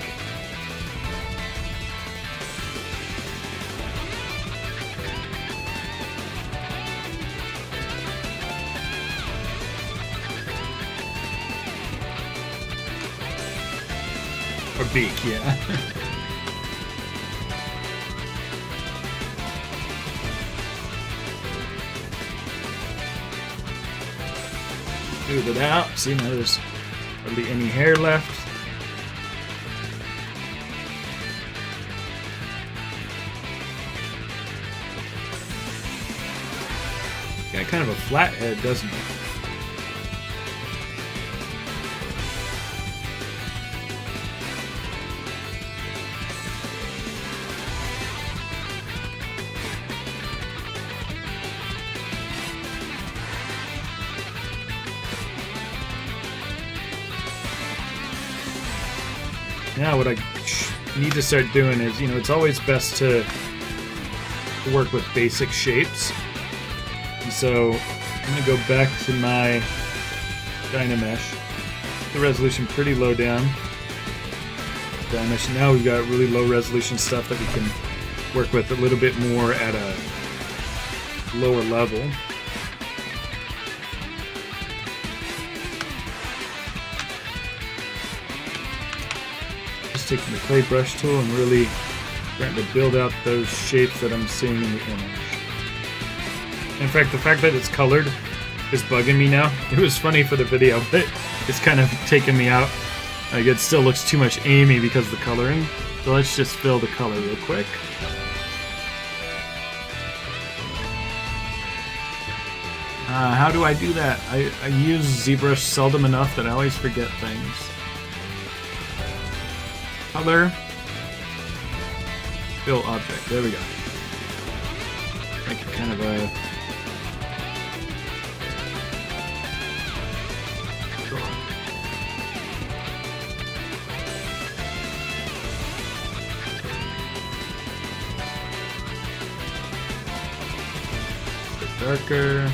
Or beak, yeah. Smooth it out. See, now there's hardly any hair left. Got kind of a flat head, doesn't it? Now what I need to start doing is, you know, it's always best to work with basic shapes. And so I'm going to go back to my Dynamesh. The resolution pretty low down. Dynamesh. Now we've got really low resolution stuff that we can work with a little bit more at a lower level. Taking the clay brush tool and really trying to build out those shapes that I'm seeing in the image. In fact, the fact that it's colored is bugging me now. It was funny for the video, but it's kind of taking me out. Like, it still looks too much Amy because of the coloring. So let's just fill the color real quick. How do I do that? I use ZBrush seldom enough that I always forget things. Color, fill object. There we go. Make it kind of a darker.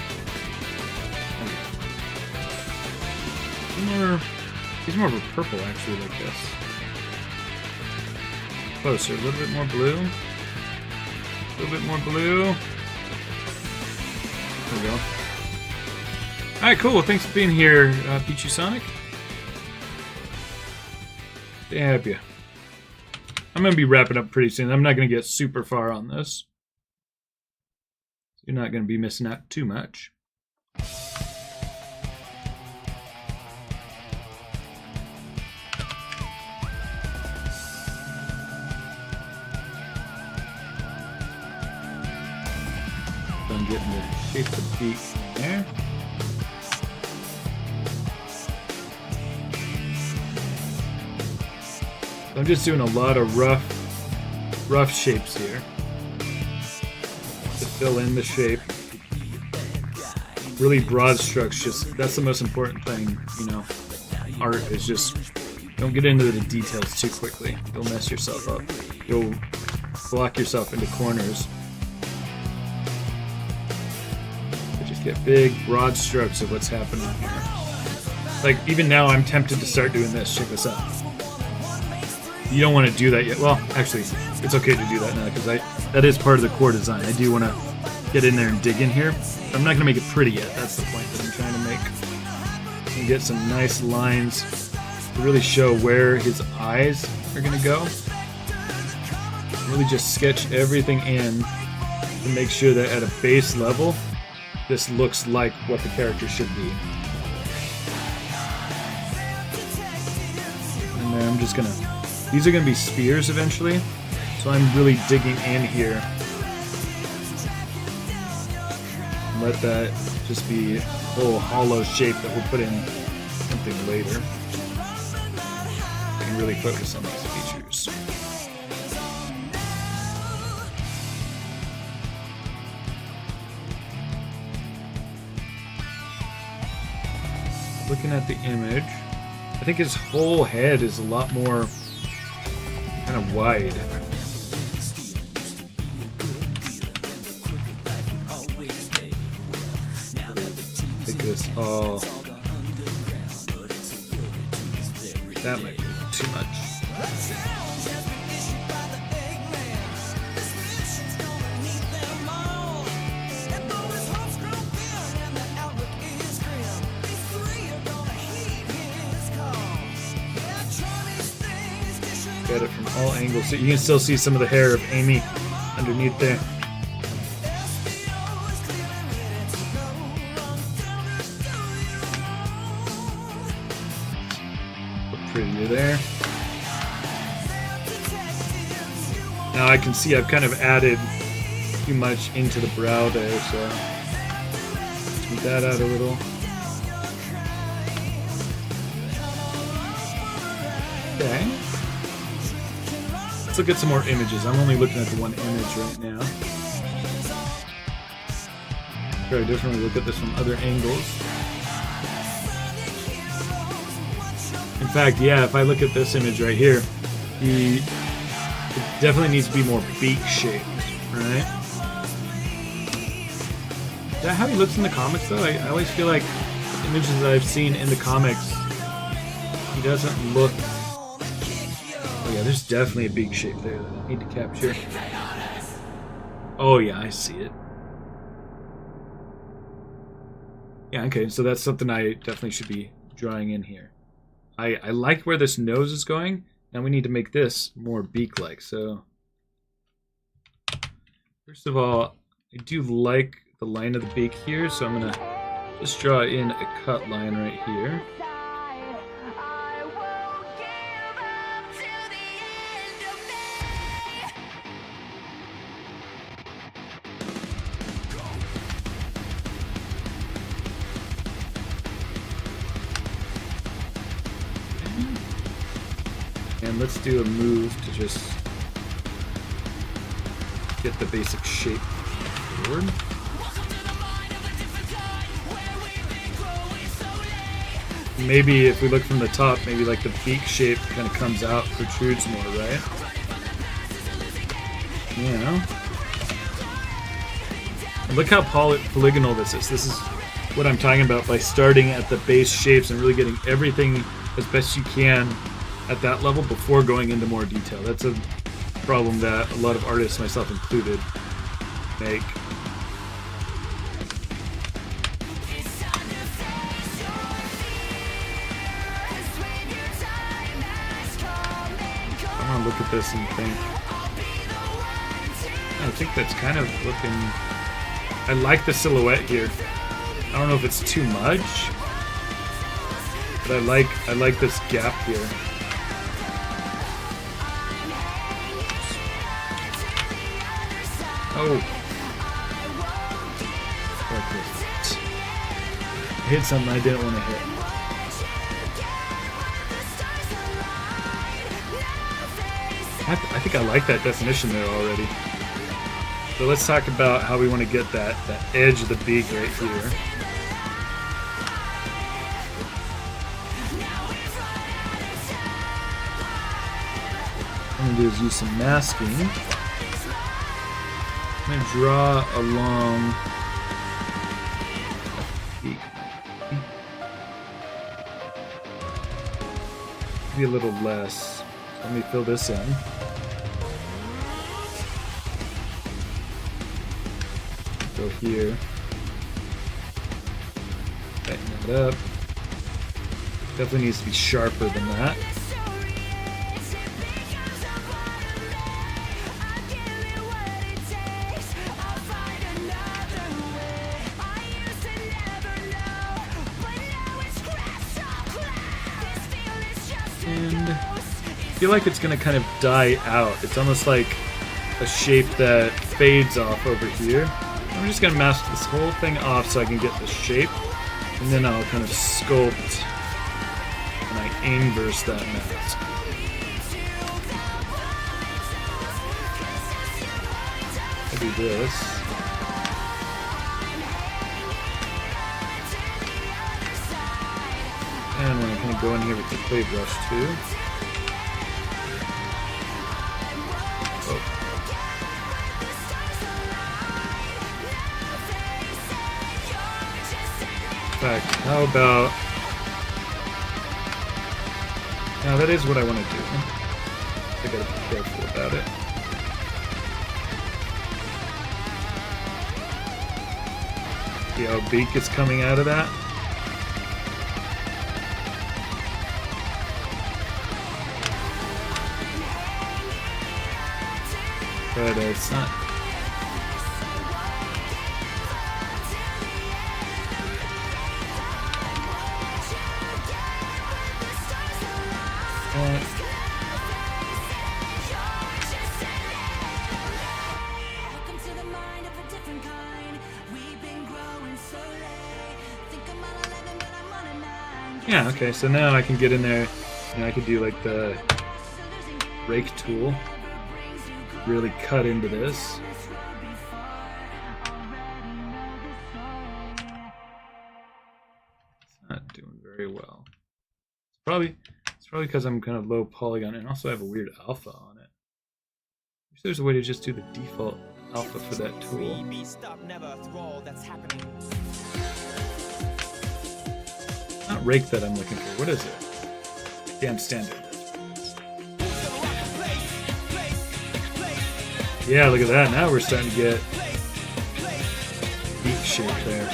He's more of a purple actually, like this. Closer, a little bit more blue. A little bit more blue. There we go. Alright, cool. Well, thanks for being here, Peachy Sonic. Stay happy. I'm going to be wrapping up pretty soon. I'm not going to get super far on this. You're not going to be missing out too much. I'm getting the shape of the beak there. So I'm just doing a lot of rough shapes here to fill in the shape. Really broad strokes. Just that's the most important thing, you know. Art is just don't get into the details too quickly. You'll mess yourself up. You'll block yourself into corners. Get big, broad strokes of what's happening here. Like, even now I'm tempted to start doing this. Check this out. You don't want to do that yet. Well, actually, it's okay to do that now, because that is part of the core design. I do want to get in there and dig in here. I'm not going to make it pretty yet. That's the point that I'm trying to make. And get some nice lines to really show where his eyes are going to go. Really just sketch everything in to make sure that at a base level, this looks like what the character should be. And then I'm just gonna... These are gonna be spheres eventually, so I'm really digging in here. Let that just be a whole hollow shape that we'll put in something later. I can really focus on these features. Looking at the image, I think his whole head is a lot more kind of wide. focus. Oh, that might be too much. Get it from all angles, so you can still see some of the hair of Amy underneath there. Prettier there. Now I can see I've kind of added too much into the brow there, so smooth that out a little. Okay. Let's look at some more images. I'm only looking at the one image right now. Very differently look at this from other angles. In fact, yeah, if I look at this image right here, it definitely needs to be more beak shaped, right? Is that how he looks in the comics, though? I always feel like the images that I've seen in the comics, he doesn't look... Oh yeah, there's definitely a beak shape there that I need to capture. Oh yeah, I see it. Yeah, okay, so that's something I definitely should be drawing in here. I like where this nose is going. Now we need to make this more beak-like. So first of all, I do like the line of the beak here, so I'm gonna just draw in a cut line right here. And let's do a move to just get the basic shape forward. Maybe if we look from the top, maybe like the beak shape kind of comes out, protrudes more, right? Yeah. And look how polygonal this is. This is what I'm talking about by starting at the base shapes and really getting everything as best you can at that level before going into more detail. That's a problem that a lot of artists, myself included, make. I want to look at this and think, I think that's kind of looking... I like the silhouette here. I don't know if it's too much, but I like this gap here. Oh. I hit something I didn't want to hit. I think I like that definition there already. So let's talk about how we want to get that edge of the beak right here. What I'm going to do is use some masking. I'm going to draw along the beak. Maybe a little less. Let me fill this in. Go here. Tighten that up. Definitely needs to be sharper than that. And I feel like it's going to kind of die out. It's almost like a shape that fades off over here. I'm just going to mask this whole thing off so I can get the shape, and then I'll kind of sculpt and I inverse that mask. I'll do this. And we're going to go in here with the clay brush too. fact, how about... Now that is what I want to do. I gotta be careful about it. See how beak is coming out of that? But it's not... Welcome to the mind of a different kind. We've been growing slowly. Think I'm on 11, but I'm on a 9. Yeah, okay, so now I can get in there and I can do like the rake tool. Really cut into this. It's not doing very well. It's probably because I'm kind of low polygon and also I have a weird alpha on it. Wish there's a way to just do the default alpha for that tool. Not rake that I'm looking for. What is it? Damn standard. Yeah, look at that. Now we're starting to get beak shape there.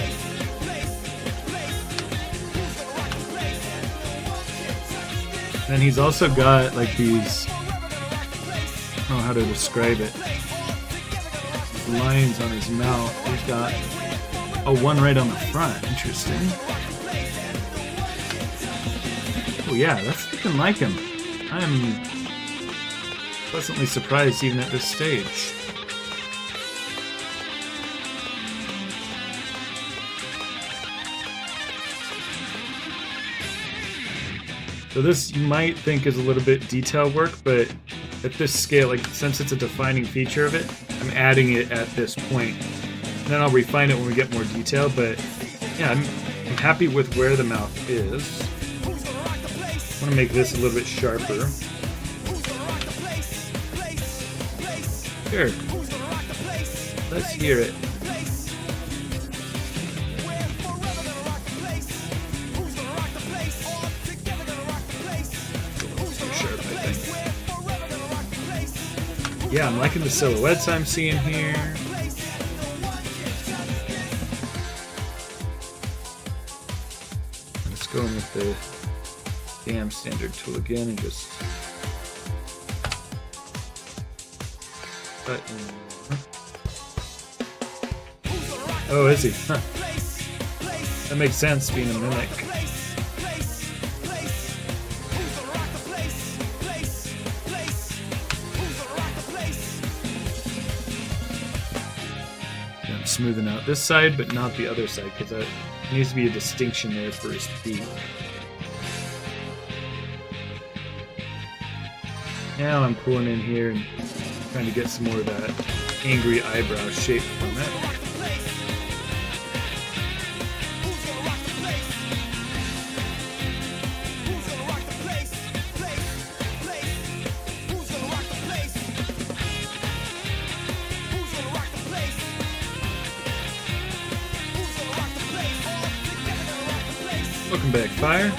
And he's also got like these, I don't know how to describe it, these lines on his mouth. He's got one right on the front. Interesting. Oh yeah, that's looking like him. I'm pleasantly surprised even at this stage. So this you might think is a little bit detail work, but at this scale, like since it's a defining feature of it, I'm adding it at this point. And then I'll refine it when we get more detail, but yeah, I'm happy with where the mouth is. I want to make this a little bit sharper. Sure. Let's hear it. Too sharp, I think. Yeah, I'm liking the silhouettes I'm seeing here. Let's go in with the damn standard tool again and just cut in. Oh, is he? Huh. That makes sense, being a mimic. Yeah, I'm smoothing out this side, but not the other side, because there needs to be a distinction there for his beak. Now I'm pulling in here and trying to get some more of that angry eyebrow shape from it. Welcome back, Fire.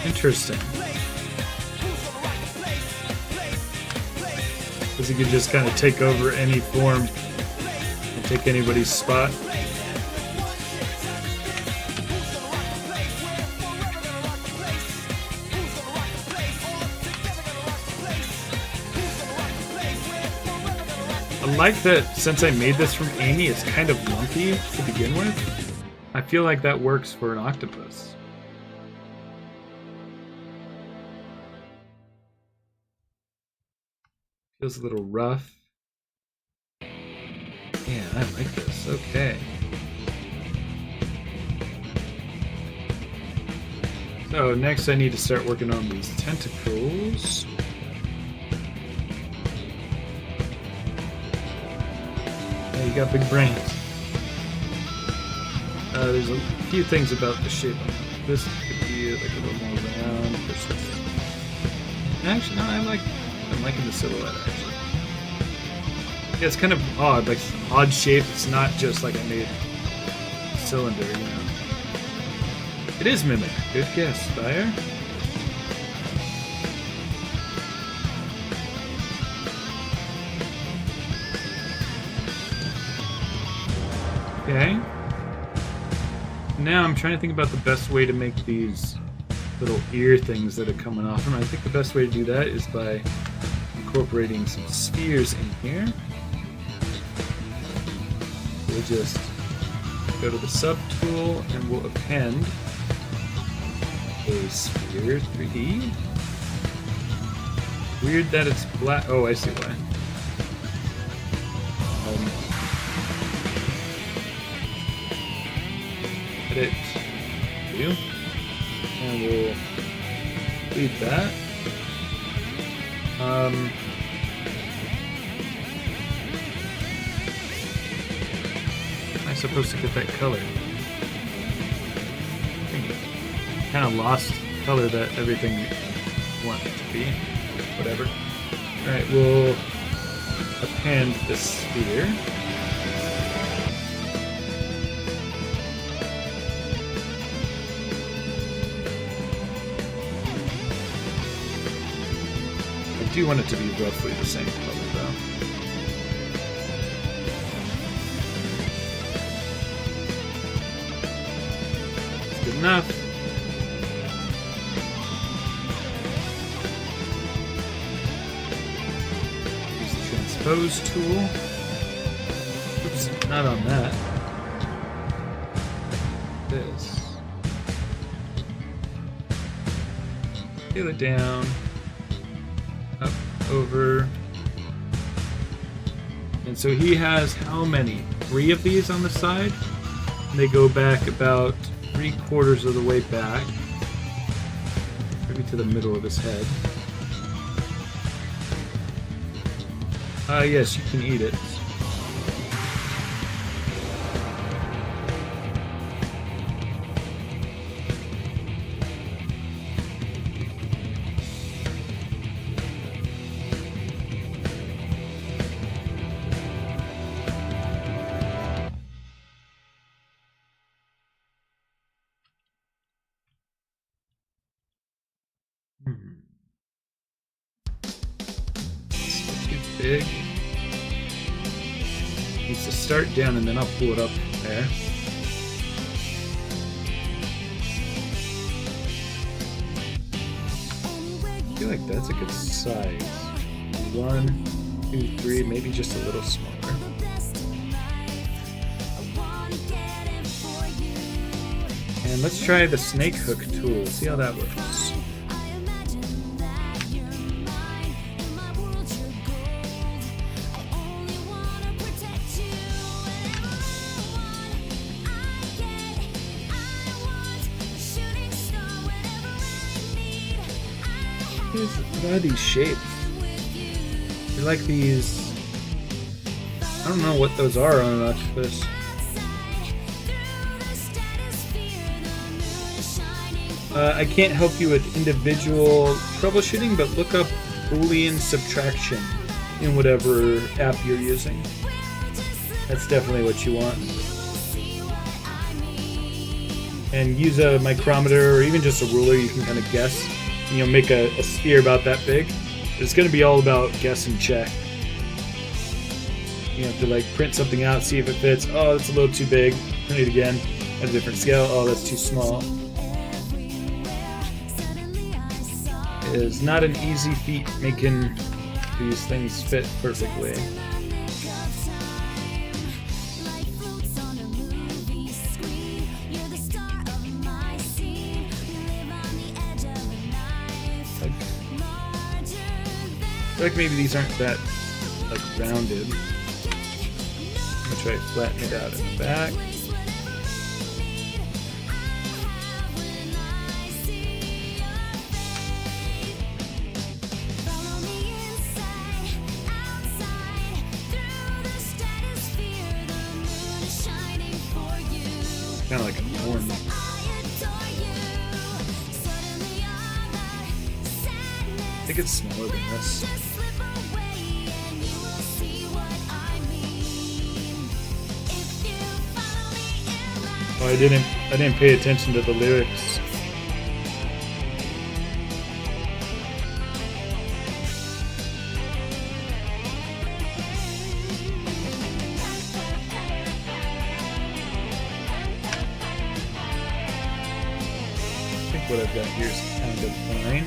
Interesting. Because he could just kind of take over any form and take anybody's spot. I like that since I made this from Amy, it's kind of lumpy to begin with. I feel like that works for an octopus. Feels a little rough. Yeah, I like this. Okay. So next I need to start working on these tentacles. Yeah, you got big brains. There's a few things about the shape. This could be it like a little more round. Actually, no, I'm liking the silhouette actually. Yeah, it's kind of odd, like odd shape. It's not just like I made a cylinder, you know. It is Mimic. Good guess, Spire. Okay. Now I'm trying to think about the best way to make these little ear things that are coming off them. I think the best way to do that is by incorporating some spheres in here. We'll just go to the sub tool and we'll append a sphere 3D. Weird that it's black. Oh, I see why. Edit view, and we'll leave that. How am I supposed to get that color? Kind of lost color that everything wants it to be. Whatever. Alright, we'll append the sphere. I do want it to be roughly the same color though. That's good enough. Use the transpose tool. Oops, not on that. This. Scale it down. Up, over. And so he has how many? 3 of these on the side? And they go back about 3/4 of the way back. Maybe to the middle of his head. Yes, you can eat it. Big. Needs to start down and then I'll pull it up there. I feel like that's a good size. 1, 2, 3, maybe just a little smaller. And let's try the snake hook tool, see how that works. What are these shapes? They're like these... I don't know what those are on an octopus. I can't help you with individual troubleshooting, but look up Boolean subtraction in whatever app you're using. That's definitely what you want. And use a micrometer or even just a ruler, you can kind of guess. You know, make a sphere about that big. It's going to be all about guess and check. You have to like print something out, see if it fits. Oh, that's a little too big. Print it again at a different scale. Oh, that's too small. It is not an easy feat making these things fit perfectly. I feel like maybe these aren't that like rounded. I'm gonna try to flatten it out in the back. Kind of like a horn. make it smaller than this. Oh, I didn't pay attention to the lyrics. I think what I've got here is kind of fine.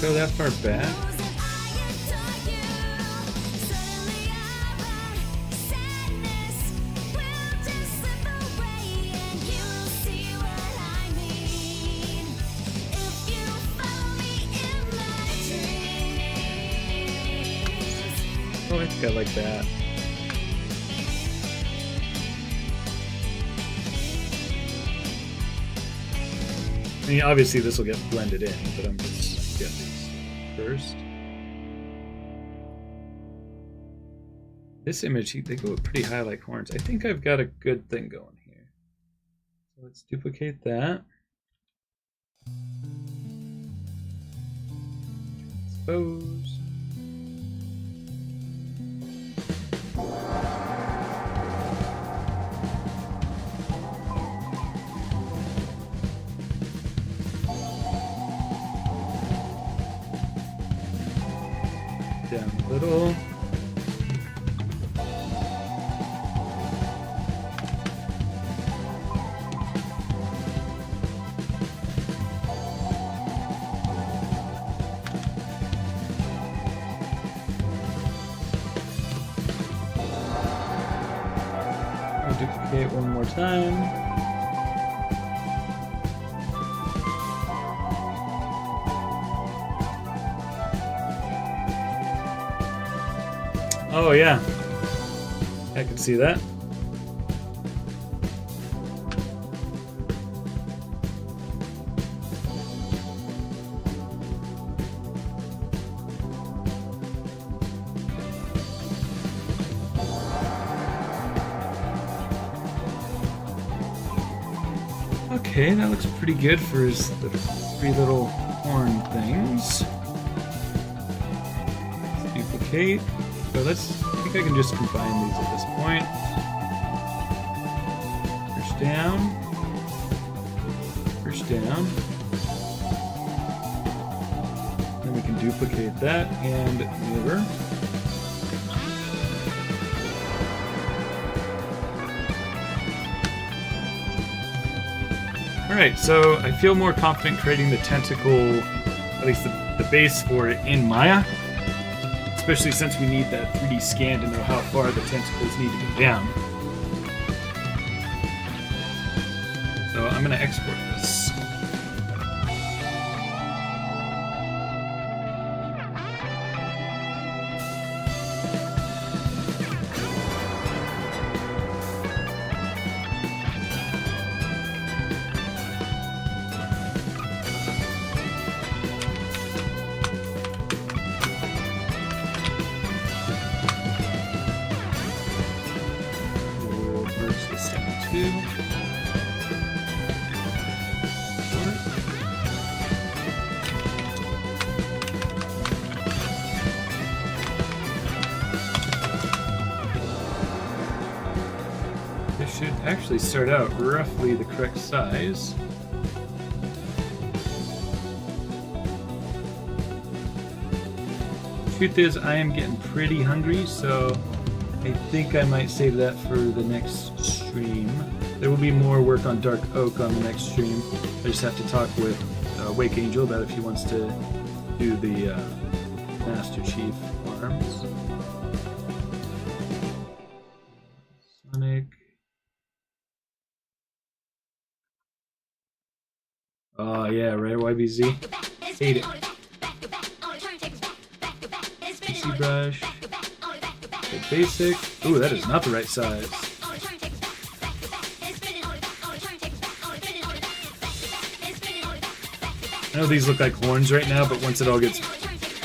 Go that far back? Oh, I think I like that. I mean, obviously this will get blended in, but I'm just getting these first. This image, they go pretty high like horns. I think I've got a good thing going here. So let's duplicate that. Expose. Down a little. I'll duplicate one more time. Oh yeah, I can see that. Okay, that looks pretty good for his three little horn things. Let's duplicate. So I think I can just combine these at this point. First down. First down. Then we can duplicate that and mirror. Alright, so I feel more confident creating the tentacle, at least the base for it in Maya. Especially since we need that 3D scan to know how far the tentacles need to go down. So I'm going to export this. This should actually start out roughly the correct size. Truth is, I am getting pretty hungry, so I think I might save that for the next stream. There will be more work on Dark Oak on the next stream. I just have to talk with Wakeangel about if he wants to do the Master Chief arms. Sonic. Oh yeah, right, YBZ. Hate it. PC brush. Okay, basic. Ooh, that is not the right size. I know these look like horns right now, but once it all gets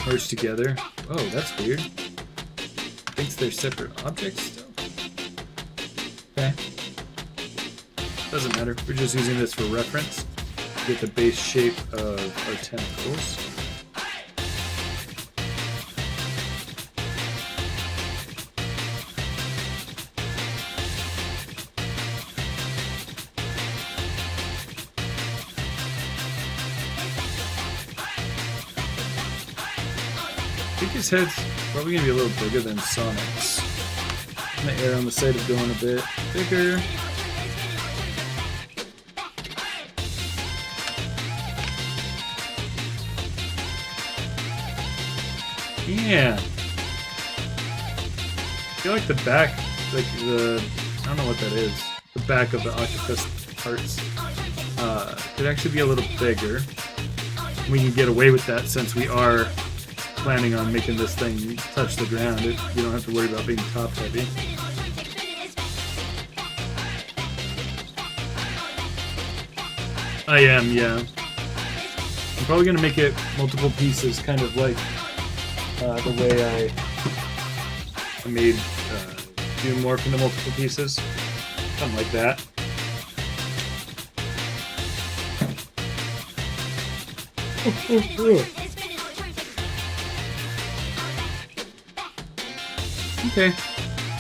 merged together... Oh, that's weird. Thinks they're separate objects still? Doesn't matter. We're just using this for reference to get the base shape of our tentacles. I think his head's probably going to be a little bigger than Sonic's. I'm going to err on the side of going a bit bigger. Yeah. I feel like the back, like the, I don't know what that is, the back of the octopus parts could actually be a little bigger. We can get away with that since we are planning on making this thing touch the ground. You don't have to worry about being top heavy. I am, yeah. I'm probably going to make it multiple pieces, kind of like the way I made do morph into multiple pieces. Something like that. Okay.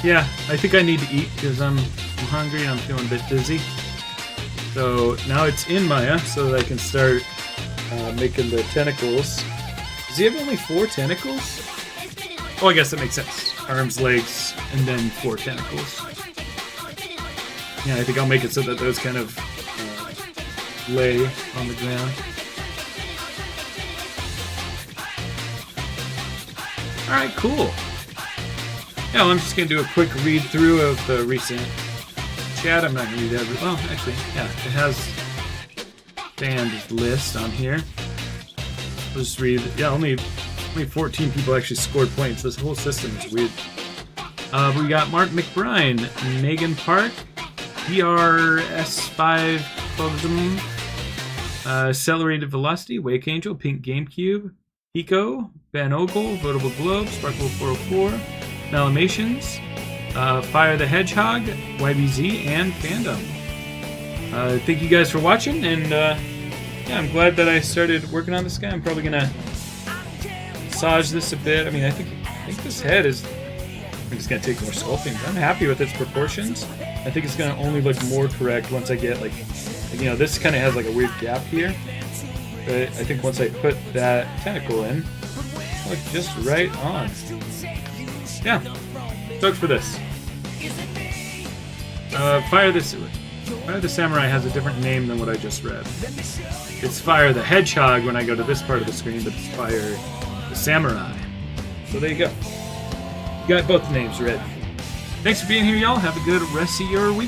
Yeah, I think I need to eat because I'm hungry and I'm feeling a bit dizzy. So now it's in Maya so that I can start making the tentacles. Does he have only 4 tentacles? Oh, I guess that makes sense. Arms, legs, and then 4 tentacles. Yeah, I think I'll make it so that those kind of lay on the ground. Alright, cool. Yeah, well, I'm just going to do a quick read through of the recent chat. I'm not going to read every... Well, actually, yeah, it has banned list on here. I'll just read... Yeah, only 14 people actually scored points. This whole system is weird. We got Mark McBride, Megan Park, PRS5 Clodum, Accelerated Velocity, Wakeangel, Pink GameCube, Pico, Ben Ogle, Votable Globe, Sparkle 404, Melimations, Fire the Hedgehog, YBZ, and Fandom. Thank you guys for watching, and yeah, I'm glad that I started working on this guy. I'm probably gonna massage this a bit. I mean, I think this head is... I think it's gonna take more sculpting. I'm happy with its proportions. I think it's gonna only look more correct once I get like you know, this kind of has like a weird gap here. But I think once I put that tentacle in, it'll look just right on. Yeah, stoked for this. Fire the Samurai has a different name than what I just read. It's Fire the Hedgehog when I go to this part of the screen, but it's Fire the Samurai. So there you go. You got both names read. Thanks for being here, y'all. Have a good rest of your week.